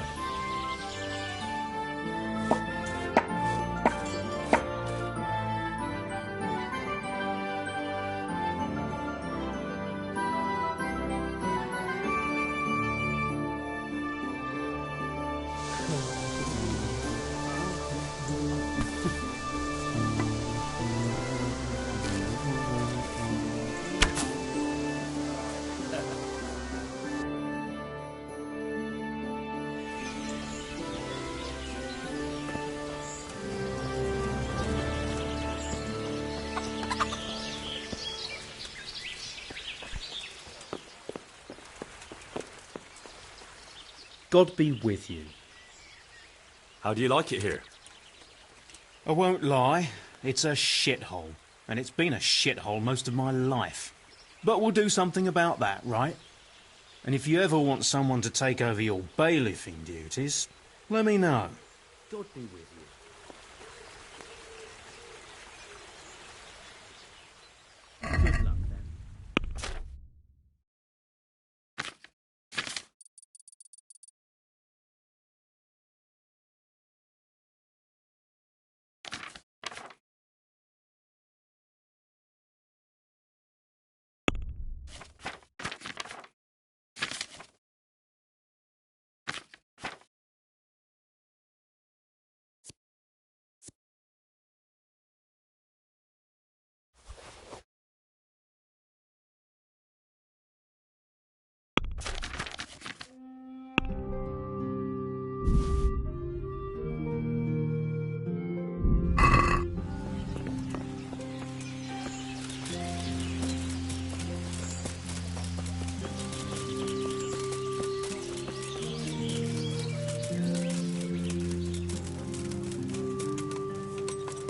God be with you. How do you like it here? I won't lie, it's a shithole. And it's been a shithole most of my life. But we'll do something about that, right? And if you ever want someone to take over your bailiffing duties, let me know. God be with you. Good luck, then.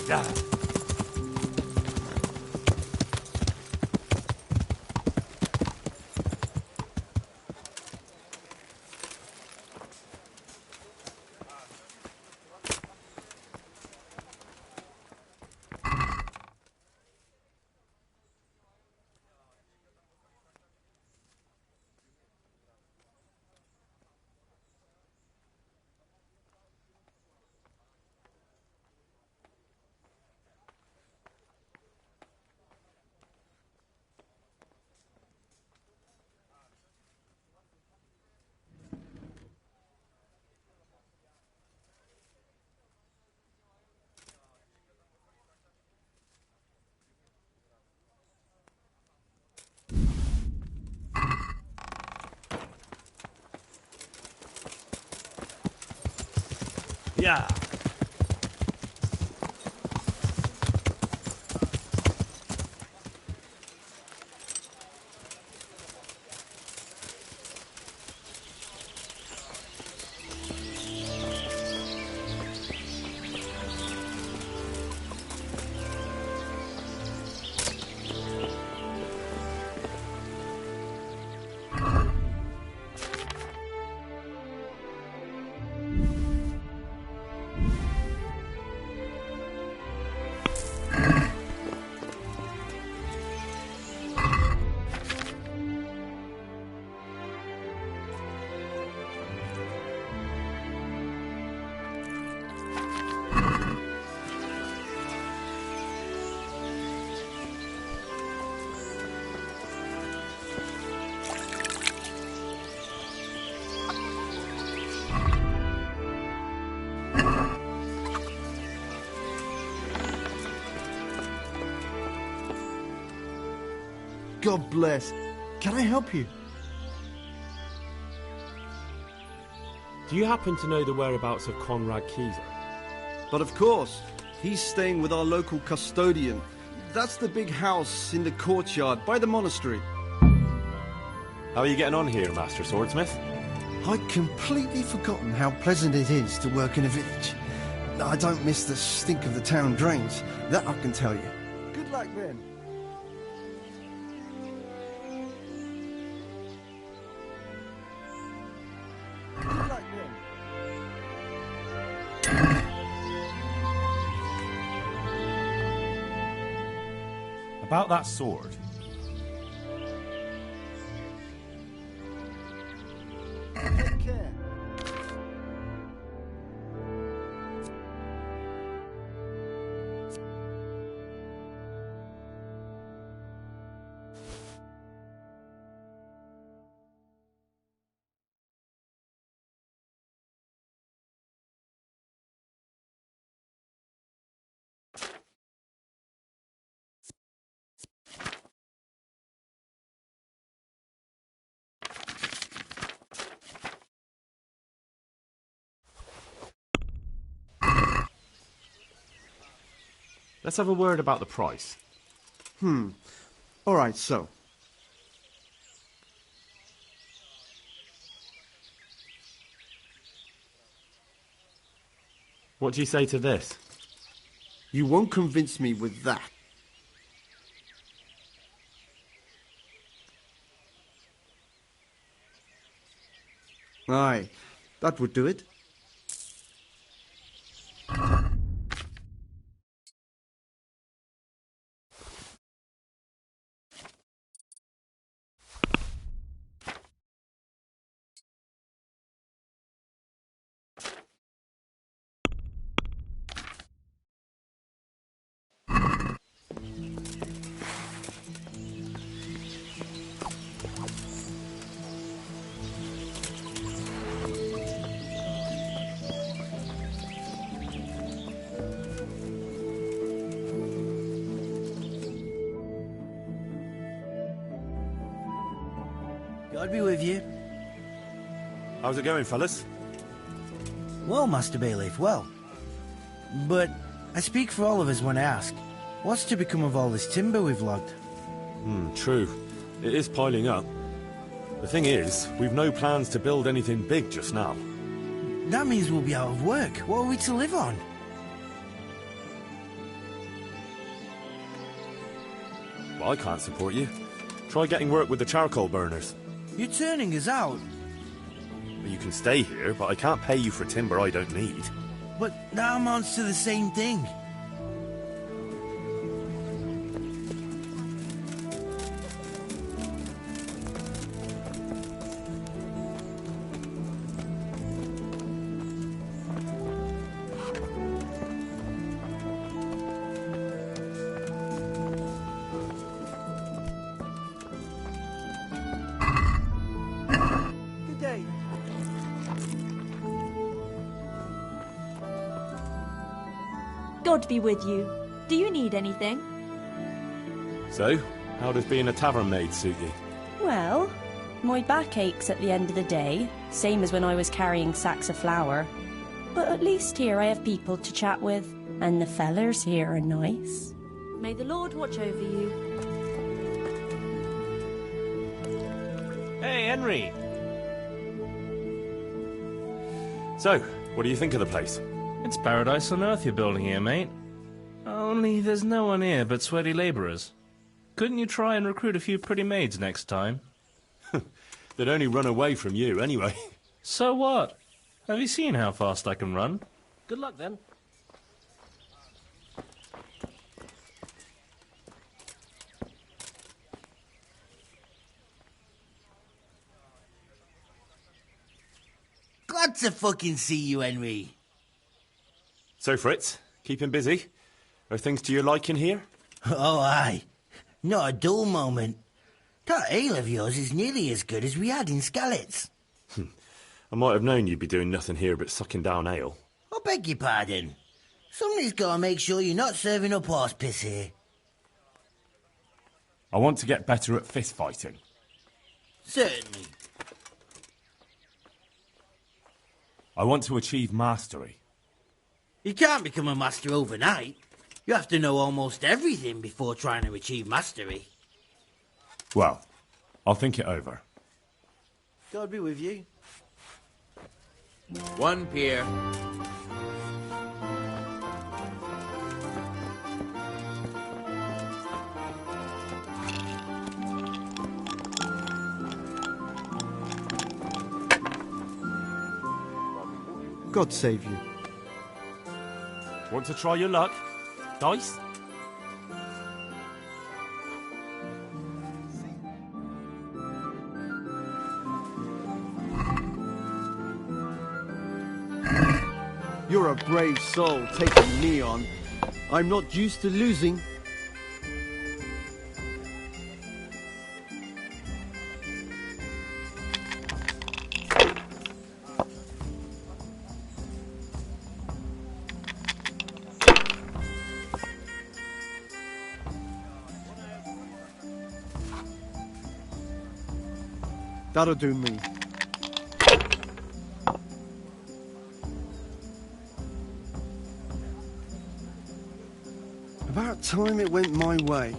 Yeah. Yeah. God bless. Can I help you? Do you happen to know the whereabouts of Conrad Keyser? But of course. He's staying with our local custodian. That's the big house in the courtyard by the monastery. How are you getting on here, Master Swordsmith? I'd completely forgotten how pleasant it is to work in a village. I don't miss the stink of the town drains. That I can tell you. Good luck then. About that sword. Take care. Let's have a word about the price. All right, so. What do you say to this? You won't convince me with that. Aye, that would do it. God be with you. How's it going, fellas? Well, Master Bailiff, well. But I speak for all of us when I ask, what's to become of all this timber we've logged? True. It is piling up. The thing is, we've no plans to build anything big just now. That means we'll be out of work. What are we to live on? Well, I can't support you. Try getting work with the charcoal burners. You're turning us out. You can stay here, but I can't pay you for timber I don't need. But that amounts to the same thing. God be with you. Do you need anything? So, how does being a tavern maid suit you? Well, my back aches at the end of the day, same as when I was carrying sacks of flour. But at least here I have people to chat with, and the fellers here are nice. May the Lord watch over you. Hey, Henry! So, what do you think of the place? It's paradise on earth you're building here, mate. Only there's no one here but sweaty labourers. Couldn't you try and recruit a few pretty maids next time? They'd only run away from you, anyway. So what? Have you seen how fast I can run? Good luck, then. Glad to fucking see you, Henry. So, Fritz, keeping busy? Are things to your liking here? Oh, aye. Not a dull moment. That ale of yours is nearly as good as we had in Skalitz. I might have known you'd be doing nothing here but sucking down ale. I beg your pardon. Somebody's got to make sure you're not serving up horse piss here. I want to get better at fist fighting. Certainly. I want to achieve mastery. You can't become a master overnight. You have to know almost everything before trying to achieve mastery. Well, I'll think it over. God be with you. One pier. God save you. Want to try your luck? Dice? You're a brave soul taking me on. I'm not used to losing. That'll do me. About time it went my way.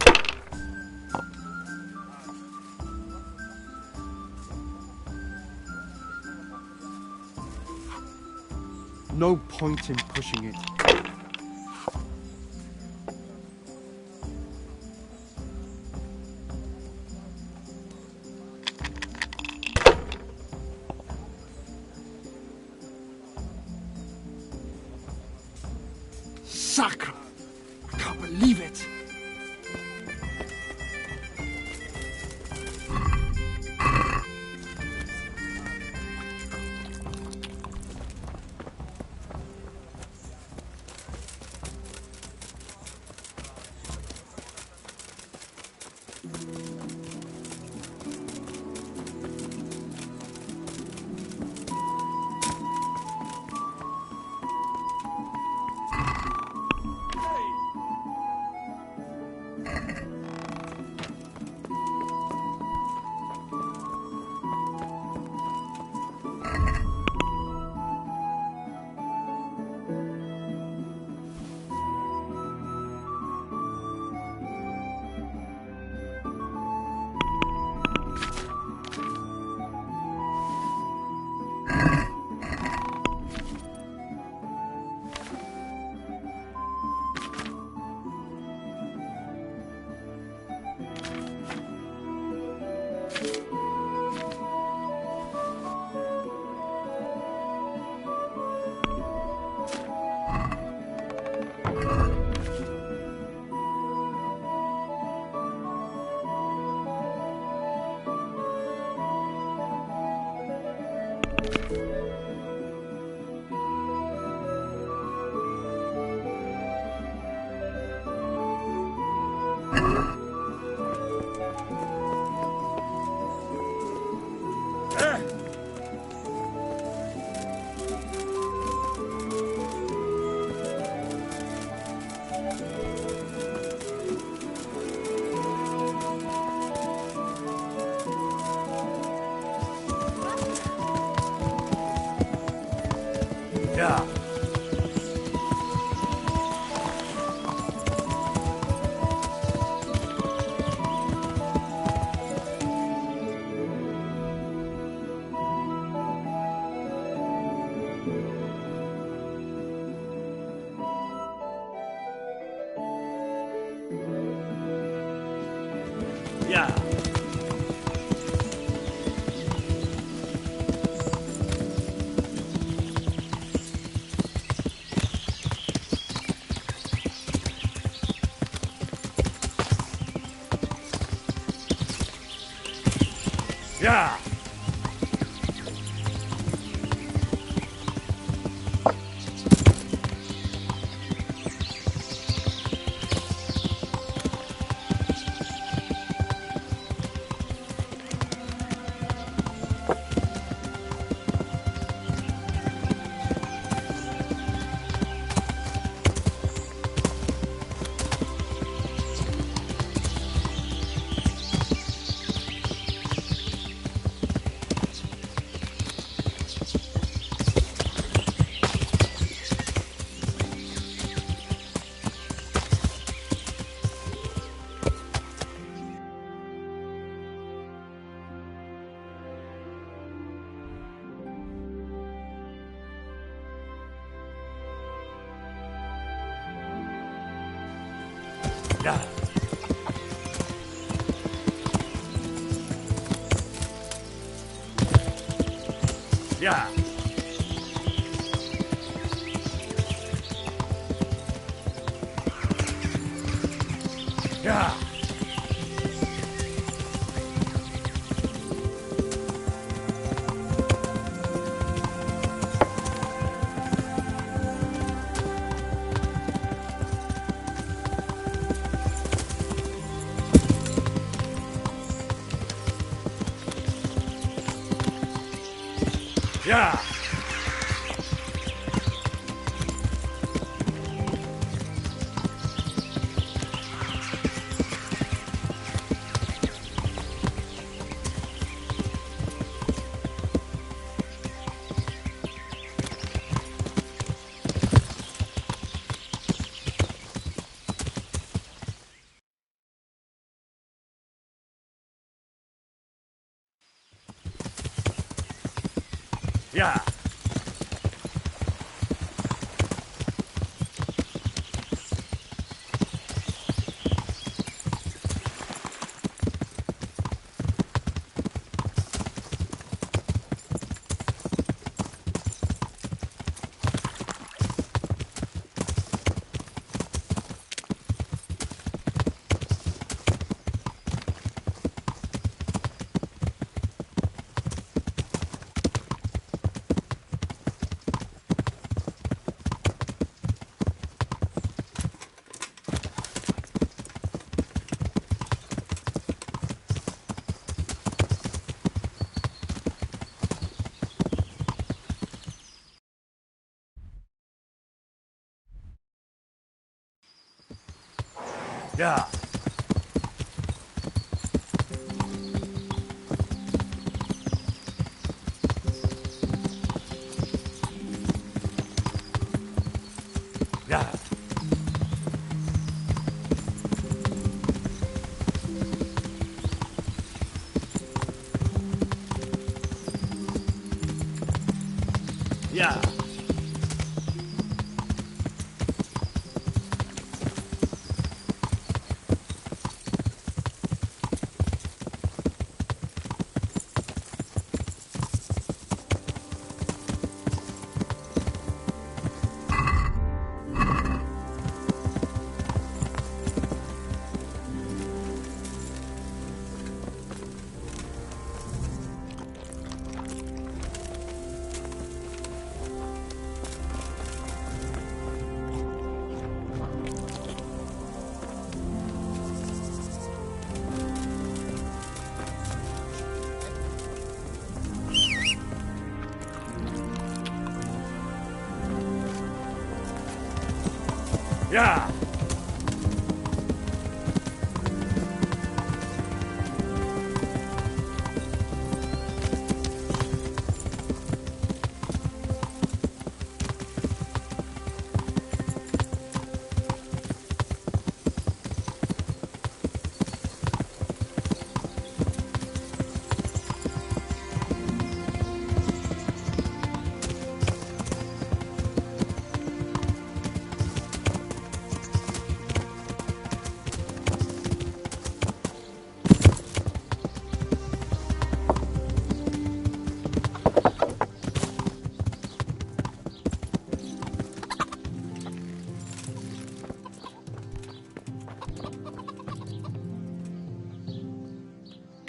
No point in pushing it. Sacre! I can't believe it! Yeah. Yeah. Yeah. Yeah. Yeah. Yeah. Yeah. Yeah. Yeah. Yeah. Yeah.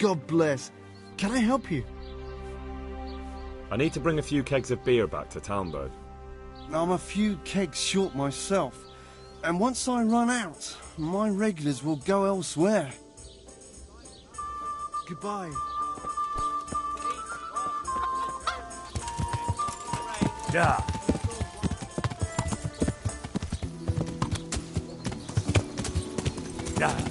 God bless. Can I help you? I need to bring a few kegs of beer back to Townburg. I'm a few kegs short myself. And once I run out, my regulars will go elsewhere. Goodbye. Yeah. Yeah.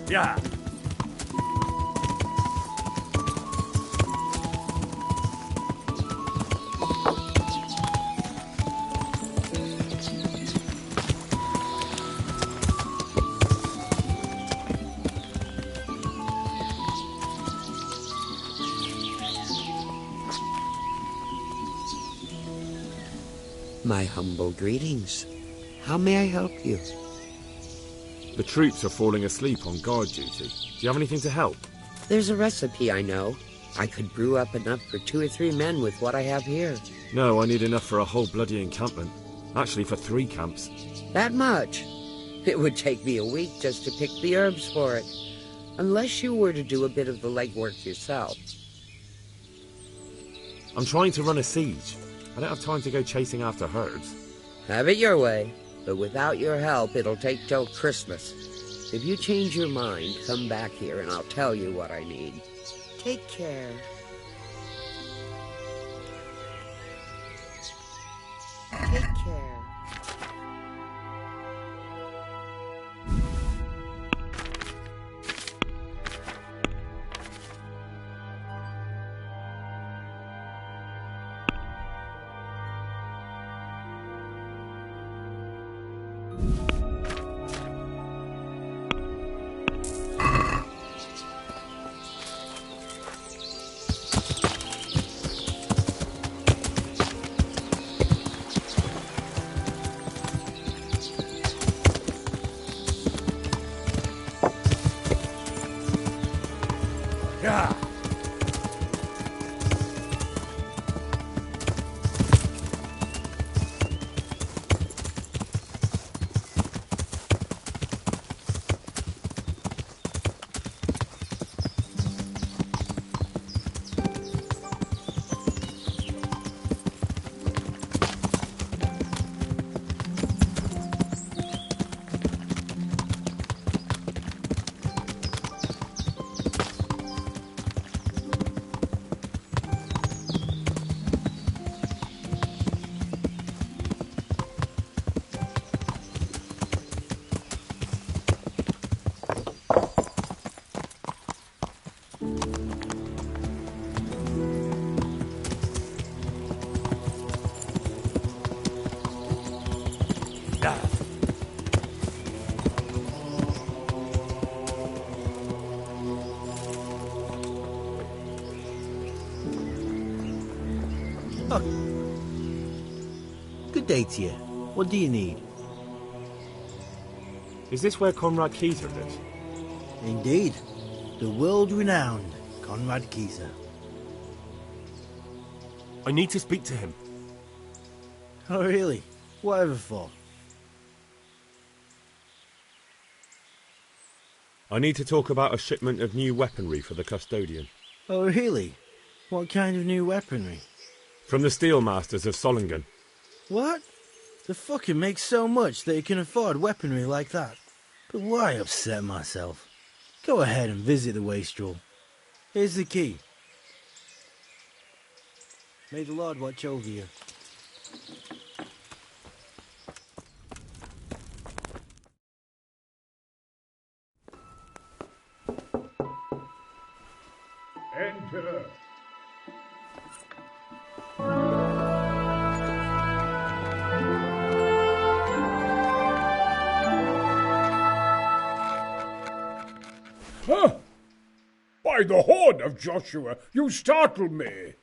Yeah. My humble greetings. How may I help you? The troops are falling asleep on guard duty. Do you have anything to help? There's a recipe I know. I could brew up enough for 2 or 3 men with what I have here. No, I need enough for a whole bloody encampment. Actually, for 3 camps. That much? It would take me a week just to pick the herbs for it. Unless you were to do a bit of the legwork yourself. I'm trying to run a siege. I don't have time to go chasing after herbs. Have it your way, but without your help, it'll take till Christmas. If you change your mind, come back here and I'll tell you what I need. Take care. Take care. Yeah. Oh. Good day to you. What do you need? Is this where Conrad Keyser lives? Indeed. The world-renowned Conrad Keyser. I need to speak to him. Oh, really? Whatever for? I need to talk about a shipment of new weaponry for the custodian. Oh, really? What kind of new weaponry? From the Steelmasters of Solingen. What? The fucker makes so much that he can afford weaponry like that. But why upset myself? Go ahead and visit the wastrel. Here's the key. May the Lord watch over you. Enter. Huh? By the horn of Joshua, you startled me.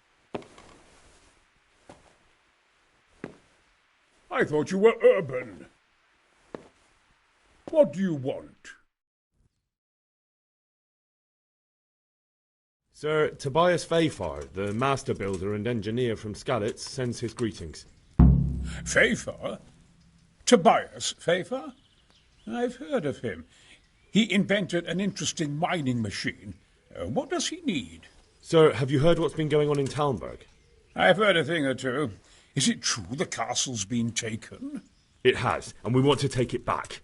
I thought you were urban. What do you want? Sir Tobias Fayfar, the master builder and engineer from Skalitz, sends his greetings. Fayfar? Tobias Fayfar? I've heard of him. He invented an interesting mining machine. What does he need? Sir, have you heard what's been going on in Talmberg? I've heard a thing or two. Is it true the castle's been taken? It has, and we want to take it back.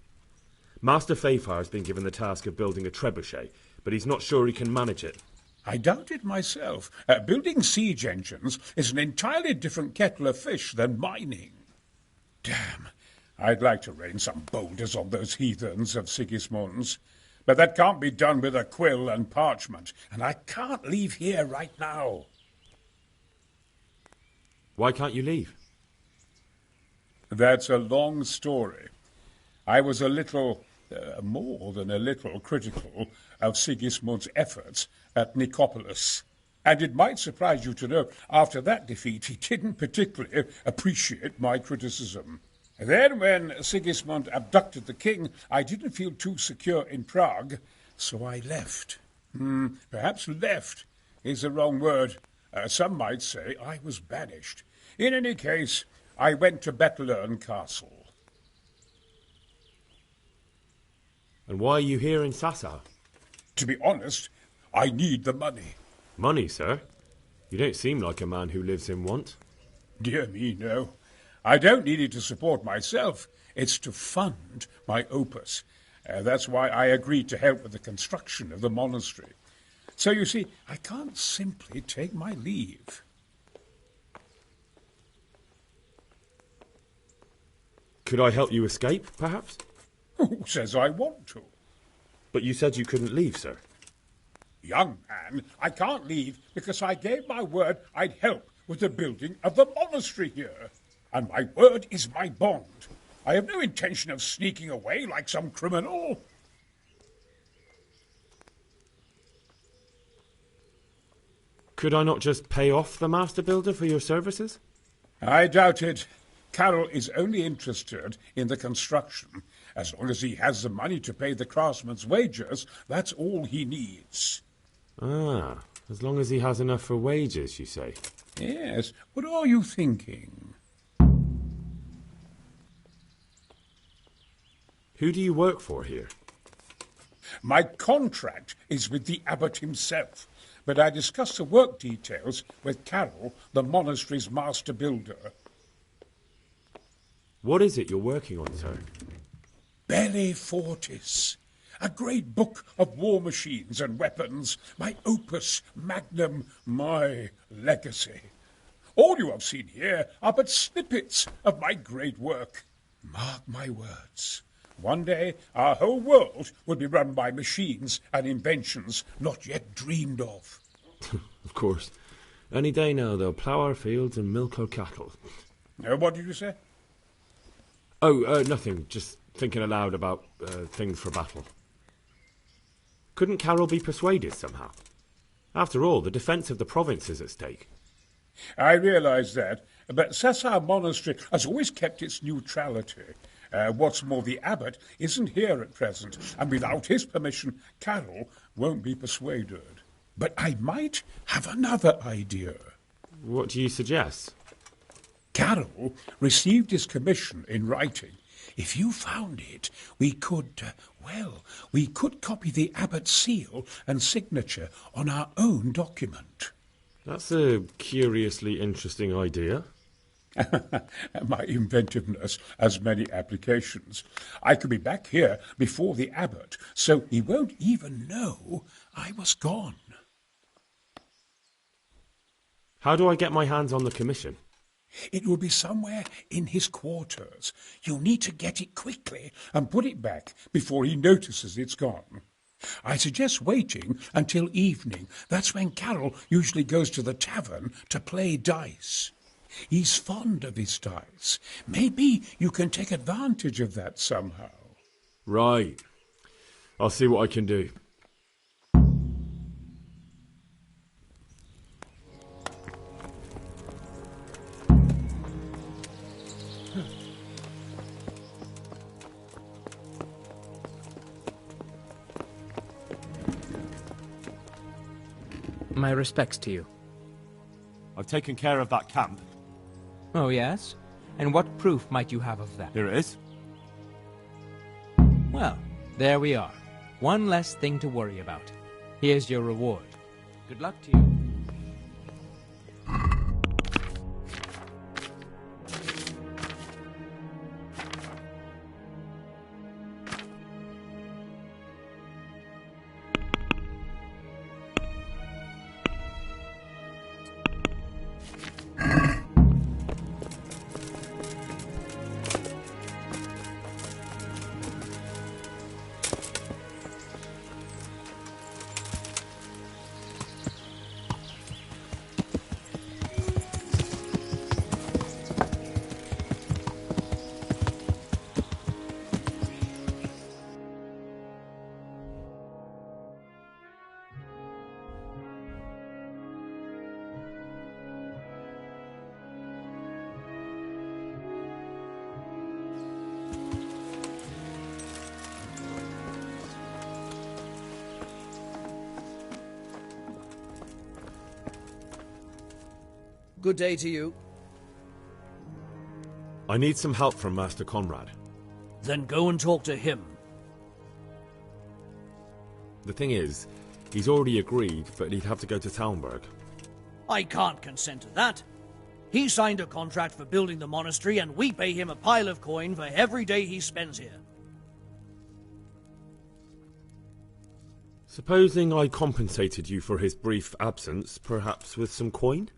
Master Fayfar has been given the task of building a trebuchet, but he's not sure he can manage it. I doubt it myself. Building siege engines is an entirely different kettle of fish than mining. Damn, I'd like to rain some boulders on those heathens of Sigismund's. But that can't be done with a quill and parchment, and I can't leave here right now. Why can't you leave? That's a long story. I was a little, more than a little, critical of Sigismund's efforts at Nicopolis. And it might surprise you to know, after that defeat, he didn't particularly appreciate my criticism. Then, when Sigismund abducted the king, I didn't feel too secure in Prague, so I left. Perhaps left is the wrong word. Some might say I was banished. In any case, I went to Bettelern Castle. And why are you here in Sassa? To be honest, I need the money. Money, sir? You don't seem like a man who lives in want. Dear me, no. I don't need it to support myself. It's to fund my opus. That's why I agreed to help with the construction of the monastery. So, you see, I can't simply take my leave. Could I help you escape, perhaps? Who says I want to? But you said you couldn't leave, sir. Young man, I can't leave because I gave my word I'd help with the building of the monastery here. And my word is my bond. I have no intention of sneaking away like some criminal. Could I not just pay off the master builder for your services? I doubt it. Carroll is only interested in the construction. As long as he has the money to pay the craftsmen's wages, that's all he needs. Ah, as long as he has enough for wages, you say? Yes. What are you thinking? Who do you work for here? My contract is with the abbot himself, but I discussed the work details with Carroll, the monastery's master builder. What is it you're working on, sir? Belli Fortis, a great book of war machines and weapons, my opus magnum, my legacy. All you have seen here are but snippets of my great work. Mark my words. One day our whole world will be run by machines and inventions not yet dreamed of. Of course. Any day now they'll plough our fields and milk our cattle. What did you say? Oh, nothing. Just thinking aloud about things for battle. Couldn't Carroll be persuaded somehow? After all, the defence of the province is at stake. I realise that, but Sassa Monastery has always kept its neutrality. What's more, the abbot isn't here at present, and without his permission, Carroll won't be persuaded. But I might have another idea. What do you suggest? Carroll received his commission in writing. If you found it, we could copy the abbot's seal and signature on our own document. That's a curiously interesting idea. My inventiveness has many applications. I could be back here before the abbot, so he won't even know I was gone. How do I get my hands on the commission? It will be somewhere in his quarters. You'll need to get it quickly and put it back before he notices it's gone. I suggest waiting until evening. That's when Carroll usually goes to the tavern to play dice. He's fond of his dice. Maybe you can take advantage of that somehow. Right. I'll see what I can do. My respects to you. I've taken care of that camp. Oh, yes? And what proof might you have of that? Here it is. Well, there we are. One less thing to worry about. Here's your reward. Good luck to you. Good day to you. I need some help from Master Conrad. Then go and talk to him. The thing is, he's already agreed, but he'd have to go to Talmberg. I can't consent to that. He signed a contract for building the monastery, and we pay him a pile of coin for every day he spends here. Supposing I compensated you for his brief absence, perhaps with some coin?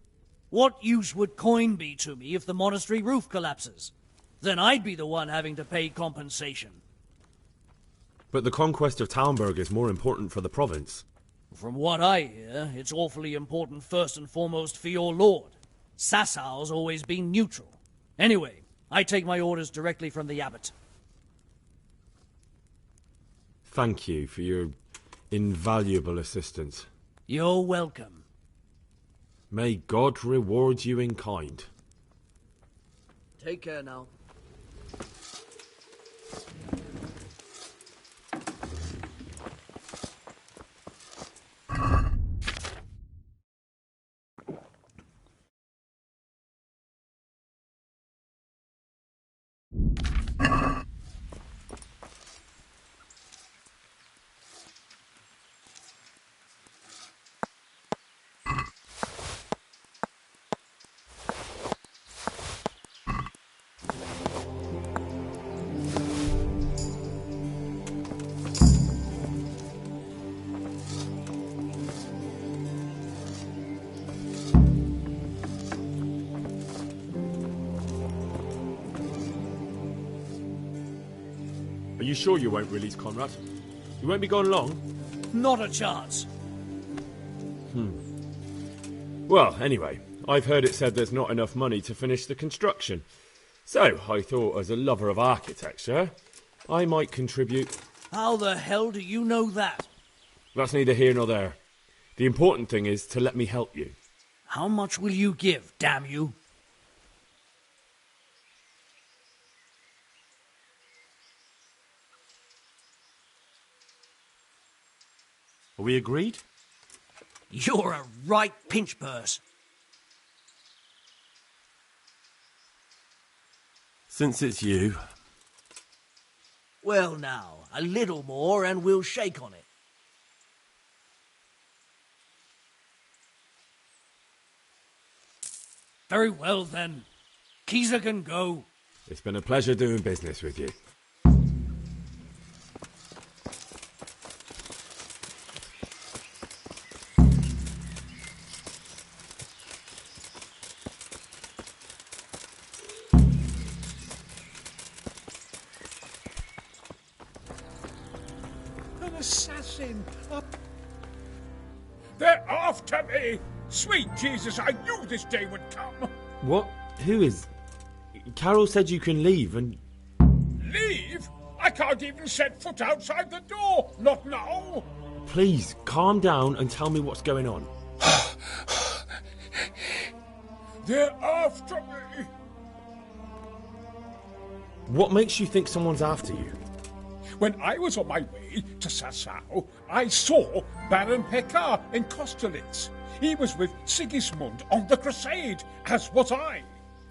What use would coin be to me if the monastery roof collapses? Then I'd be the one having to pay compensation. But the conquest of Talmberg is more important for the province. From what I hear, it's awfully important first and foremost for your lord. Sassau's always been neutral. Anyway, I take my orders directly from the abbot. Thank you for your invaluable assistance. You're welcome. May God reward you in kind. Take care now. Are you sure you won't release Conrad? You won't be gone long? Not a chance. Well, anyway, I've heard it said there's not enough money to finish the construction. So, I thought as a lover of architecture, I might contribute. How the hell do you know that? That's neither here nor there. The important thing is to let me help you. How much will you give, damn you? Are we agreed? You're a right pinch purse. Since it's you. Well now, a little more and we'll shake on it. Very well then. Keezer can go. It's been a pleasure doing business with you. An assassin! They're after me! Sweet Jesus, I knew this day would come! What? Who is... Carol said you can leave and... Leave? I can't even set foot outside the door! Not now! Please, calm down and tell me what's going on. They're after me! What makes you think someone's after you? When I was on my way to Sasau, I saw Baron Pekar in Kosterlitz. He was with Sigismund on the crusade, as was I.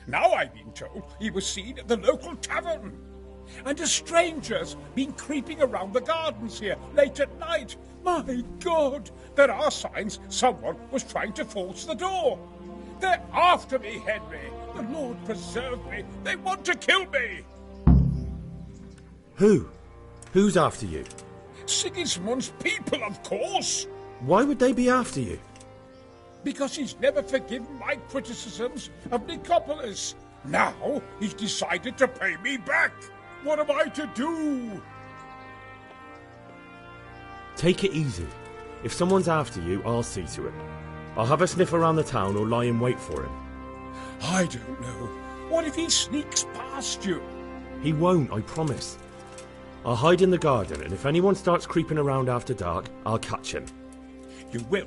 Now I've been told he was seen at the local tavern. And a stranger's been creeping around the gardens here late at night. My God, there are signs someone was trying to force the door. They're after me, Henry. The Lord preserve me. They want to kill me. Who? Who's after you? Sigismund's people, of course. Why would they be after you? Because he's never forgiven my criticisms of Nicopolis. Now he's decided to pay me back. What am I to do? Take it easy. If someone's after you, I'll see to it. I'll have a sniff around the town or lie in wait for him. I don't know. What if he sneaks past you? He won't, I promise. I'll hide in the garden, and if anyone starts creeping around after dark, I'll catch him. You will,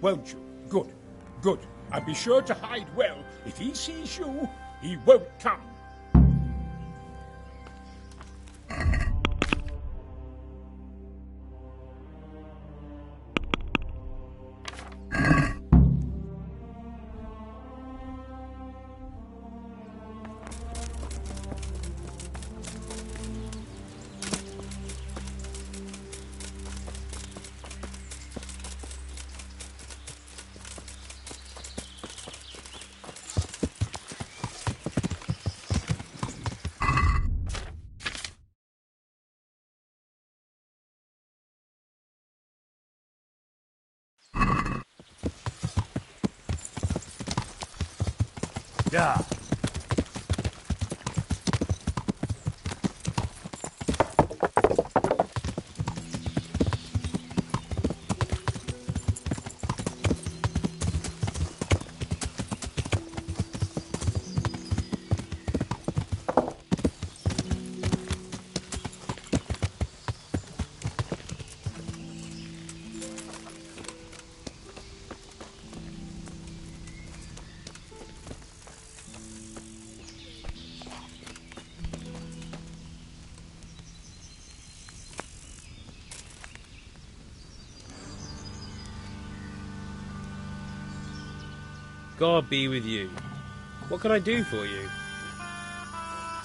won't you? Good, good. And be sure to hide well. If he sees you, he won't come. Yeah. God be with you. What can I do for you?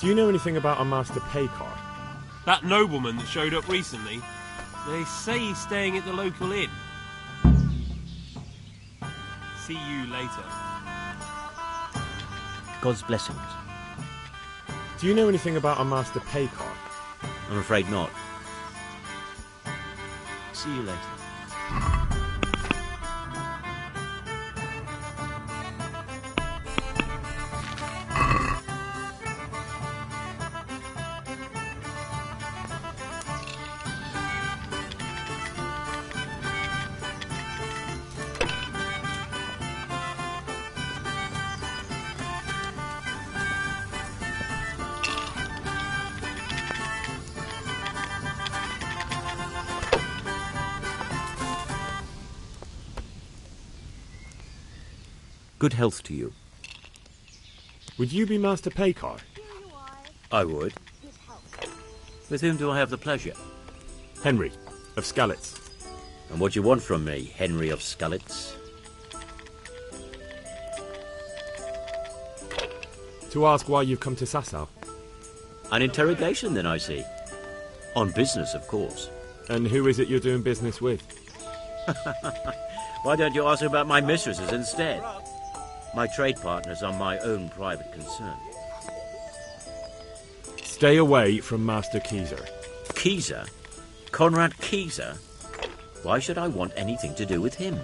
Do you know anything about a Master Pekar? That nobleman that showed up recently? They say he's staying at the local inn. See you later. God's blessings. Do you know anything about a Master Pekar? I'm afraid not. See you later. Good health to you. Would you be Master Pekar? I would. With whom do I have the pleasure? Henry, of Skalitz. And what do you want from me, Henry of Skalitz? To ask why you've come to Sasau. An interrogation, then, I see. On business, of course. And who is it you're doing business with? Why don't you ask about my mistresses instead? My trade partners are my own private concern. Stay away from Master Kieser. Kieser? Conrad Kieser? Why should I want anything to do with him?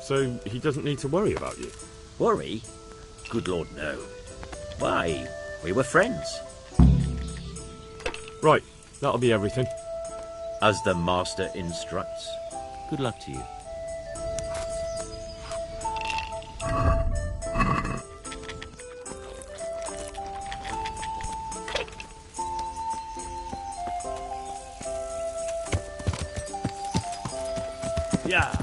So he doesn't need to worry about you? Worry? Good Lord, no. Why? We were friends. Right, that'll be everything. As the Master instructs. Good luck to you. Yeah.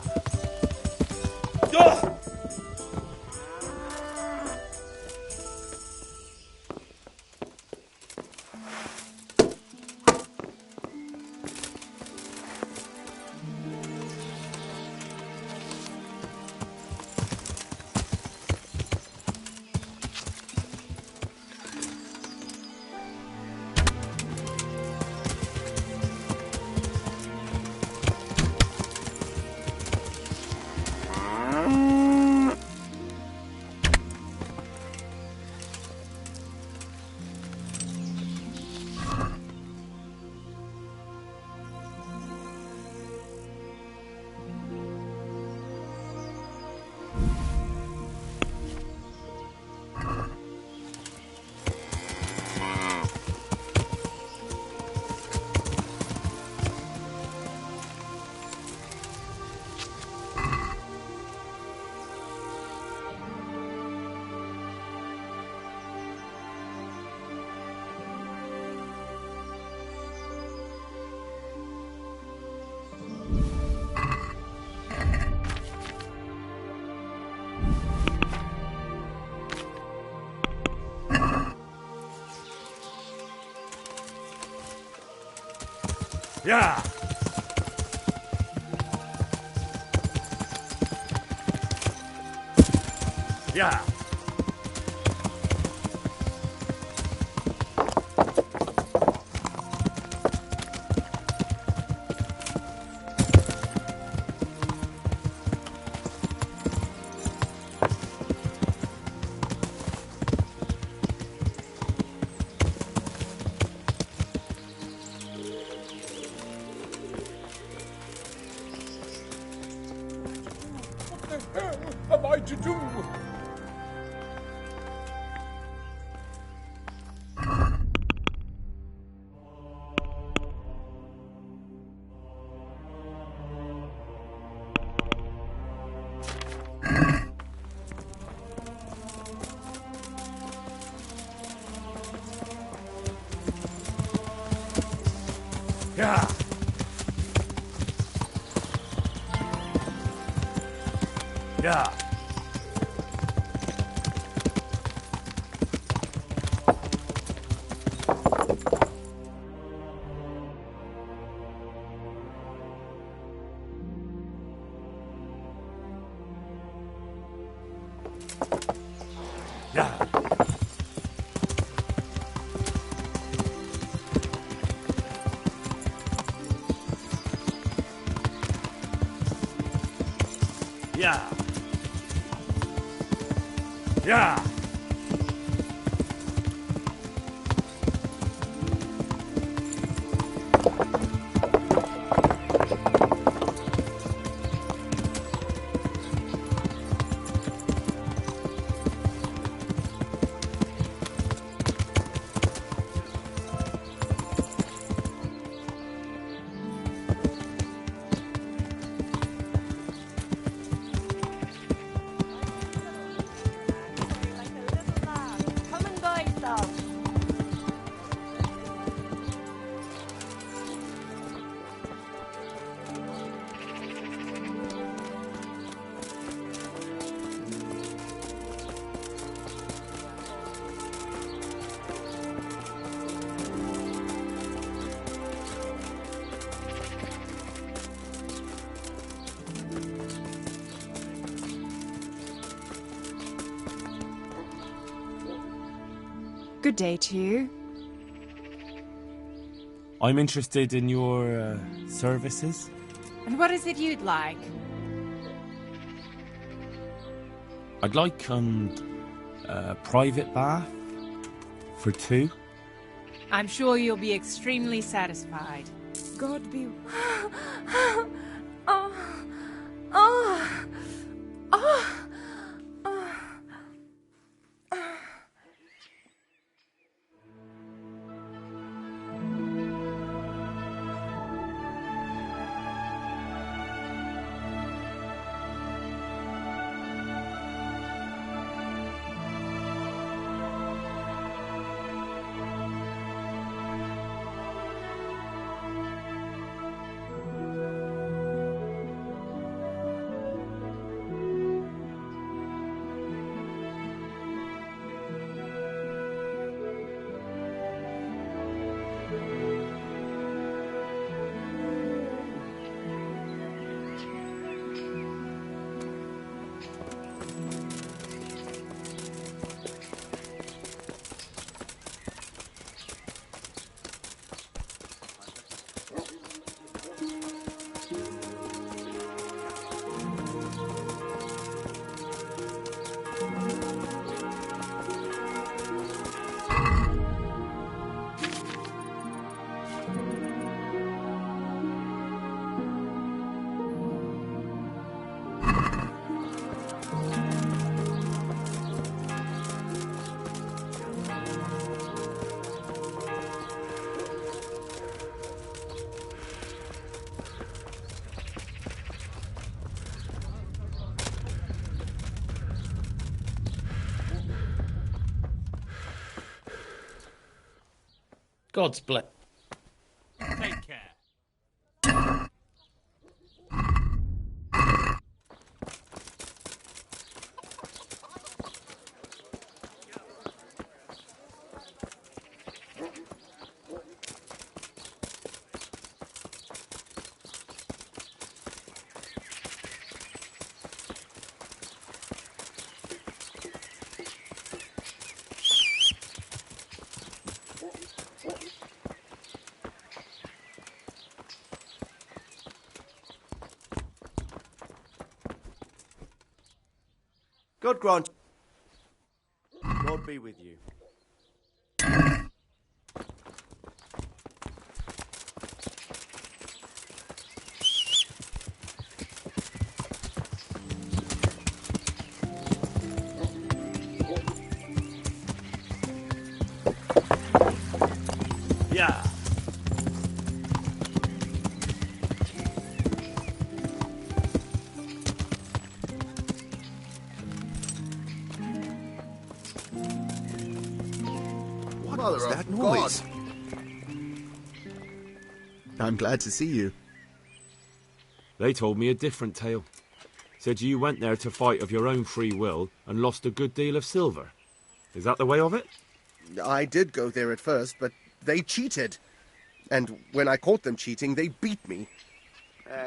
Yeah. Yeah. What the hell am I to do? Yeah. Yeah. Yeah. Yeah. Yeah. Come and buy stuff. Good day to you. I'm interested in your services. And what is it you'd like? I'd like a private bath for two. I'm sure you'll be extremely satisfied. God be... God's bless. Take care. God grant. God be with you. Yeah. What was that noise? I'm glad to see you. They told me a different tale. Said you went there to fight of your own free will and lost a good deal of silver. Is that the way of it? I did go there at first, but they cheated. And when I caught them cheating, they beat me.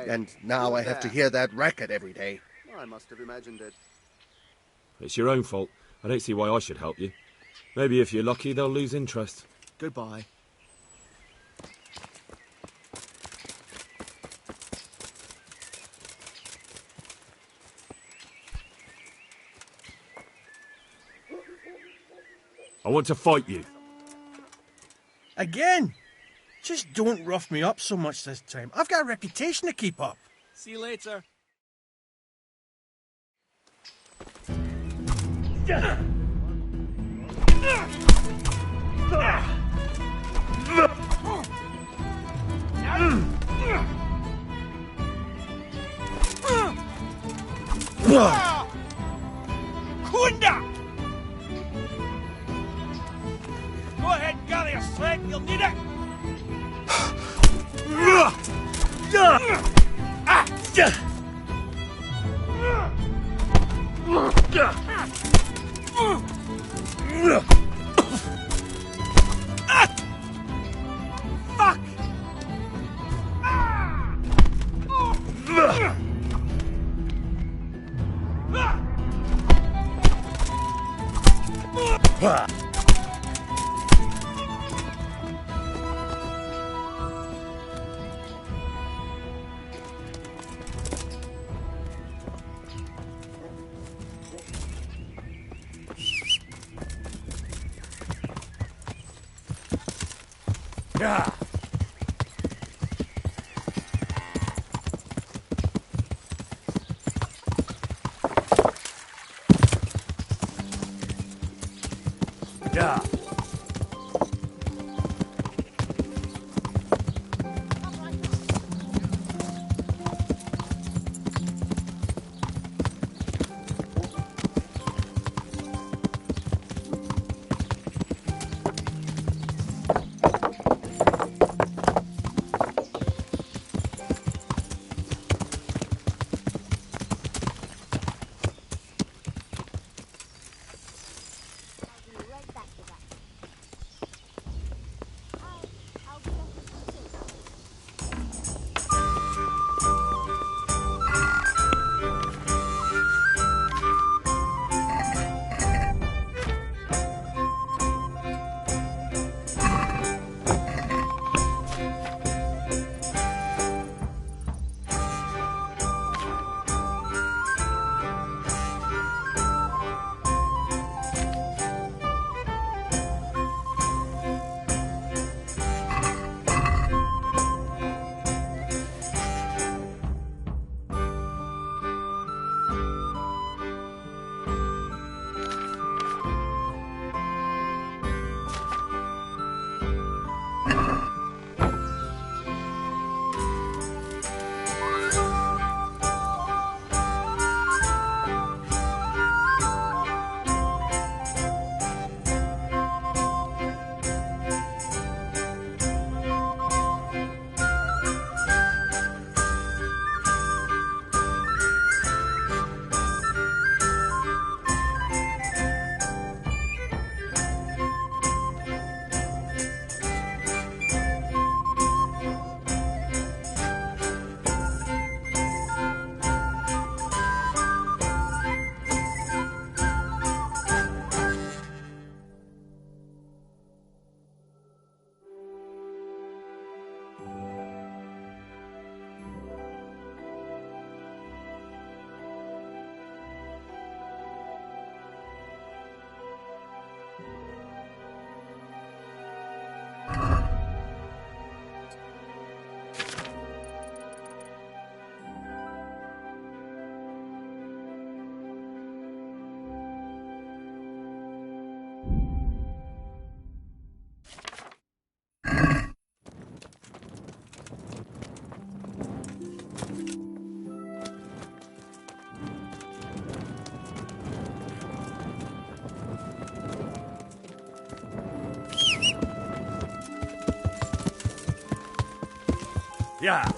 And now I have to hear that racket every day. I must have imagined it. It's your own fault. I don't see why I should help you. Maybe if you're lucky, they'll lose interest. Goodbye. I want to fight you. Again? Just don't rough me up so much this time. I've got a reputation to keep up. See you later. Kunda! Go ahead and gather your strength, you'll need it! Fuck! Yeah. Yeah. Yeah.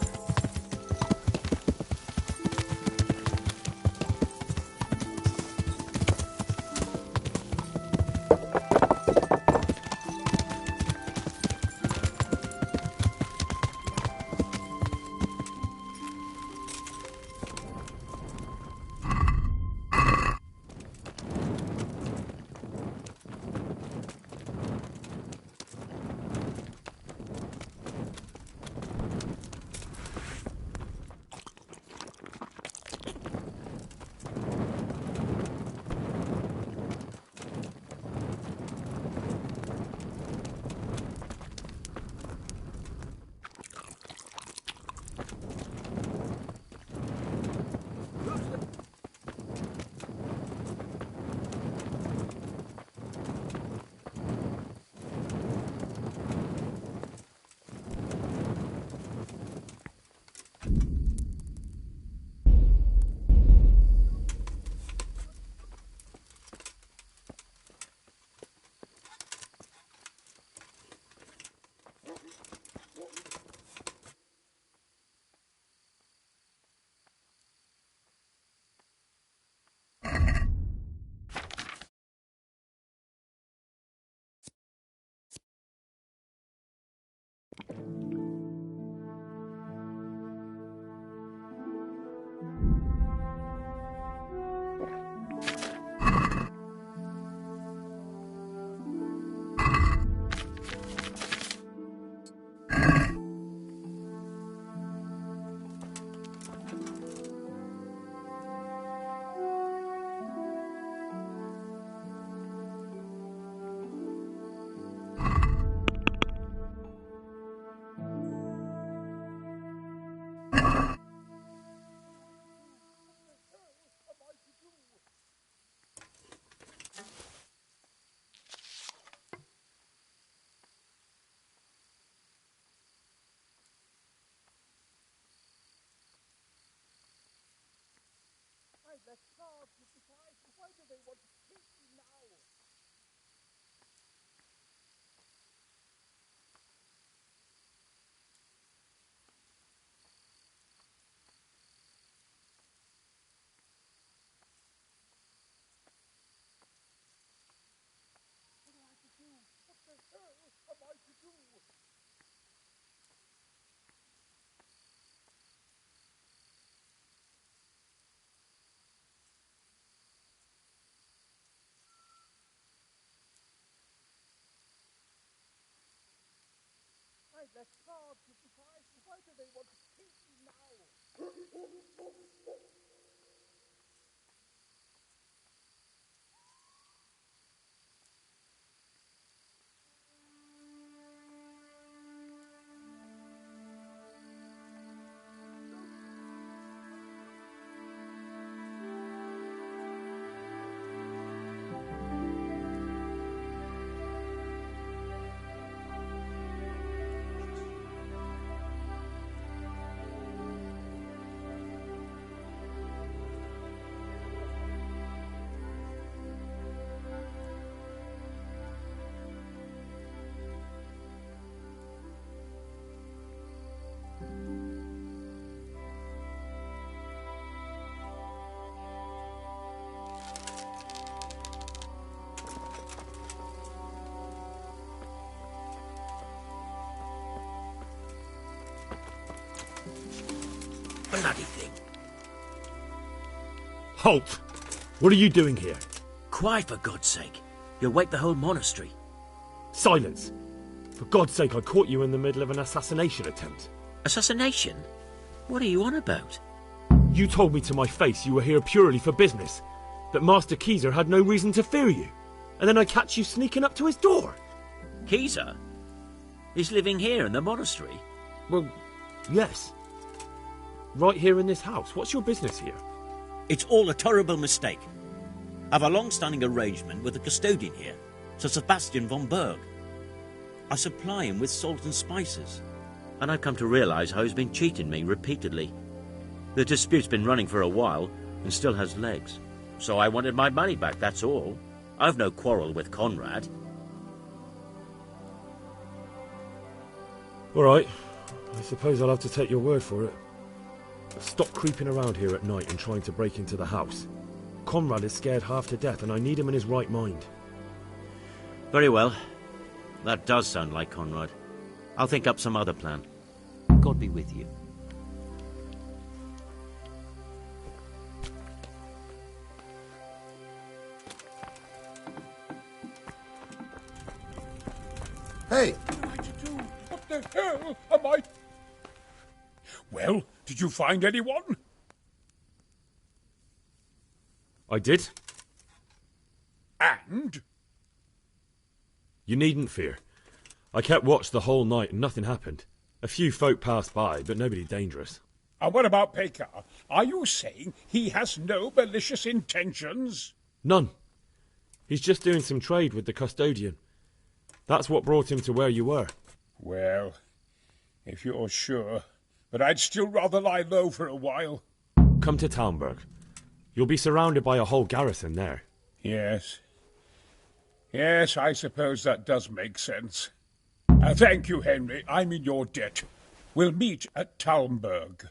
Why do they want to kill me now? What the hell am I to do? I left cards with the guys. Why do they want to kill me now? Bloody thing. Halt! What are you doing here? Quiet, for God's sake. You'll wake the whole monastery. Silence! For God's sake, I caught you in the middle of an assassination attempt. Assassination? What are you on about? You told me to my face you were here purely for business, that Master Keezer had no reason to fear you, and then I catch you sneaking up to his door. Keezer? He's living here in the monastery? Well, yes. Right here in this house. What's your business here? It's all a terrible mistake. I've a long-standing arrangement with the custodian here, Sir Sebastian von Berg. I supply him with salt and spices, and I've come to realise how he's been cheating me repeatedly. The dispute's been running for a while and still has legs, so I wanted my money back, that's all. I've no quarrel with Conrad. All right, I suppose I'll have to take your word for it. Stop creeping around here at night and trying to break into the house. Conrad is scared half to death, and I need him in his right mind. Very well. That does sound like Conrad. I'll think up some other plan. God be with you. Hey! What the hell am I... Well, did you find anyone? I did. And? You needn't fear. I kept watch the whole night and nothing happened. A few folk passed by, but nobody dangerous. And what about Pekar? Are you saying he has no malicious intentions? None. He's just doing some trade with the custodian. That's what brought him to where you were. Well, if you're sure, but I'd still rather lie low for a while. Come to Talmberg. You'll be surrounded by a whole garrison there. Yes. Yes, I suppose that does make sense. Thank you, Henry. I'm in your debt. We'll meet at Talmberg.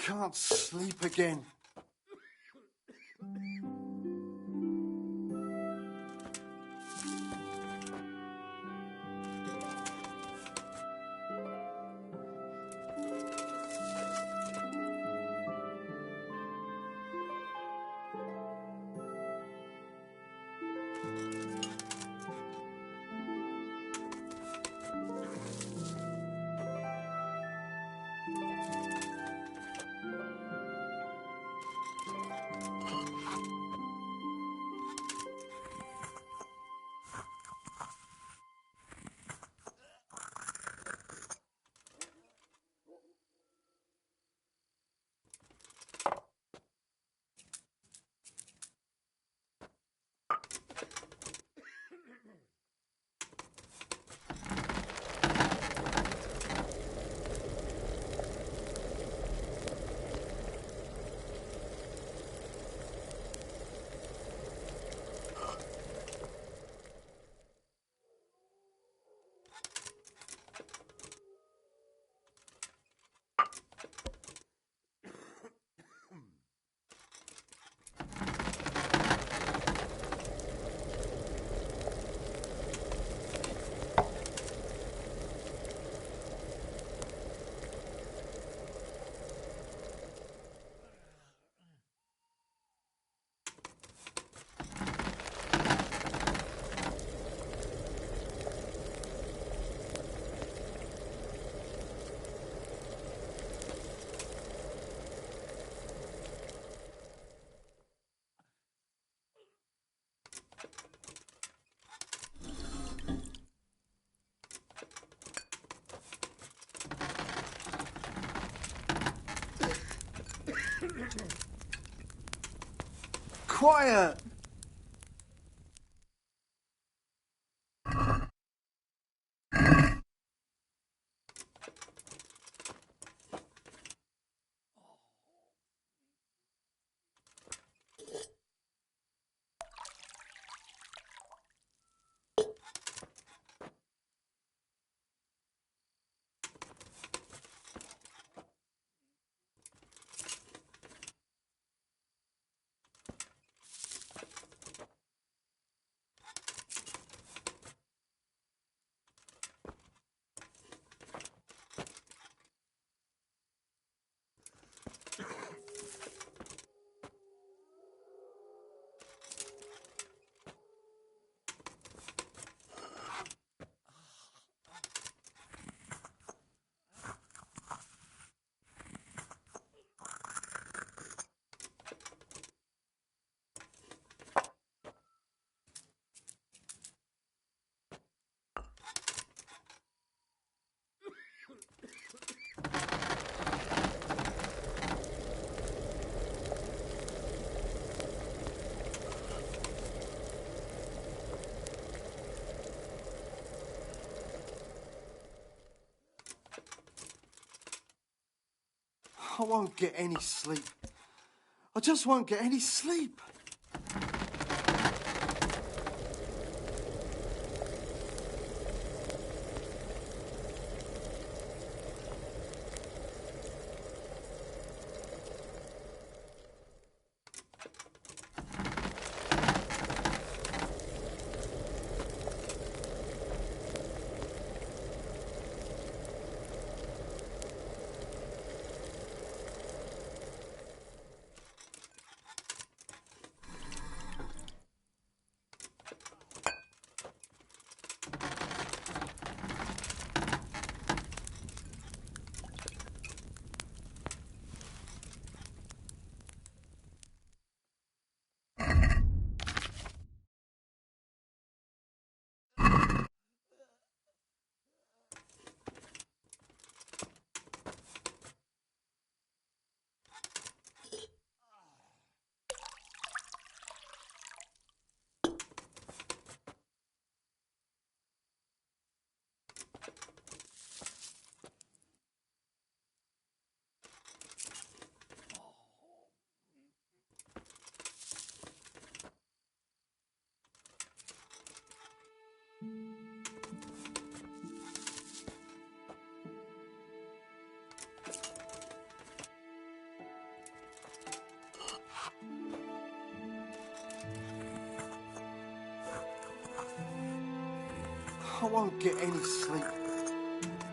can't sleep again. Quiet! I won't get any sleep. I just won't get any sleep. I won't get any sleep.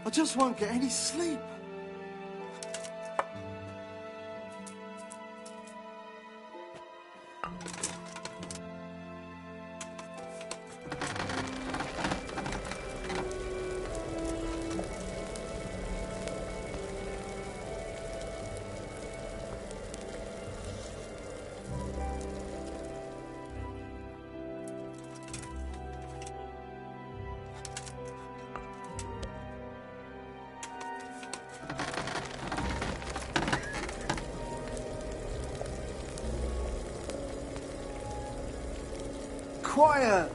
I just won't get any sleep. Quiet!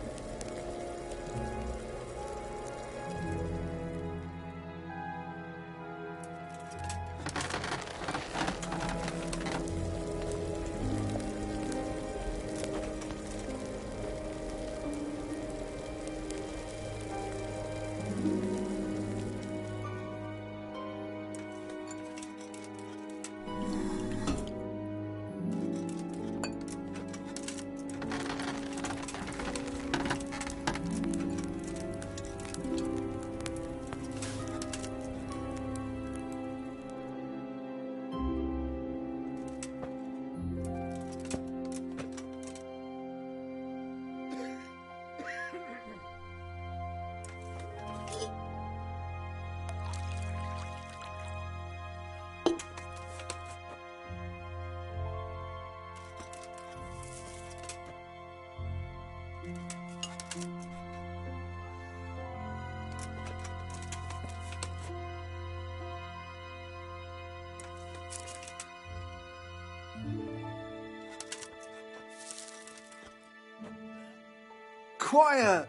Quiet!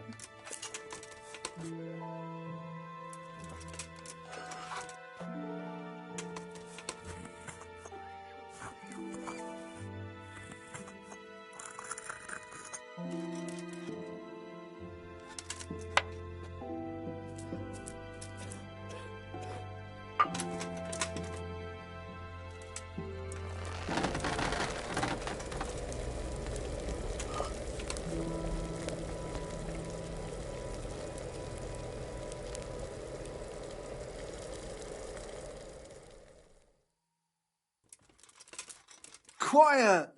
Quiet!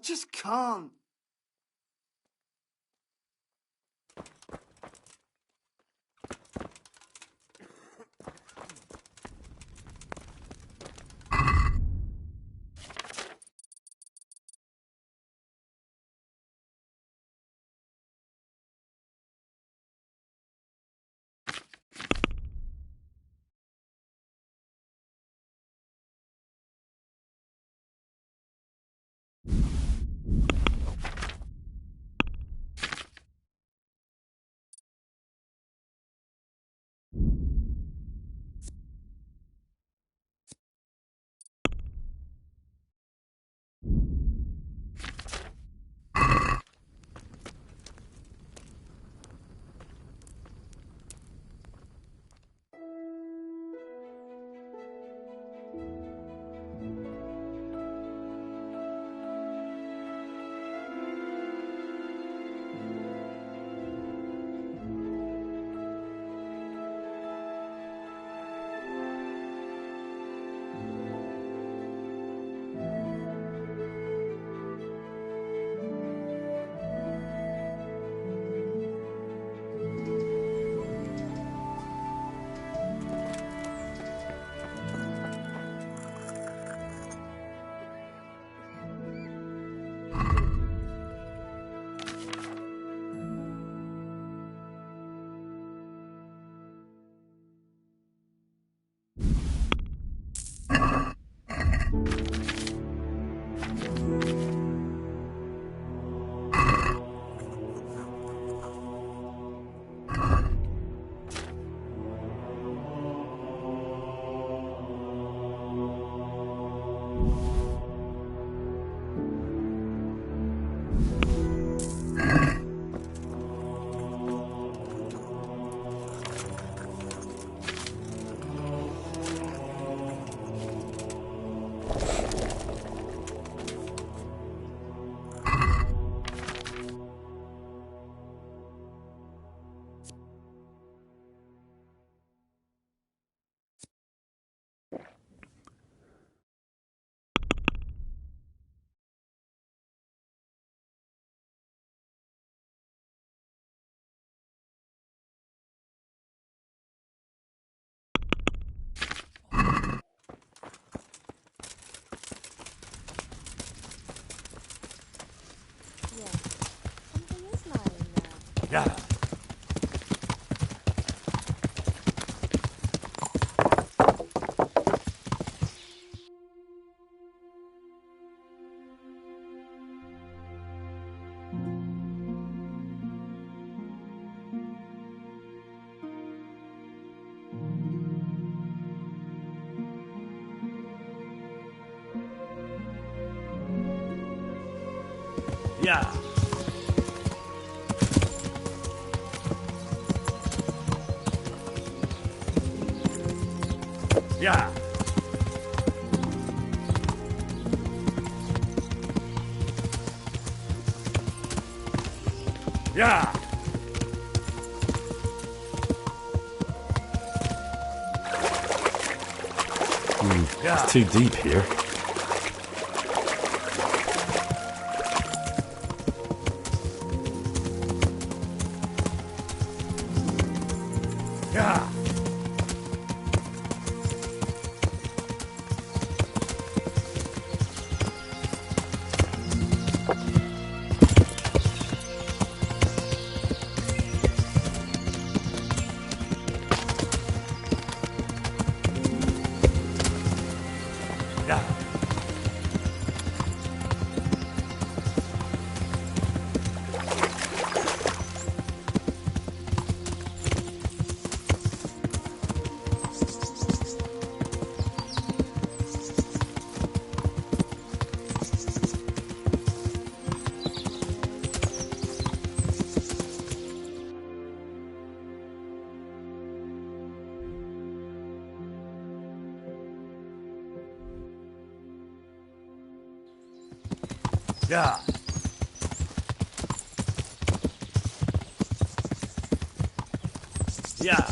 just can't. Yeah. Yeah. Yeah. Yeah. It's too deep here. Yeah. Yeah. Yeah.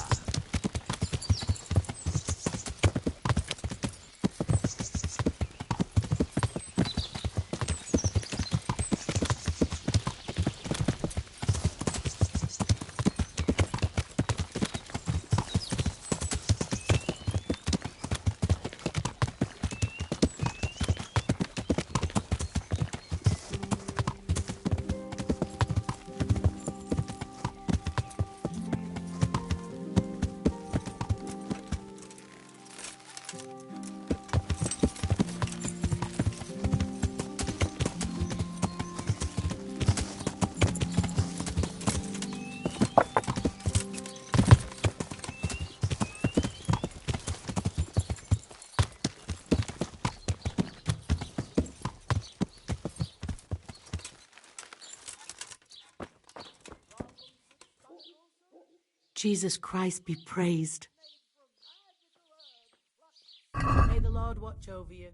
Jesus Christ be praised. May the Lord watch over you.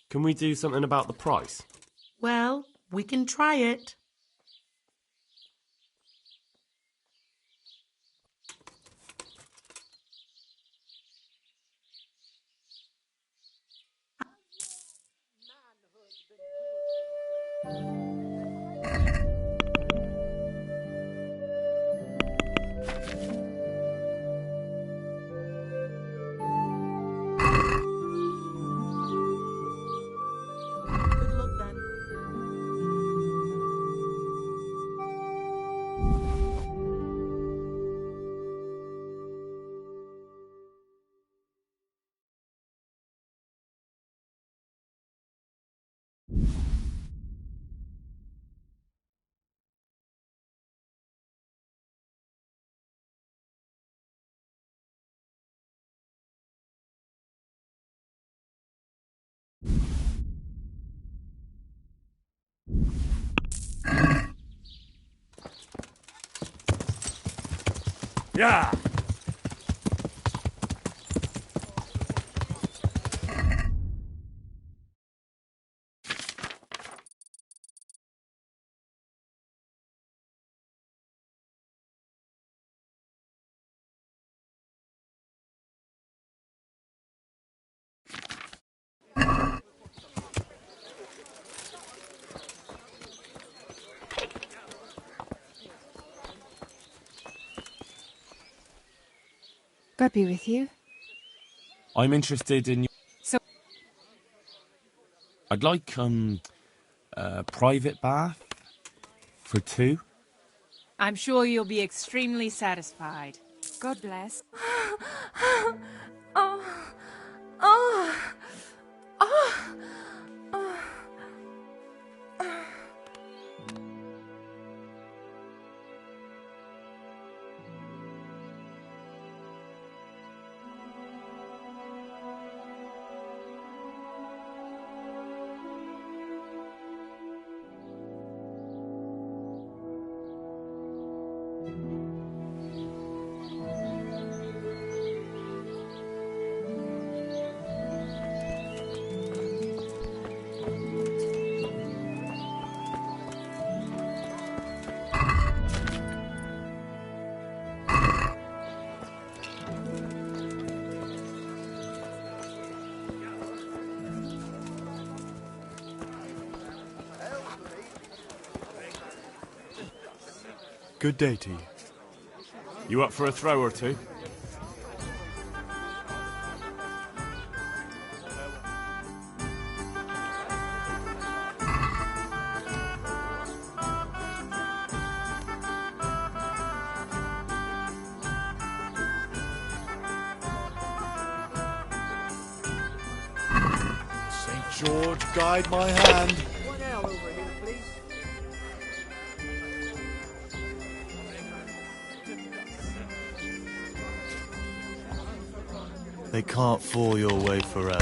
Can we do something about the price? Well, we can try it. Good luck then. Yeah! God be with you. I'm interested in... So, I'd like, a private bath for 2. I'm sure you'll be extremely satisfied. God bless. Oh, oh, oh, oh. Good day to you. You up for a throw or two? St. George, guide my hand. One ale over here, please. They can't fool your way forever.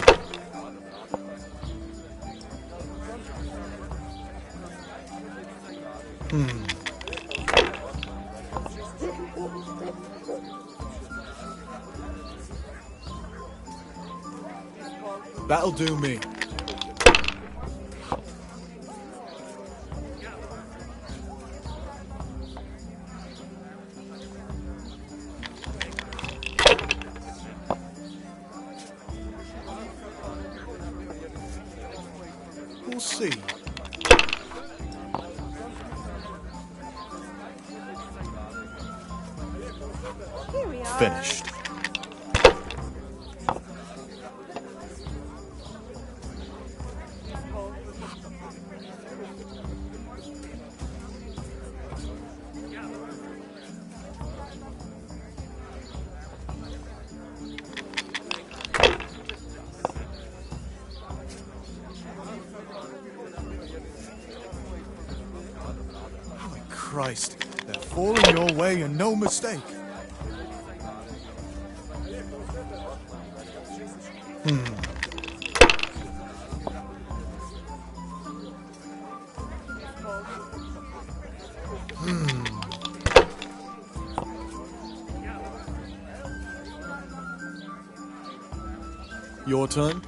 That'll do me. We'll see. here we are. Finished. Christ. They're falling your way and no mistake. Your turn.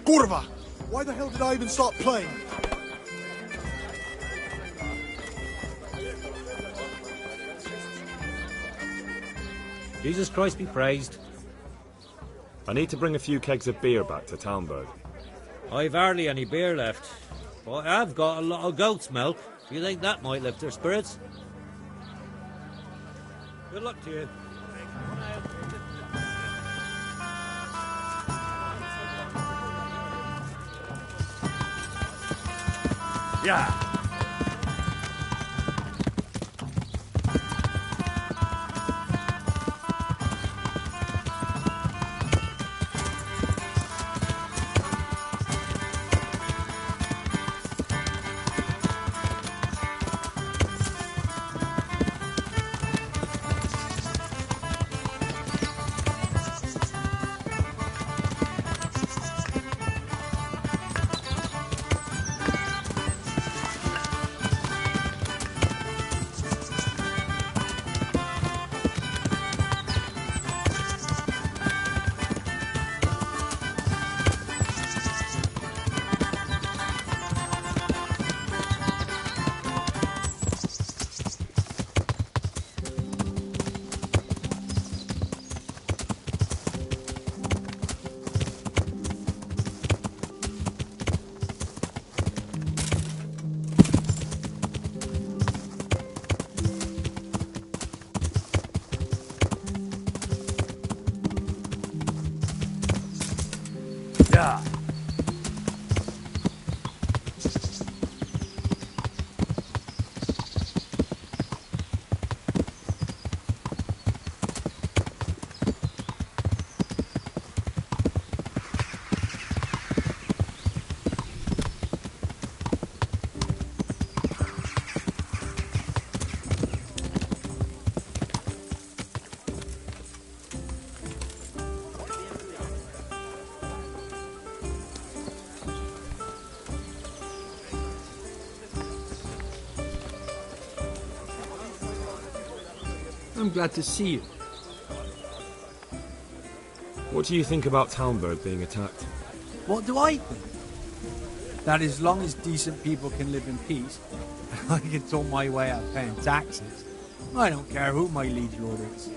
Kurva! Why the hell did I even start playing? Jesus Christ be praised. I need to bring a few kegs of beer back to Talmberg. I've hardly any beer left, but I have got a lot of goat's milk. You think that might lift their spirits? Good luck to you. Yeah. Yeah. I'm glad to see you. What do you think about Talmberg being attacked? What do I think? That as long as decent people can live in peace, I can talk my way out of paying taxes. I don't care who my liege lord is.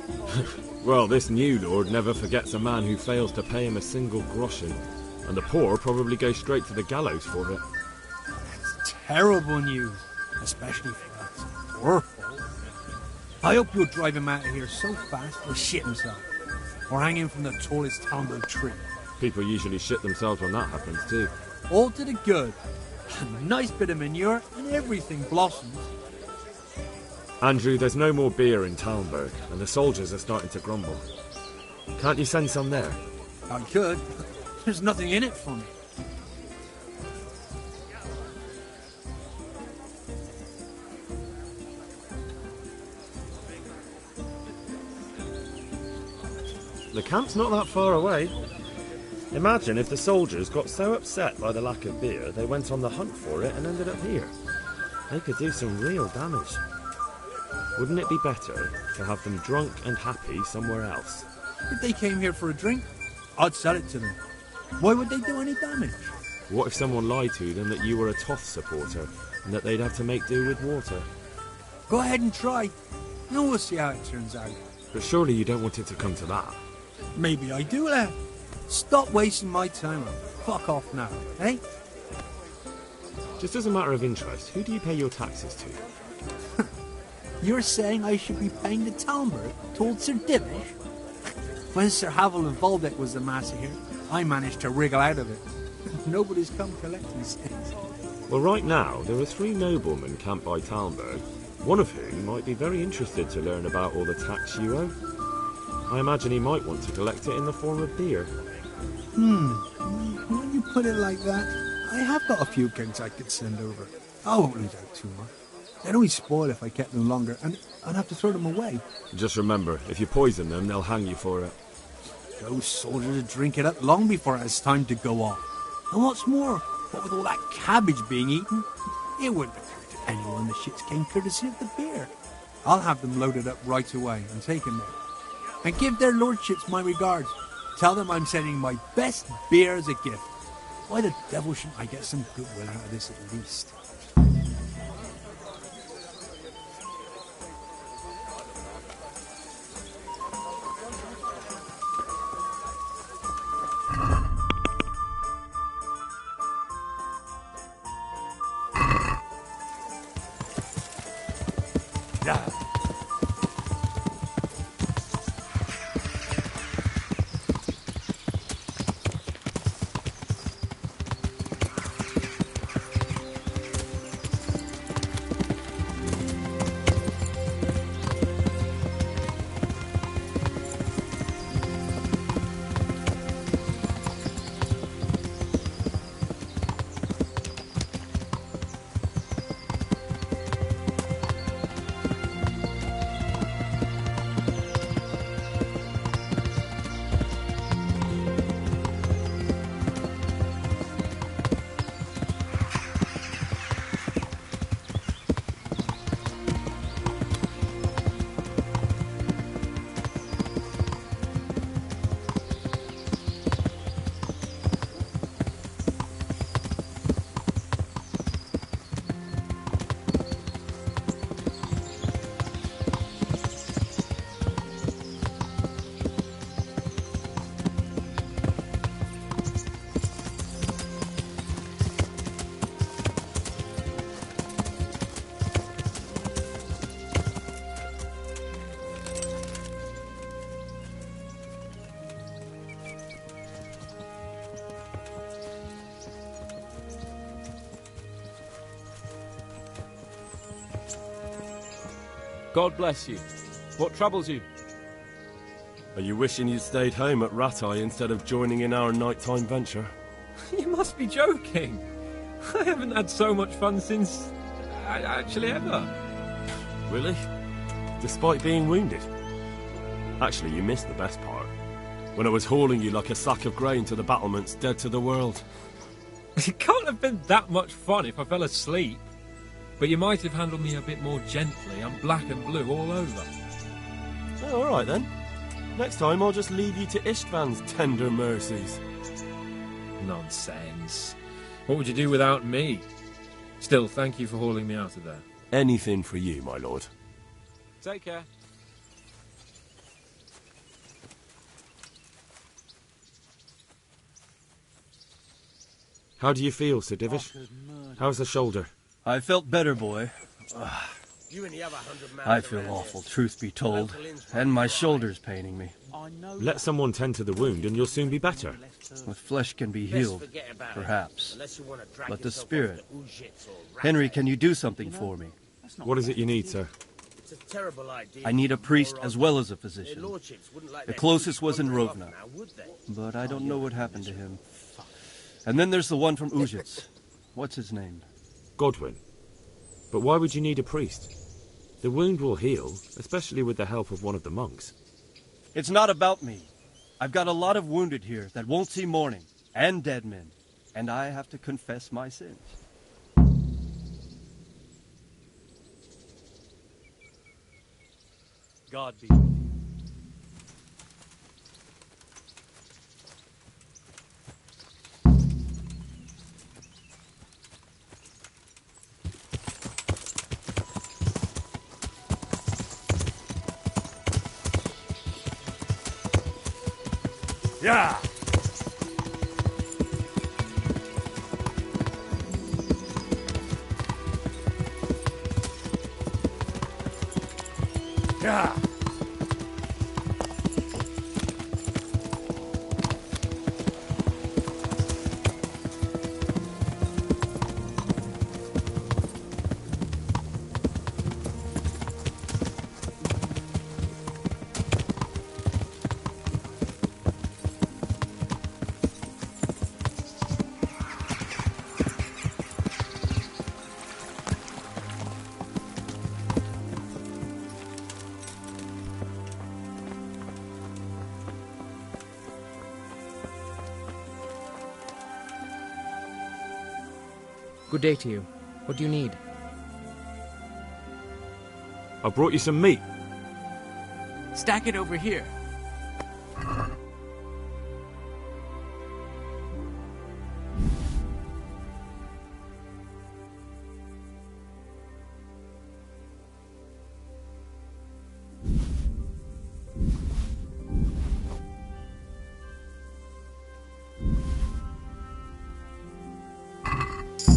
Well, this new lord never forgets a man who fails to pay him a single groschen, and the poor probably go straight to the gallows for it. That's terrible news, especially for us poor folk. I hope you'll drive him out of here so fast he'll shit himself, or hang him from the tallest Talmberg tree. People usually shit themselves when that happens too. All to the good. A nice bit of manure and everything blossoms. Andrew, there's no more beer in Talmberg, and the soldiers are starting to grumble. Can't you send some there? I could. There's nothing in it for me. The camp's not that far away. Imagine if the soldiers got so upset by the lack of beer, they went on the hunt for it and ended up here. They could do some real damage. Wouldn't it be better to have them drunk and happy somewhere else? If they came here for a drink, I'd sell it to them. Why would they do any damage? What if someone lied to them that you were a Toth supporter and that they'd have to make do with water? Go ahead and try, and we'll see how it turns out. But surely you don't want it to come to that. Maybe I do, lad. Stop wasting my time and fuck off now, eh? Just as a matter of interest, who do you pay your taxes to? You're saying I should be paying the Talmberg told Sir Divish? When Sir Havel of Volbeck was the master here, I managed to wriggle out of it. Nobody's come collecting since. Well, right now, there are 3 noblemen camped by Talmberg, one of whom might be very interested to learn about all the tax you owe. I imagine he might want to collect it in the form of beer. When you put it like that, I have got a few kegs I could send over. I won't lose out too much. They'd only spoil if I kept them longer, and I'd have to throw them away. Just remember, if you poison them, they'll hang you for it. Those soldiers would drink it up long before it has time to go off. And what's more, what with all that cabbage being eaten, it wouldn't occur to anyone the shits came courtesy of the beer. I'll have them loaded up right away and taken there. And give their lordships my regards. Tell them I'm sending my best beer as a gift. Why the devil shouldn't I get some goodwill out of this at least? God bless you. What troubles you? Are you wishing you'd stayed home at Ratai instead of joining in our nighttime venture? You must be joking. I haven't had so much fun since... actually ever. Really? Despite being wounded? Actually, you missed the best part. When I was hauling you like a sack of grain to the battlements, dead to the world. It can't have been that much fun if I fell asleep. But you might have handled me a bit more gently. I'm black and blue all over. Oh, all right then. Next time I'll just leave you to Istvan's tender mercies. Nonsense. What would you do without me? Still, thank you for hauling me out of there. Anything for you, my lord. Take care. How do you feel, Sir Divish? How's the shoulder? I felt better, boy. I feel awful, truth be told, and my shoulder's paining me. Let someone tend to the wound and you'll soon be better. The flesh can be healed, perhaps, but the spirit... Henry, can you do something for me? What is it you need, sir? I need a priest as well as a physician. The closest was in Rovna, but I don't know what happened to him. And then there's the one from Ujits. What's his name? Godwin. But why would you need a priest? The wound will heal, especially with the help of one of the monks. It's not about me. I've got a lot of wounded here that won't see morning, and dead men, and I have to confess my sins. God be with you. Yeah! Yeah! Good day to you. What do you need? I brought you some meat. Stack it over here.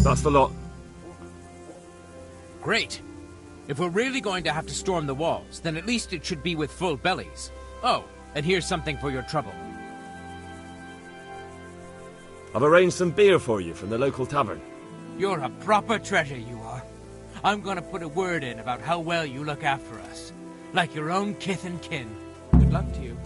That's the lot. Great. If we're really going to have to storm the walls, then at least it should be with full bellies. Oh, and here's something for your trouble. I've arranged some beer for you from the local tavern. You're a proper treasure, you are. I'm gonna put a word in about how well you look after us. Like your own kith and kin. Good luck to you.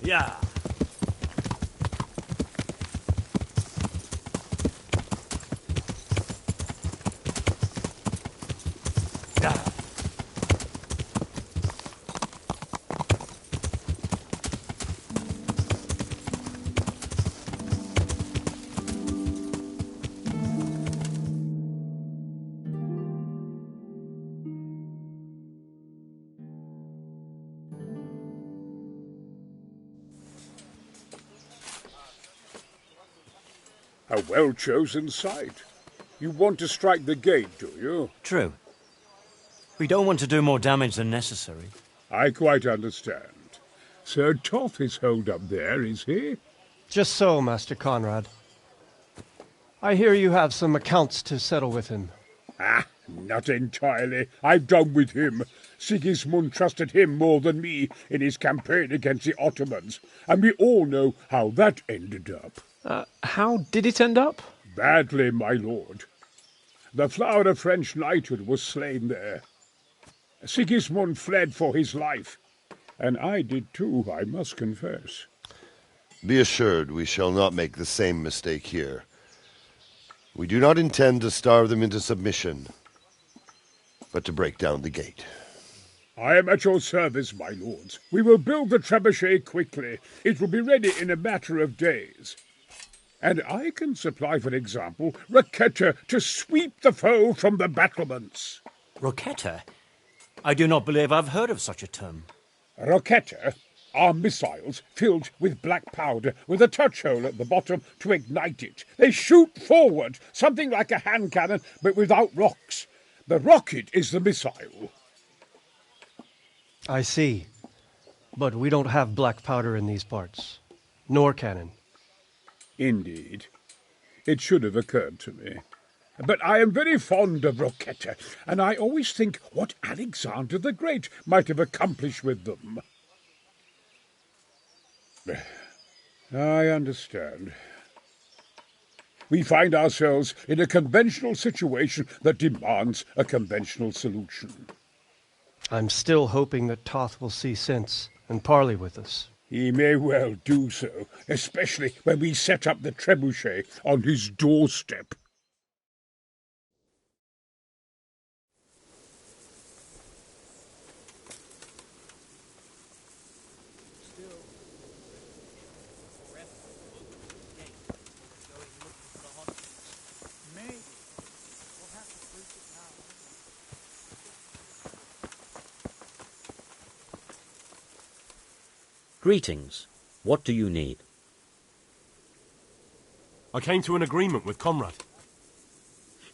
Yeah. A well-chosen site. You want to strike the gate, do you? True. We don't want to do more damage than necessary. I quite understand. Sir Toth is holed up there, is he? Just so, Master Conrad. I hear you have some accounts to settle with him. Ah, not entirely. I've done with him. Sigismund trusted him more than me in his campaign against the Ottomans, and we all know how that ended up. How did it end up? Badly, my lord. The flower of French knighthood was slain there. Sigismund fled for his life, and I did too, I must confess. Be assured we shall not make the same mistake here. We do not intend to starve them into submission, but to break down the gate. I am at your service, my lords. We will build the trebuchet quickly. It will be ready in a matter of days. And I can supply, for example, Roquetta to sweep the foe from the battlements. Roquetta? I do not believe I've heard of such a term. Roquetta are missiles filled with black powder with a touch hole at the bottom to ignite it. They shoot forward, something like a hand cannon, but without rocks. The rocket is the missile. I see. But we don't have black powder in these parts. Nor cannon. Indeed. It should have occurred to me. But I am very fond of Roquetta, and I always think what Alexander the Great might have accomplished with them. I understand. We find ourselves in a conventional situation that demands a conventional solution. I'm still hoping that Toth will see sense and parley with us. He may well do so, especially when we set up the trebuchet on his doorstep. Greetings. What do you need? I came to an agreement with Conrad.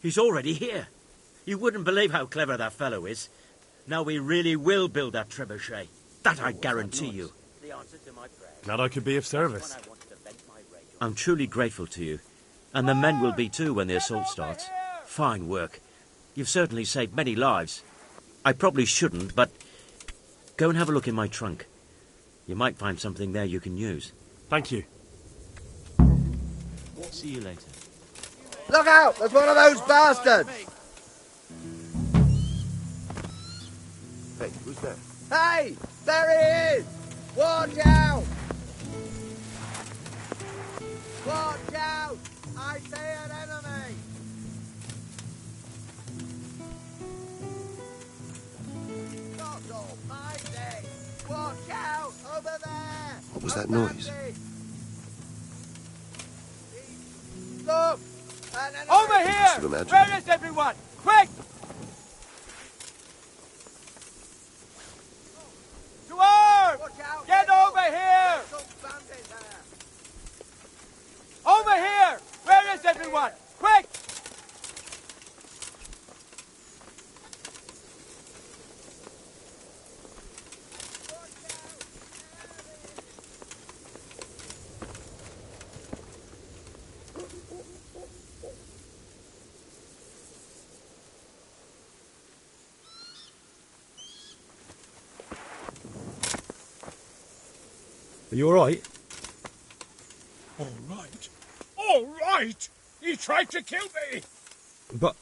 He's already here. You wouldn't believe how clever that fellow is. Now we really will build that trebuchet. That I guarantee you. Glad I could be of service. I'm truly grateful to you. And the men will be too when the assault starts. Fine work. You've certainly saved many lives. I probably shouldn't, but go and have a look in my trunk. You might find something there you can use. Thank you. See you later. Look out! There's one of those bastards! Hey, who's there? Hey! There he is! Watch out! Watch out! I see an enemy! God almighty! Watch out! Over there! What was that noise? Look! Over I here! should imagine. Where is everyone? Quick! To arms! Get over here! Over here! Where is everyone? Quick! Are you all right? All right. All right! He tried to kill me! But...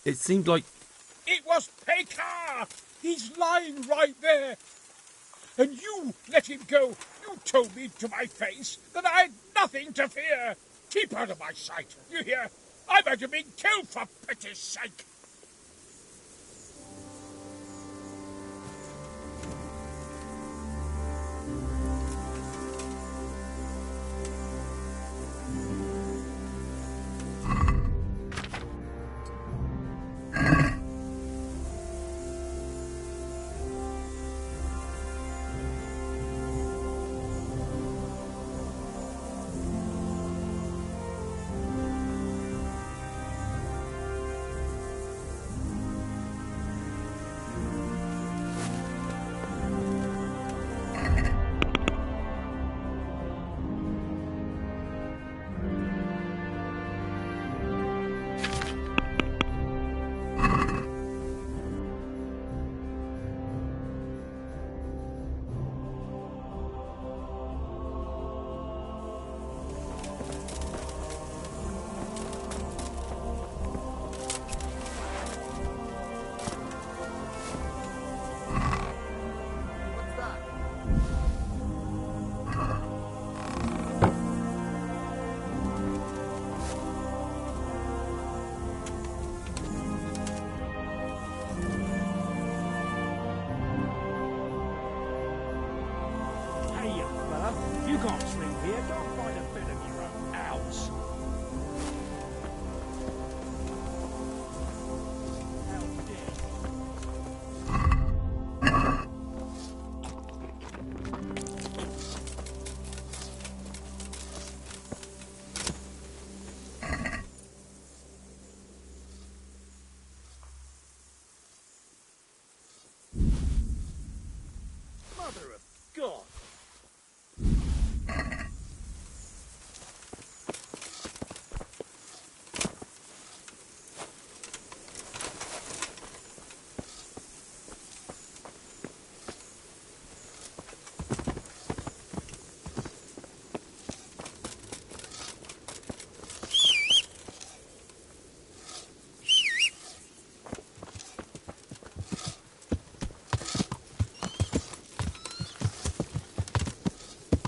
It seemed like... It was Pekar! He's lying right there! And you let him go! You told me to my face that I had nothing to fear! Keep out of my sight, you hear? I might have been killed for pity's sake!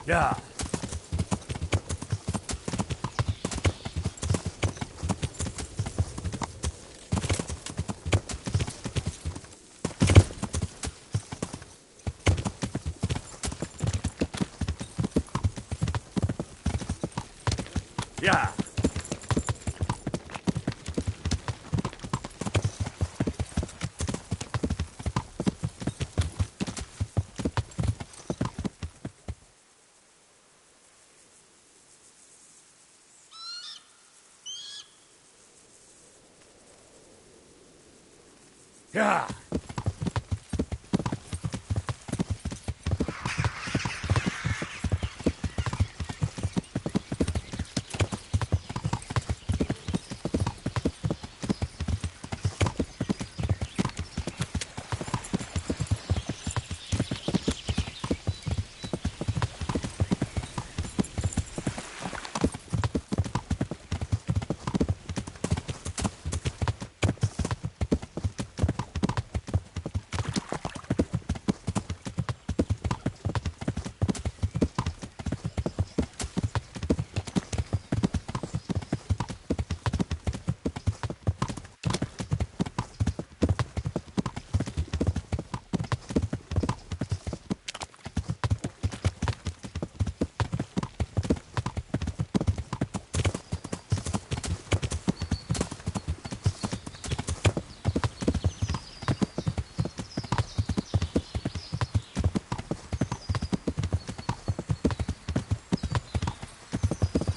Yeah. Yeah. Yeah.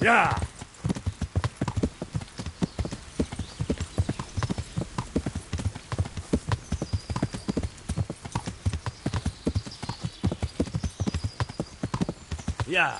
Yeah. Yeah.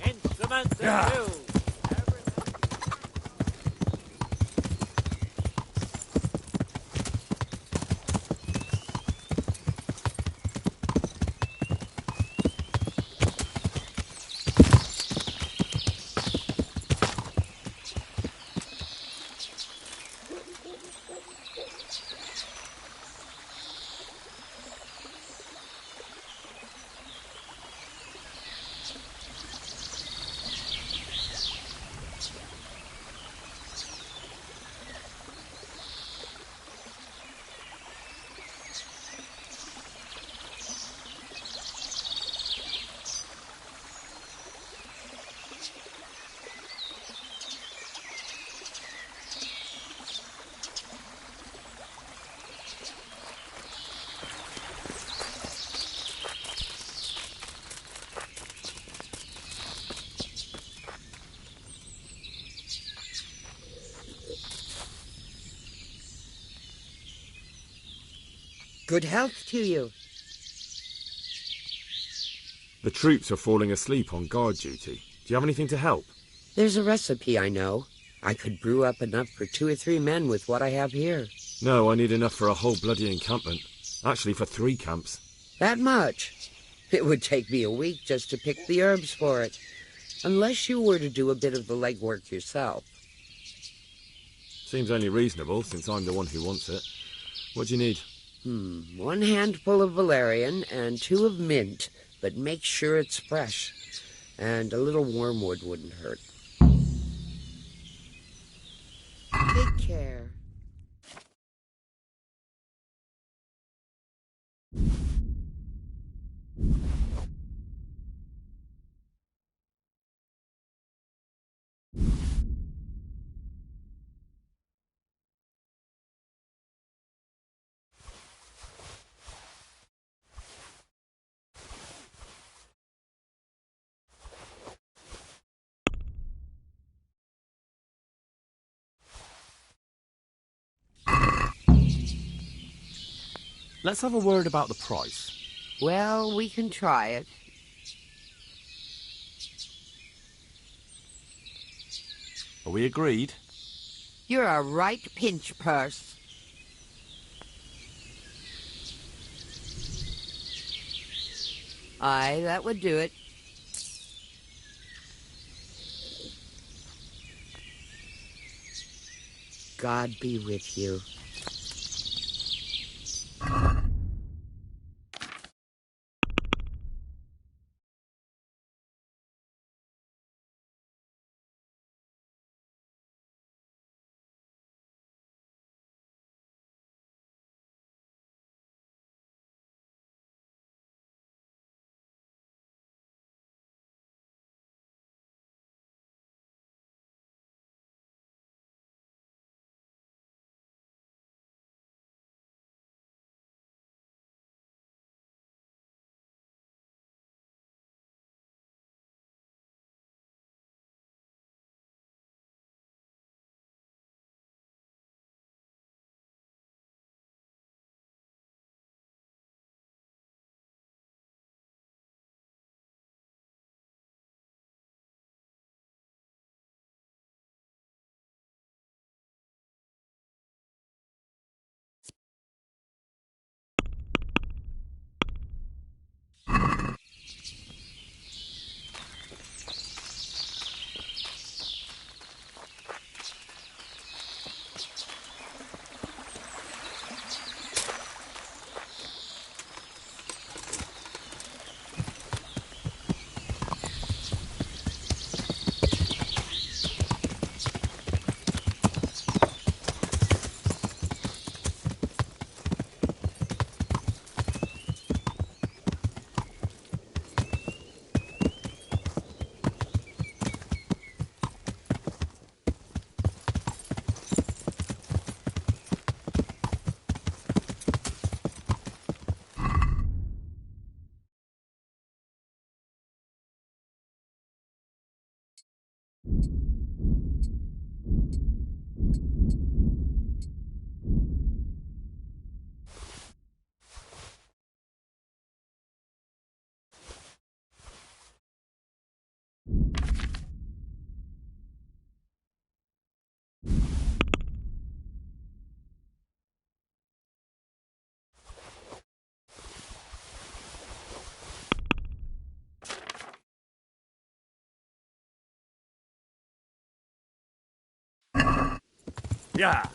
Instruments Yeah. in view. Good health to you. The troops are falling asleep on guard duty. Do you have anything to help? There's a recipe I know. I could brew up enough for 2 or 3 men with what I have here. No, I need enough for a whole bloody encampment. Actually, for 3 camps. That much? It would take me a week just to pick the herbs for it. Unless you were to do a bit of the legwork yourself. Seems only reasonable, since I'm the one who wants it. What do you need? 1 handful of valerian and 2 of mint, but make sure it's fresh. And a little wormwood wouldn't hurt. care. Let's have a word about the price. Well, we can try it. Are we agreed? You're a right pinch purse. Aye, that would do it. God be with you. Yeah.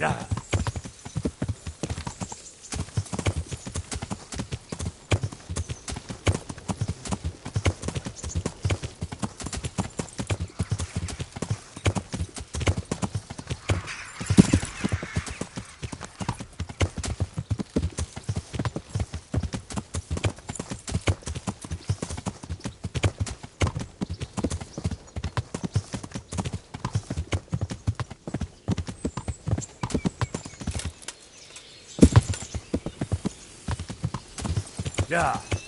Yeah. Stars.